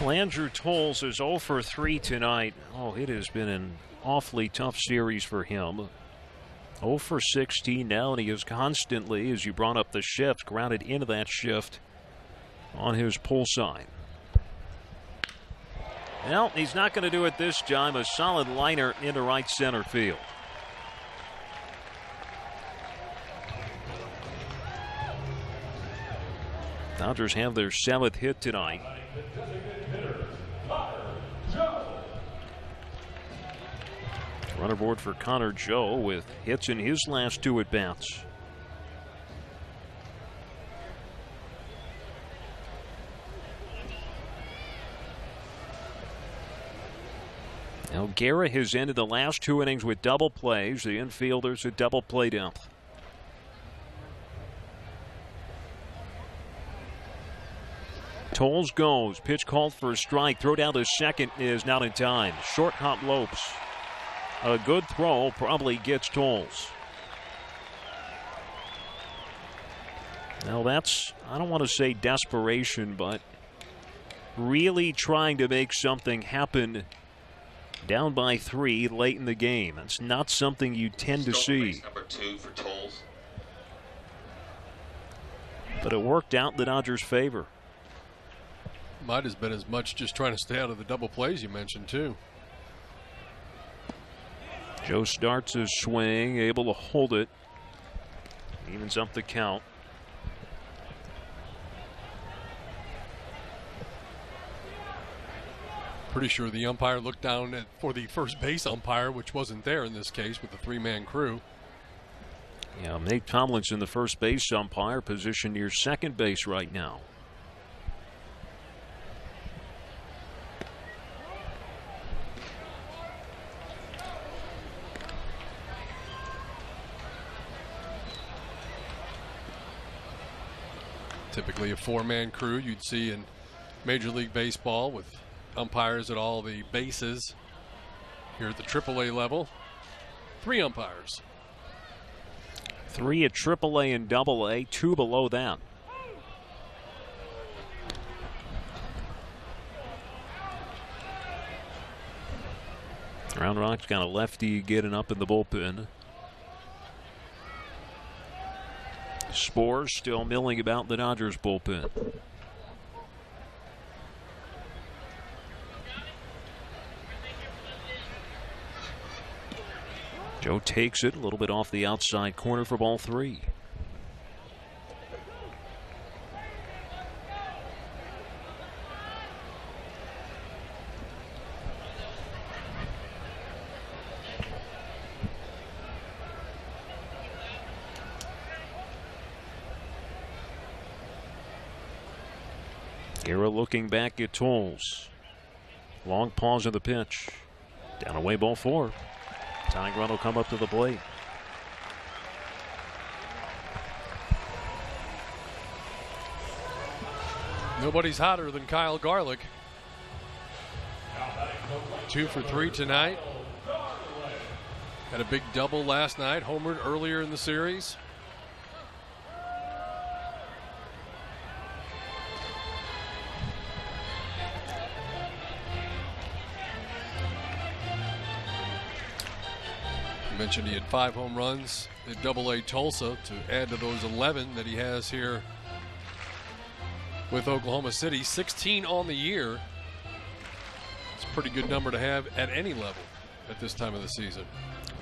Well, Andrew Toles is 0 for 3 tonight. Oh, it has been an awfully tough series for him. 0 for 16 now, and he is constantly, as you brought up the shift, grounded into that shift on his pull sign. Well, he's not going to do it this time. A solid liner into right center field. Dodgers have their 7th hit tonight. Runner board for Connor Joe with hits in his last 2 at-bats. Now Guerra has ended the last 2 innings with double plays. The infielders at double play depth. Toles goes. Pitch called for a strike. Throw down to second is not in time. Short hop Lopes. A good throw probably gets Toles. Now that's, I don't want to say desperation, but really trying to make something happen down by 3 late in the game. That's not something you tend to see. Number 2 for Toles. But it worked out in the Dodgers' favor. Might have been as much just trying to stay out of the double plays you mentioned, too. Joe starts his swing, able to hold it. Evens up the count. Pretty sure the umpire looked down for the first base umpire, which wasn't there in this case with the 3-man crew. Yeah, Nate Tomlinson, the first base umpire, positioned near second base right now. Typically a 4-man crew you'd see in Major League Baseball with umpires at all the bases. Here at the AAA level, 3 umpires. 3 at AAA and AA, 2 below that. Round Rock's got a lefty getting up in the bullpen. Spores still milling about the Dodgers bullpen. Joe takes it a little bit off the outside corner for ball 3. Guerra looking back at Tolles. Long pause of the pitch. Down away, ball 4. Tying run will come up to the plate. Nobody's hotter than Kyle Garlick. 2 for 3 tonight. Had a big double last night, homered earlier in the series. Mentioned he had 5 home runs at Double-A Tulsa to add to those 11 that he has here with Oklahoma City. 16 on the year. It's a pretty good number to have at any level at this time of the season.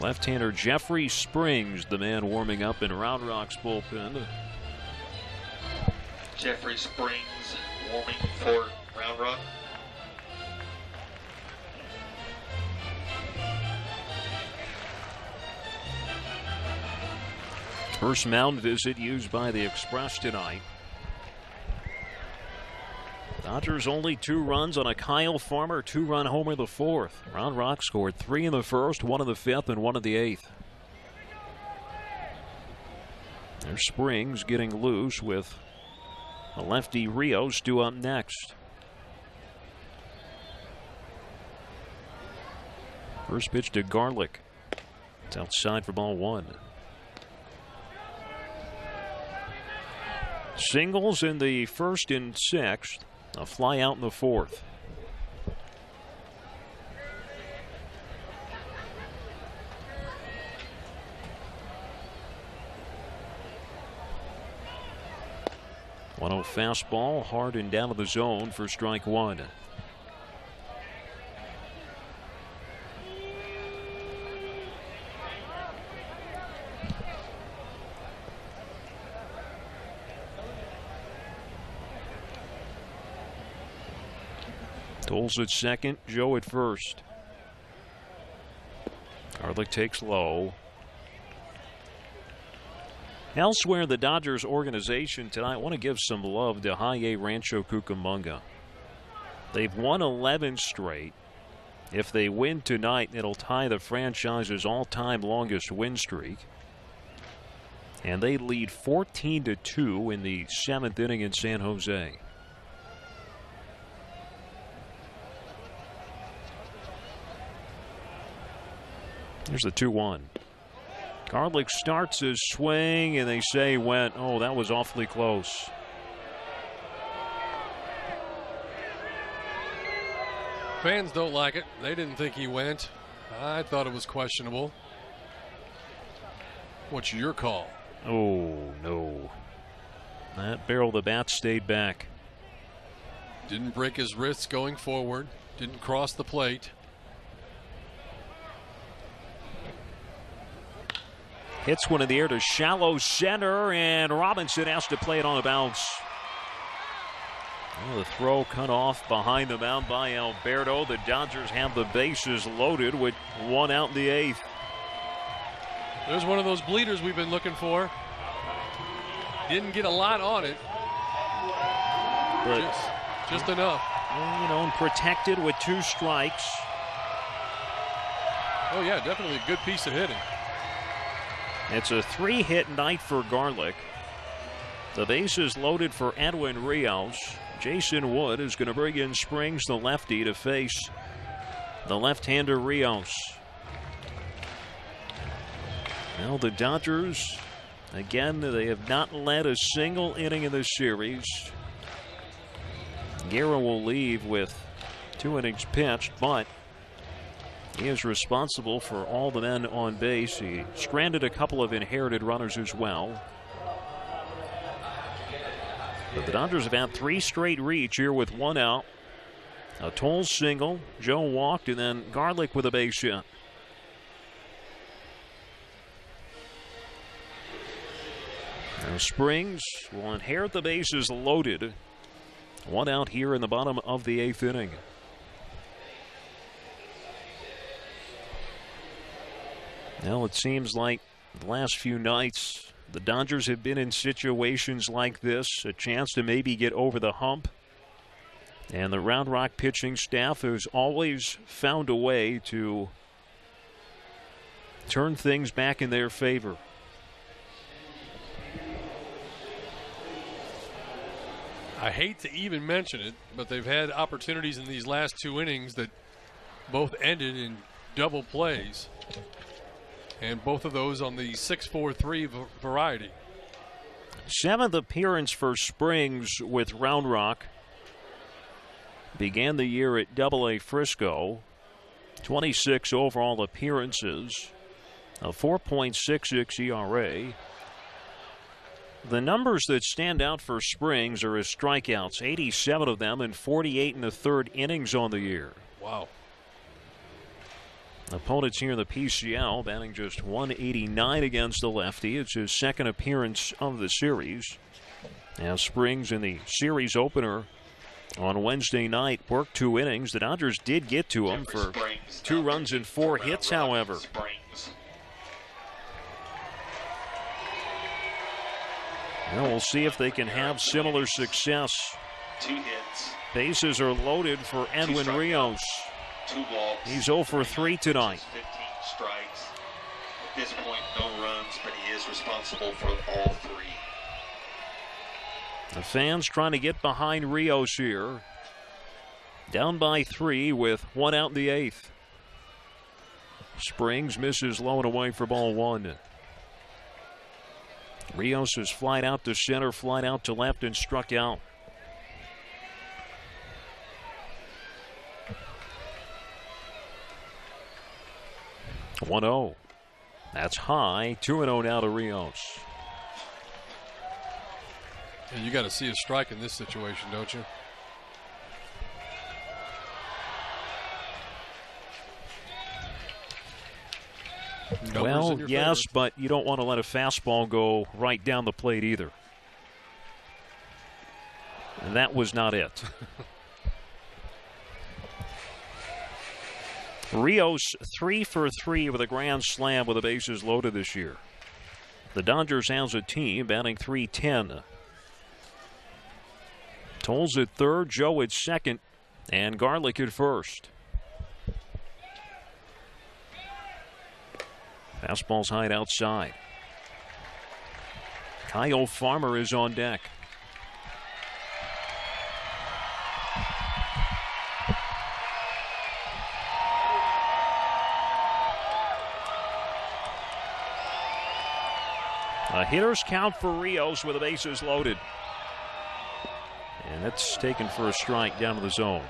Left-hander Jeffrey Springs, the man warming up in Round Rock's bullpen. Jeffrey Springs warming for Round Rock. First mound visit used by the Express tonight. Dodgers only 2 runs on a Kyle Farmer 2-run homer the 4th. Round Rock scored 3 in the 1st, 1 in the 5th, and 1 in the 8th. There's Springs getting loose with a lefty Rios due up next. First pitch to Garlick. It's outside for ball 1. Singles in the 1st and 6th. A fly out in the 4th. One-0 fastball, hard and down to the zone for strike 1. Tolles at second, Joe at first. Garlick takes low. Elsewhere, the Dodgers organization tonight want to give some love to High A Rancho Cucamonga. They've won 11 straight. If they win tonight, it'll tie the franchise's all-time longest win streak. And they lead 14-2 in the 7th inning in San Jose. Here's the 2-1. Garlick starts his swing, and they say went. Oh, that was awfully close. Fans don't like it. They didn't think he went. I thought it was questionable. What's your call? Oh, no. That barrel of the bat stayed back. Didn't break his wrists going forward. Didn't cross the plate. Hits one in the air to shallow center, and Robinson has to play it on a bounce. Well, the throw cut off behind the mound by Alberto. The Dodgers have the bases loaded with 1 out in the 8th. There's one of those bleeders we've been looking for. Didn't get a lot on it. But just enough. Well, you know, and protected with 2 strikes. Oh, yeah, definitely a good piece of hitting. It's a 3-hit night for Garlick. The bases loaded for Edwin Rios. Jason Wood is going to bring in Springs, the lefty, to face the left-hander Rios. Now the Dodgers, again, they have not led a single inning in this series. Guerra will leave with 2 innings pitched, but he is responsible for all the men on base. He stranded a couple of inherited runners as well. But the Dodgers have had 3 straight reach here with 1 out. A Toll single, Joe walked, and then Garlick with a base hit. Now Springs will inherit the bases loaded. 1 out here in the bottom of the 8th inning. Well, it seems like the last few nights the Dodgers have been in situations like this, a chance to maybe get over the hump. And the Round Rock pitching staff has always found a way to turn things back in their favor. I hate to even mention it, but they've had opportunities in these last 2 innings that both ended in double plays. And both of those on the 6-4-3 variety. 7th appearance for Springs with Round Rock. Began the year at Double-A Frisco. 26 overall appearances. A 4.66 ERA. The numbers that stand out for Springs are his strikeouts. 87 of them in 48 1/3 innings on the year. Wow. Opponents here in the PCL batting just 189 against the lefty. It's his 2nd appearance of the series. Now Springs in the series opener on Wednesday night worked 2 innings. The Dodgers did get to him for 2 runs and 4 hits, however. Well, we'll see if they can have similar success. 2 hits. Bases are loaded for Edwin Rios. 2 walks. He's 0 for 3 tonight. 15 strikes. At this point, no runs, but he is responsible for all 3. The fans trying to get behind Rios here. Down by 3 with 1 out in the 8th. Springs misses low and away for ball 1. Rios is flied out to center, flied out to left, and struck out. (1-0). That's high. 2-0 now to Rios. And you got to see a strike in this situation, don't you? Well, yes, but you don't want to let a fastball go right down the plate either. And that was not it. Rios 3 for 3 with a grand slam with the bases loaded this year. The Dodgers as a team batting .310. Toll's at 3rd, Joe at 2nd, and Garlick at 1st. Fastball's high outside. Kyle Farmer is on deck. A hitter's count for Rios with the bases loaded. And it's taken for a strike down to the zone.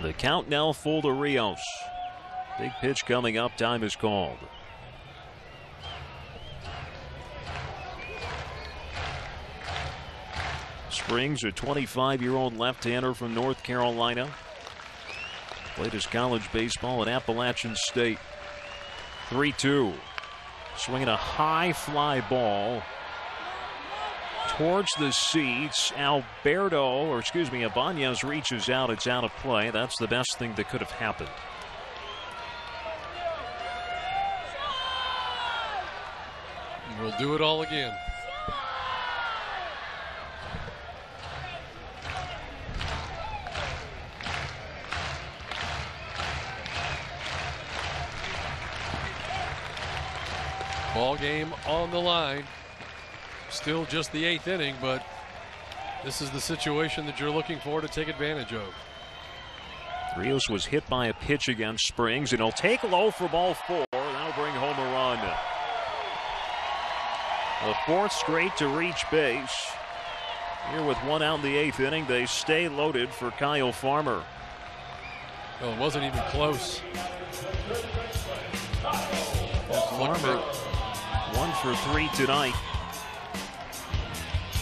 The count now full to Rios. Big pitch coming up. Time is called. Springs, a 25-year-old left-hander from North Carolina. Played his college baseball at Appalachian State. 3-2. Swinging a high fly ball towards the seats. Ibanez reaches out. It's out of play. That's the best thing that could have happened. We'll do it all again. Ball game on the line. Still just the 8th inning, but this is the situation that you're looking for to take advantage of. Rios was hit by a pitch against Springs, and he'll take low for ball 4. That'll bring home a run. The 4th straight to reach base. Here with 1 out in the 8th inning, they stay loaded for Kyle Farmer. Well, it wasn't even close. Farmer 1 for 3 tonight.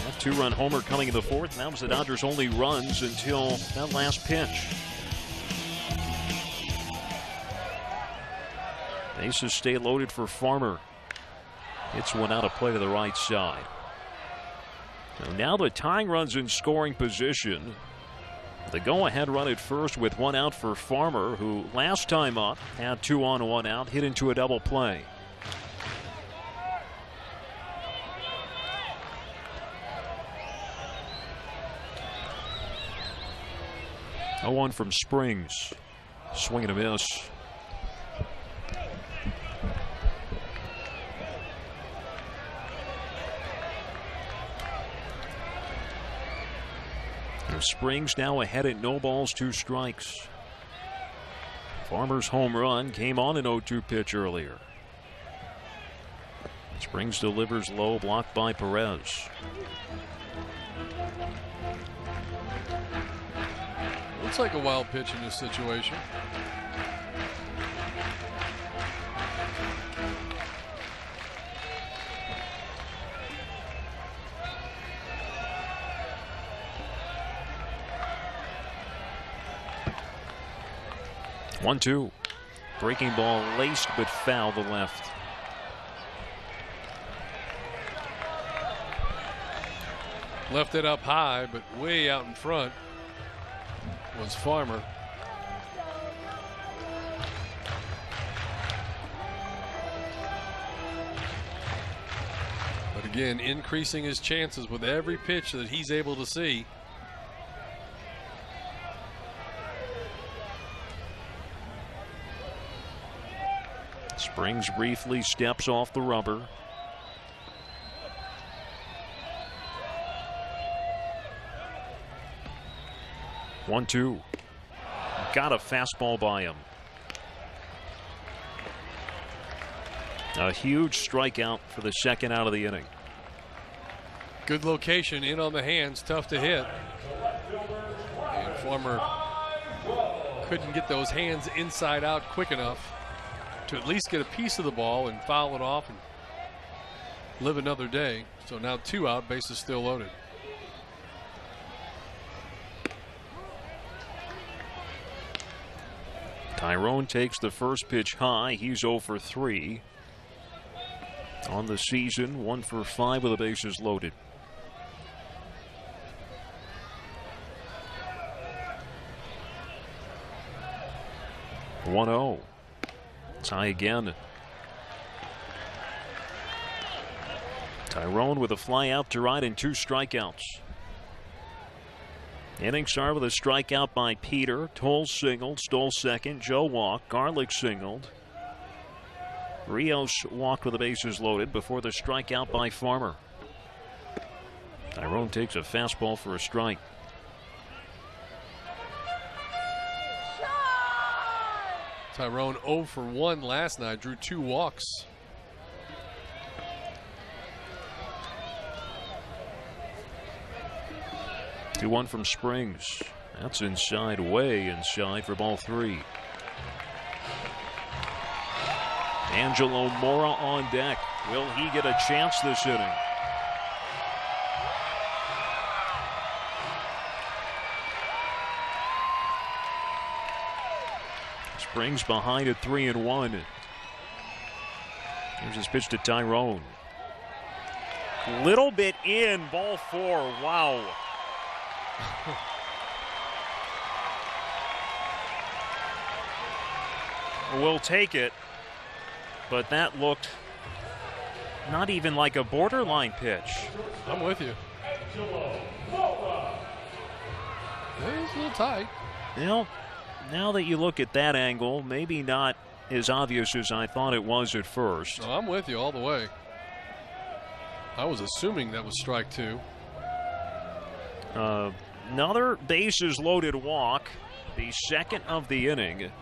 That 2-run homer coming in the fourth, and that was the Dodgers' only runs until that last pitch. Bases stay loaded for Farmer. Hits one out of play to the right side. So now the tying runs in scoring position. The go-ahead run at first with 1 out for Farmer, who last time up had 2 on, 1 out, hit into a double play. A 1 from Springs. Swing and a miss. Springs now ahead at no balls, 2 strikes. Farmer's home run came on an 0-2 pitch earlier. Springs delivers low, blocked by Perez. Looks like a wild pitch in this situation. One, 2. Breaking ball laced but foul to left. Left it up high, but way out in front was Farmer. But again, increasing his chances with every pitch that he's able to see. Springs briefly steps off the rubber. One, 2. Got a fastball by him. A huge strikeout for the second out of the inning. Good location, in on the hands, tough to hit. And Farmer couldn't get those hands inside out quick enough to at least get a piece of the ball and foul it off and live another day. So now 2 out, bases still loaded. Tyrone takes the first pitch high. He's 0 for 3. On the season, 1 for 5 with the bases loaded. One 0. Tie again. Tyrone with a fly out to right and 2 strikeouts. Inning start with a strikeout by Peter. Toll singled, Stoll second, Joe walked, Garlick singled. Rios walked with the bases loaded before the strikeout by Farmer. Tyrone takes a fastball for a strike. Tyrone 0 for 1 last night, drew 2 walks. Two, 1 from Springs. That's inside, way inside for ball 3. Angelo Mora on deck. Will he get a chance this inning? Springs behind at 3-1. Here's his pitch to Tyrone. Little bit in, ball 4. Wow. We'll take it, but that looked not even like a borderline pitch. I'm with you. It's a little tight. You know, now that you look at that angle, maybe not as obvious as I thought it was at first. No, I'm with you all the way. I was assuming that was strike 2. Another bases loaded walk, the second of the inning.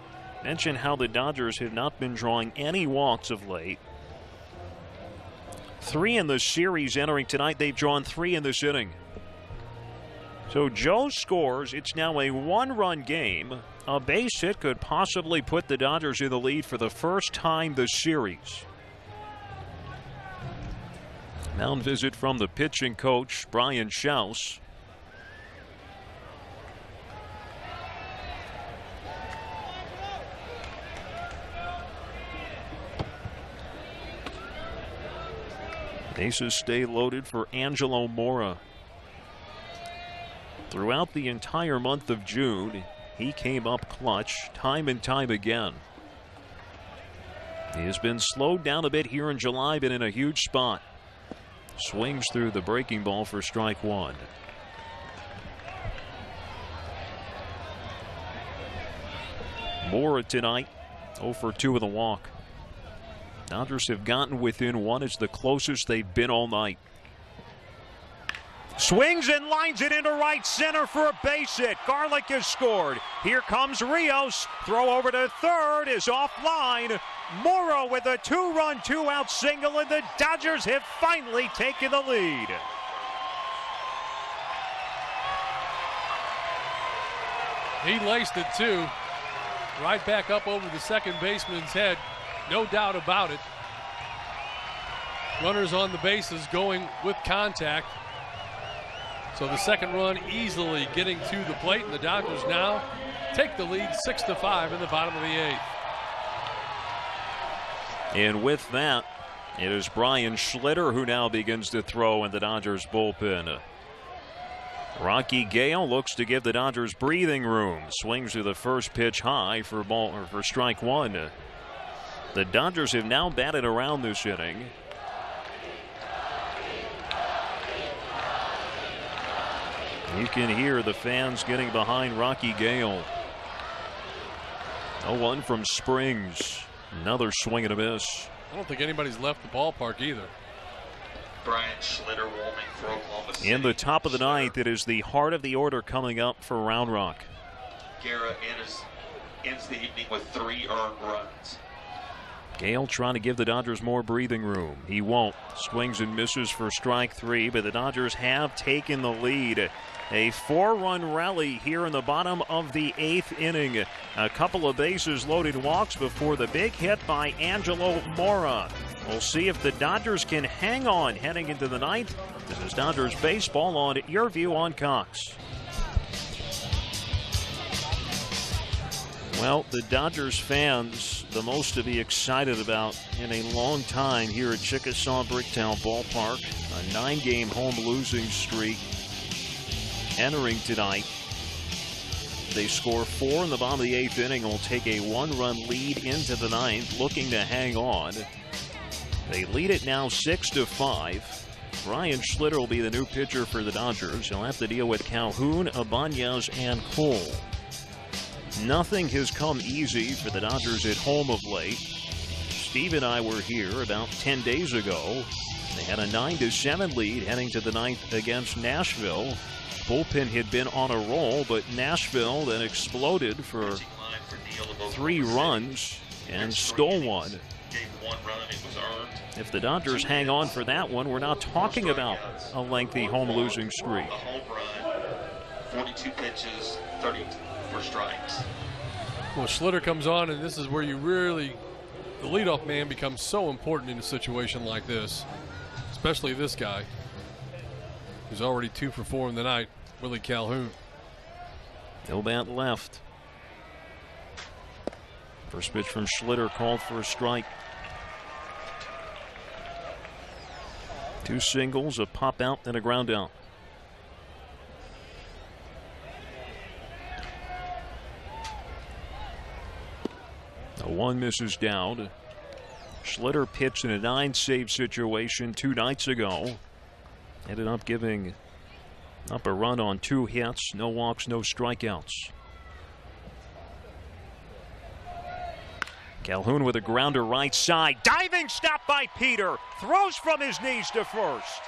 Mention how the Dodgers have not been drawing any walks of late. 3 in the series entering tonight. They've drawn 3 in this inning. So Joe scores. It's now a 1-run game. a base hit could possibly put the Dodgers in the lead for the first time this series. Mound visit from the pitching coach, Brian Schaus. Bases stay loaded for Angelo Mora. Throughout the entire month of June, he came up clutch time and time again. He has been slowed down a bit here in July, but in a huge spot. Swings through the breaking ball for strike one. Mora tonight, 0 for 2 with a walk. Dodgers have gotten within one. It's the closest they've been all night. Swings and lines it into right center for a base hit. Garlick has scored. Here comes Rios. Throw over to third is offline. Mora with a 2-run, 2-out single, and the Dodgers have finally taken the lead. He laced it too. Right back up over the second baseman's head. No doubt about it. Runners on the bases going with contact. So the second run easily getting to the plate, and the Dodgers now take the lead 6-5 in the bottom of the 8th. And with that, it is Brian Schlitter who now begins to throw in the Dodgers bullpen. Rocky Gale looks to give the Dodgers breathing room. Swings to the first pitch high for strike one. The Dodgers have now batted around this inning. You can hear the fans getting behind Rocky Gale. 0-1 from Springs. Another swing and a miss. I don't think anybody's left the ballpark either. Brian Schlitter warming for Oklahoma City. In the top of the ninth, it is the heart of the order coming up for Round Rock. Guerra ends the evening with 3 earned runs. Gale trying to give the Dodgers more breathing room. He won't. Swings and misses for strike 3, but the Dodgers have taken the lead. A 4-run rally here in the bottom of the 8th inning. A couple of bases loaded walks before the big hit by Angelo Mora. We'll see if the Dodgers can hang on heading into the 9th. This is Dodgers baseball on Your View on Cox. Well, the Dodgers fans, the most to be excited about in a long time here at Chickasaw Bricktown Ballpark. A 9-game home losing streak entering tonight. They score 4 in the bottom of the 8th inning. Will take a 1-run lead into the 9th, looking to hang on. They lead it now 6-5. Brian Schlitter will be the new pitcher for the Dodgers. He'll have to deal with Calhoun, Ibanez, and Cole. Nothing has come easy for the Dodgers at home of late. Steve and I were here about 10 days ago. They had a 9-7 lead heading to the 9th against Nashville. Bullpen had been on a roll, but Nashville then exploded for 3 runs and stole one. If the Dodgers hang on for that one, we're not talking about a lengthy home losing streak. A home run, 42 pitches, 34 strikes. Well, Schlitter comes on, and this is where you really, the leadoff man becomes so important in a situation like this, especially this guy, who's already 2 for 4 in the night, Willie Calhoun. No bat left. First pitch from Schlitter called for a strike. 2 singles, a pop out, and a ground out. A 1 misses down. Schlitter pitched in a 9-save situation 2 nights ago. Ended up giving up a run on 2 hits, no walks, no strikeouts. Calhoun with a grounder right side. Diving stop by Peter. Throws from his knees to first.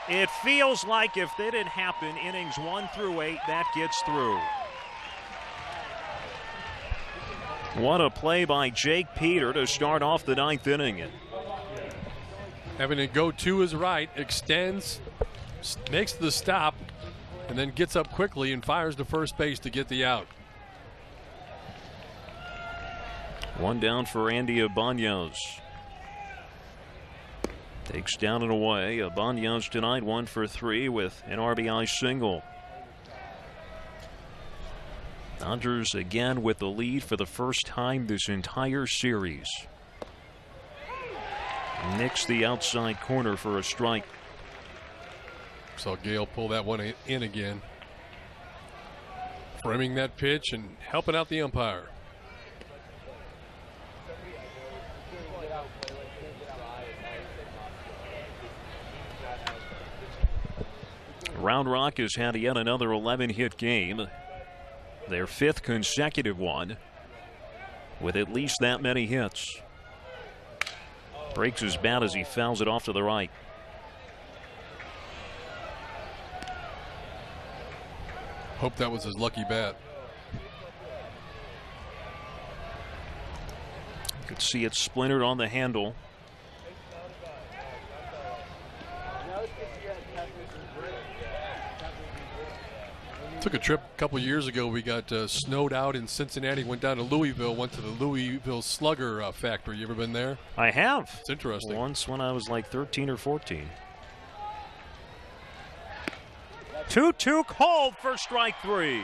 It feels like if that didn't happen, innings 1 through 8, that gets through. What a play by Jake Peter to start off the 9th inning. Having it go to his right, extends, makes the stop, and then gets up quickly and fires to first base to get the out. One down for Andy Ibanez. Takes down and away. Ibanez tonight 1 for 3 with an RBI single. Dodgers again with the lead for the first time this entire series. Nicks the outside corner for a strike. Saw Gale pull that one in again. Framing that pitch and helping out the umpire. Round Rock has had yet another 11-hit game. Their 5th consecutive one with at least that many hits. Breaks his bat as he fouls it off to the right. Hope that was his lucky bat. You could see it splintered on the handle. Took a trip a couple years ago. We got snowed out in Cincinnati. Went down to Louisville. Went to the Louisville Slugger factory. You ever been there? I have. It's interesting. Once when I was like 13 or 14. 2-2 called for strike 3.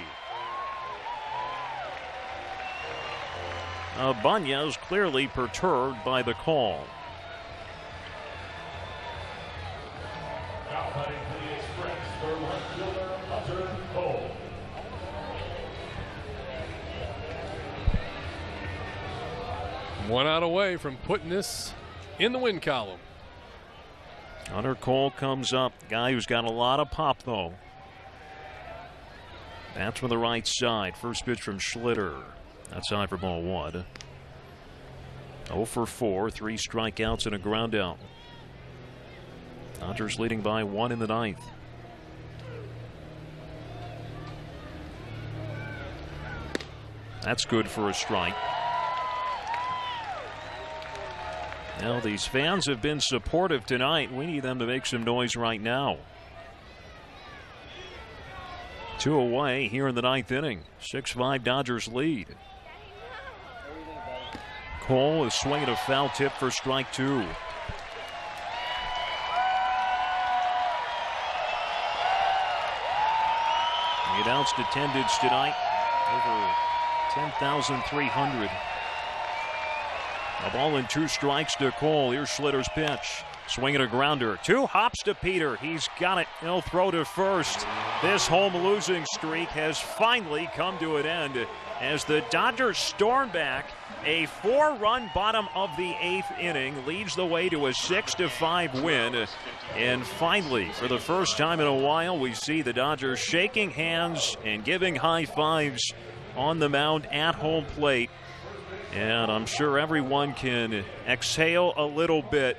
Ibanez clearly perturbed by the call. Now batting for the Express, third right fielder, Hunter Cole. One out away from putting this in the win column. Hunter Cole comes up. Guy who's got a lot of pop, though. That's from the right side. First pitch from Schlitter. That's high for ball 1. 0 for 4. 3 strikeouts and a ground out. Dodgers leading by 1 in the 9th. That's good for a strike. Now, these fans have been supportive tonight. We need them to make some noise right now. 2 away here in the 9th inning. 6-5 Dodgers lead. Cole is swinging a foul tip for strike 2. The announced attendance tonight over 10,300. A ball and 2 strikes to Cole. Here's Schlitter's pitch. Swinging a grounder. 2 hops to Peter. He's got it. He'll throw to first. This home losing streak has finally come to an end as the Dodgers storm back. A 4-run bottom of the 8th inning leads the way to a 6-5 win. And finally, for the first time in a while, we see the Dodgers shaking hands and giving high fives on the mound at home plate. And I'm sure everyone can exhale a little bit.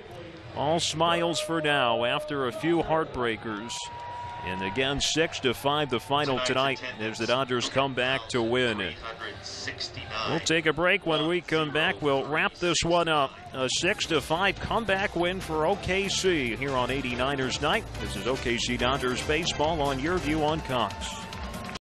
All smiles for now after a few heartbreakers. And again, 6-5 the final tonight as the Dodgers come back to win. We'll take a break. When we come back, we'll wrap this one up. A 6-5 comeback win for OKC here on 89ers Night. This is OKC Dodgers Baseball on Your View on Cox.